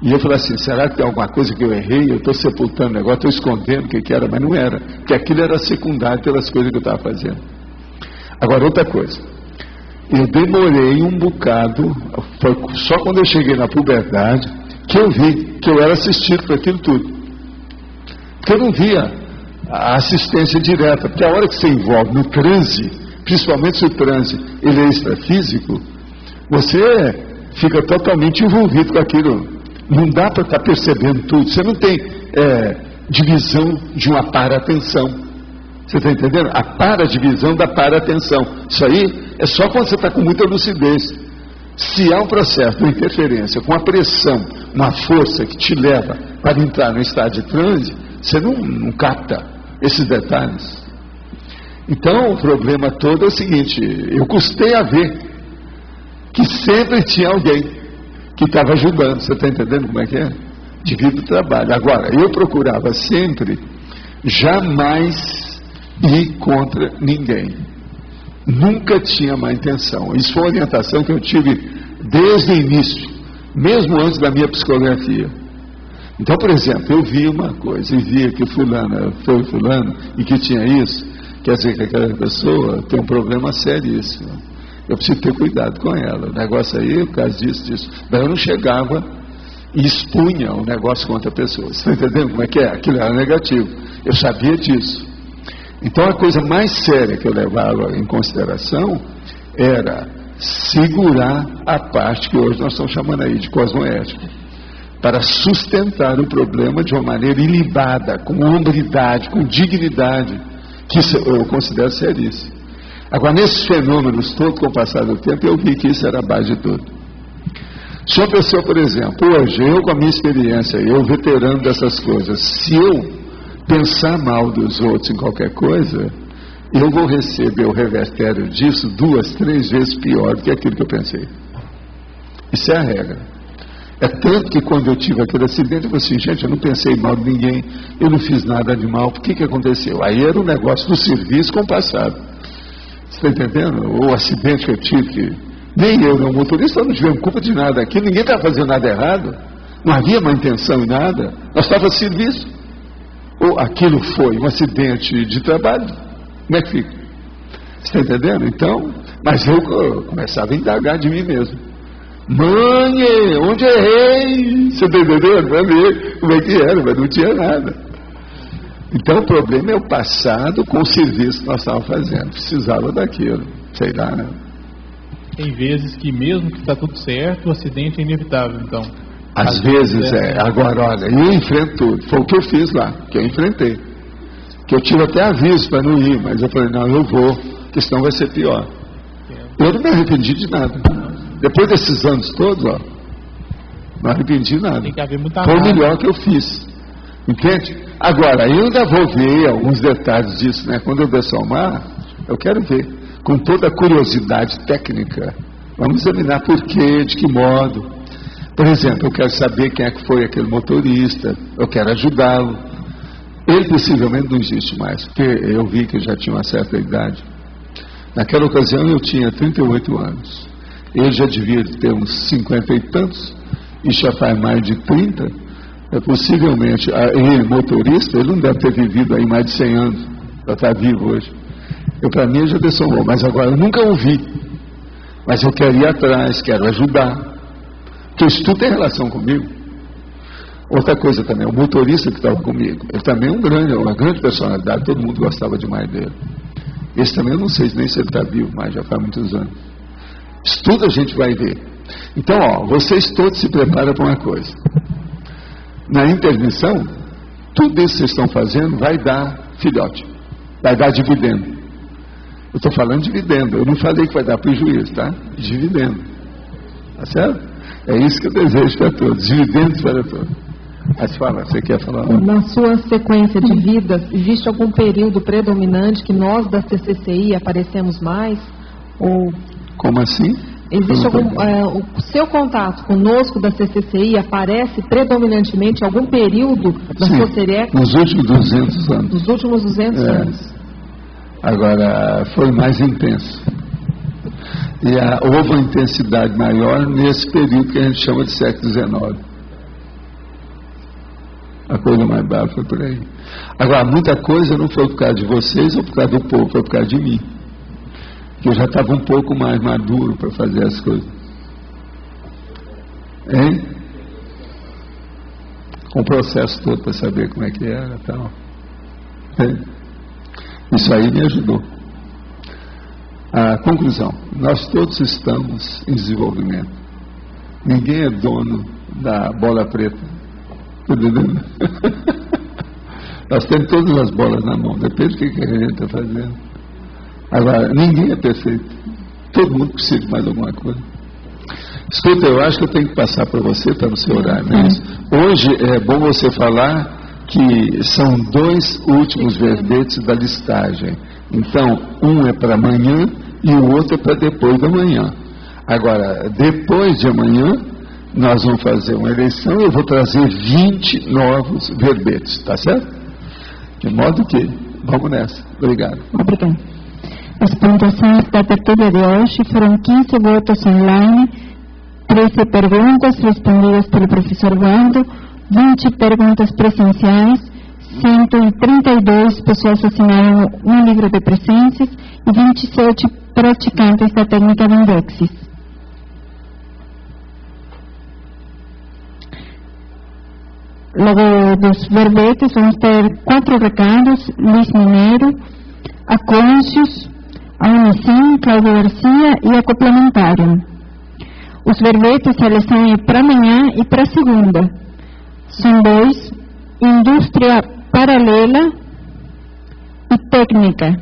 E eu falei assim, será que tem alguma coisa que eu errei? Eu estou sepultando o negócio, estou escondendo o que era, mas não era. Porque aquilo era secundário pelas coisas que eu estava fazendo. Agora, outra coisa. Eu demorei um bocado, foi só quando eu cheguei na puberdade, que eu vi que eu era assistido por aquilo tudo. Porque eu não via a assistência direta. Porque a hora que você envolve no transe, principalmente se o transe ele é extrafísico, você fica totalmente envolvido com aquilo. Não dá para estar percebendo tudo. Você não tem divisão de uma para-atenção. Você está entendendo? A para-divisão da para-atenção. Isso aí é só quando você está com muita lucidez. Se há um processo de interferência com a pressão, uma força que te leva para entrar no estado de transe, você não capta esses detalhes. Então o problema todo é o seguinte: eu custei a ver que sempre tinha alguém que estava ajudando. Você está entendendo como é que é? Devido ao trabalho. Agora, eu procurava sempre jamais ir contra ninguém. Nunca tinha má intenção. Isso foi uma orientação que eu tive desde o início, mesmo antes da minha psicografia. Então, por exemplo, eu vi uma coisa, e via que fulano foi fulano e que tinha isso, quer dizer que aquela pessoa tem um problema seríssimo. Eu preciso ter cuidado com ela. O negócio aí, por causa disso. Daí eu não chegava e expunha o negócio contra a pessoa. Você está entendendo como é que é? Aquilo era negativo. Eu sabia disso. Então a coisa mais séria que eu levava em consideração era segurar a parte que hoje nós estamos chamando aí de cosmoética, para sustentar o problema de uma maneira ilibada, com hombridade, com dignidade, que isso eu considero seríssimo. Agora, nesses fenômenos todos, com o passar do tempo, eu vi que isso era a base de tudo. Se uma pessoa, por exemplo, hoje, eu com a minha experiência, eu veterano dessas coisas, se eu pensar mal dos outros em qualquer coisa, eu vou receber o revertério disso 2, 3 vezes pior do que aquilo que eu pensei. Isso é a regra. É tanto que quando eu tive aquele acidente, eu falei assim, gente, eu não pensei mal de ninguém, eu não fiz nada de mal, o que aconteceu? Aí era um negócio do serviço com o passado. Você está entendendo? O acidente que eu tive, que nem eu, nem o motorista, não tivemos culpa de nada aqui, ninguém estava fazendo nada errado, não havia má intenção em nada, nós estávamos a serviço. Ou aquilo foi um acidente de trabalho, como é que fica? Você está entendendo? Então, mas eu começava a indagar de mim mesmo. Mãe, onde errei? Você está entendendo? Para ver como é que era, mas não tinha nada. Então o problema é o passado com o serviço que nós estávamos fazendo. Precisava daquilo, sei lá, né? Tem vezes que mesmo que está tudo certo, o acidente é inevitável, então. Às vezes é. Agora, olha, eu enfrento tudo. Foi o que eu fiz lá, que eu enfrentei. Que eu tive até aviso para não ir, mas eu falei, não, eu vou, porque senão vai ser pior. Eu não me arrependi de nada. Depois desses anos todos, ó, não arrependi de nada. Tem que haver muita foi o melhor que eu fiz. Entende? Agora, eu ainda vou ver alguns detalhes disso, né? Quando eu desço ao mar, eu quero ver, com toda a curiosidade técnica. Vamos examinar por quê, de que modo. Por exemplo, eu quero saber quem é que foi aquele motorista, eu quero ajudá-lo. Ele possivelmente não existe mais, porque eu vi que eu já tinha uma certa idade. Naquela ocasião eu tinha 38 anos. Ele já devia ter uns 50 e tantos, e já faz mais de 30. Possivelmente, ele, motorista, ele não deve ter vivido aí mais de 100 anos, para estar vivo hoje. Para mim, ele já dessombou, mas agora eu nunca o vi. Mas eu quero ir atrás, quero ajudar. Porque isso tudo tem relação comigo. Outra coisa também, o motorista que estava comigo, ele também é uma grande personalidade, todo mundo gostava demais dele. Esse também eu não sei nem se ele está vivo, mas já faz muitos anos. Isso tudo a gente vai ver. Então, ó, vocês todos se preparam para uma coisa. Na intermissão, tudo isso que vocês estão fazendo vai dar filhote, vai dar dividendo. Eu estou falando de dividendo, eu não falei que vai dar prejuízo, tá? Dividendo. Tá certo? É isso que eu desejo para todos, dividendos para todos. Mas fala, você quer falar? Na sua sequência de vidas, existe algum período predominante que nós da CCCI aparecemos mais? Ou... Como assim? Existe o seu contato conosco da CCCI aparece predominantemente em algum período da sua CEREC? Nos últimos 200 anos. Nos últimos 200 anos. Agora, foi mais intenso. E houve uma intensidade maior nesse período que a gente chama de século XIX. A coisa mais brava foi por aí. Agora, muita coisa não foi por causa de vocês ou por causa do povo, foi por causa de mim. Que eu já estava um pouco mais maduro para fazer as coisas. Hein? Com o processo todo para saber como é que era e tal. Isso aí me ajudou. A conclusão: nós todos estamos em desenvolvimento. Ninguém é dono da bola preta. Está entendendo? Nós temos todas as bolas na mão, depende do que a gente está fazendo. Agora, ninguém é perfeito. Todo mundo precisa de mais alguma coisa. Escuta, eu acho que eu tenho que passar para você, está no seu horário, não é isso? Hoje é bom você falar que são 2 últimos verbetes da listagem. Então, um é para amanhã e o outro é para depois da manhã. Agora, depois de amanhã, nós vamos fazer uma eleição e eu vou trazer 20 novos verbetes, tá certo? De modo que, vamos nessa. Obrigado. Obrigado. As pontuações da tertúlia de hoje foram 15 votos online, 13 perguntas respondidas pelo professor Wando, 20 perguntas presenciais, 132 pessoas assinaram um livro de presenças e 27 praticantes da técnica de indexes. Logo dos verbetes, vamos ter 4 recados: Luiz Mineiro, a Côncios, a Unicim, Cláudio Garcia e a Complementário. Os verbetes, a eleição é para amanhã e para segunda. São 2, Indústria Paralela e Técnica.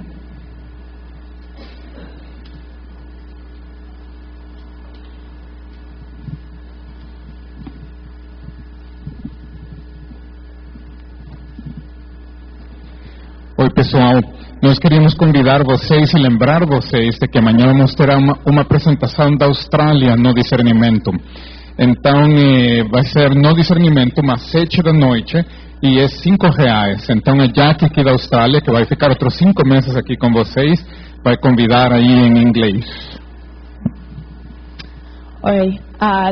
Oi, pessoal. Nós queríamos convidar vocês e lembrar vocês de que amanhã vamos ter uma apresentação da Austrália no discernimento. Então, vai ser no discernimento, às 7 da noite, e é R$5. Então, a Jackie aqui da Austrália, que vai ficar outros 5 meses aqui com vocês, vai convidar aí em inglês. Oi,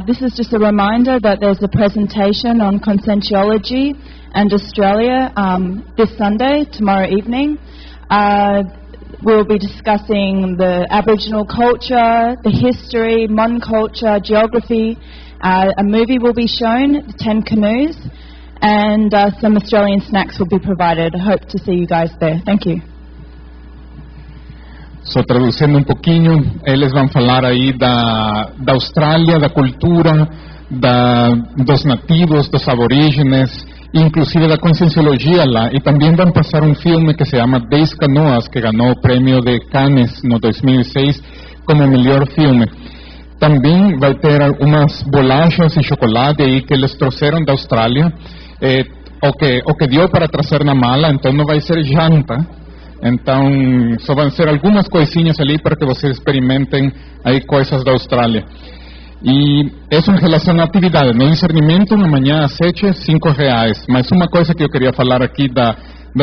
this is just a reminder that there's a presentation on conscientiology and Australia this Sunday, tomorrow evening. We'll be discussing the Aboriginal culture, the history, modern culture, geography. A movie will be shown, 10 Canoes, and some Australian snacks will be provided. I hope to see you guys there. Thank you. Só traduzindo pouquinho, eles vão falar aí da Austrália, da cultura, dos nativos, dos aborígenes, inclusive da conscienciologia lá, e também vão passar um filme que se chama 10 Canoas, que ganhou o prêmio de Cannes no 2006 como melhor filme. Também vai ter umas bolachas e chocolate aí que eles trouxeram da Austrália, o que deu para trazer na mala, então não vai ser janta. Então, só vão ser algumas coisinhas ali para que vocês experimentem aí coisas da Austrália. E isso em relação à atividade. No discernimento, amanhã às 7, R$5. Mas uma coisa que eu queria falar aqui da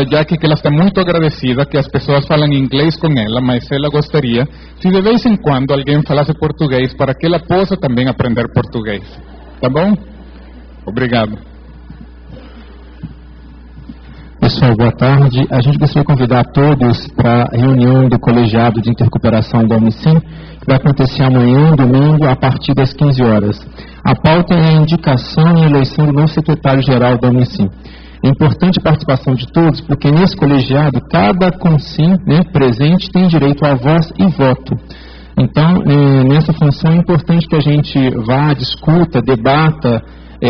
Jackie, que ela está muito agradecida, que as pessoas falam inglês com ela, mas ela gostaria, se de vez em quando alguém falasse português, para que ela possa também aprender português. Tá bom? Obrigado. Pessoal, boa tarde. A gente gostaria de convidar todos para a reunião do colegiado de intercooperação da Unicim, que vai acontecer amanhã, domingo, a partir das 15 horas. A pauta é a indicação e eleição do novo secretário-geral da Unicim. É importante a participação de todos, porque nesse colegiado, cada consim presente tem direito a voz e voto. Então, nessa função é importante que a gente vá, discuta, debata,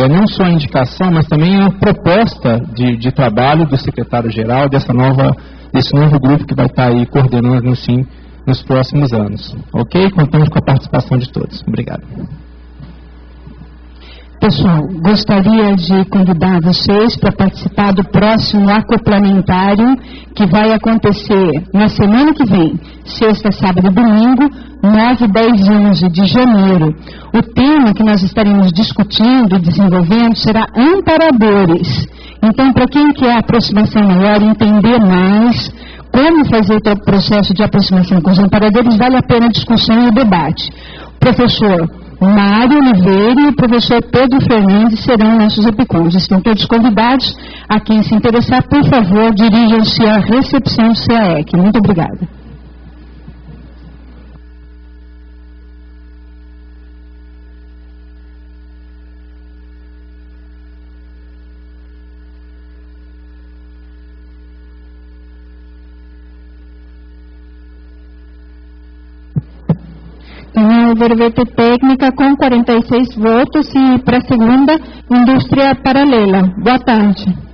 não só a indicação, mas também a proposta de trabalho do secretário-geral, desse novo grupo que vai estar aí coordenando no SIM nos próximos anos. Ok? Contamos com a participação de todos. Obrigado. Pessoal, gostaria de convidar vocês para participar do próximo acoplamentário, que vai acontecer na semana que vem, sexta, sábado e domingo, 9, 10 e 11 de janeiro. O tema que nós estaremos discutindo e desenvolvendo será amparadores. Então, para quem quer aproximação maior, entender mais como fazer o processo de aproximação com os amparadores, vale a pena a discussão e o debate. Professor Mário Oliveira e o professor Pedro Fernandes serão nossos epicúreos. Estão todos convidados. A quem se interessar, por favor, dirijam-se à recepção do CAEC. Muito obrigada. promover VT técnica com 46 votos e para a segunda, indústria paralela. Boa tarde.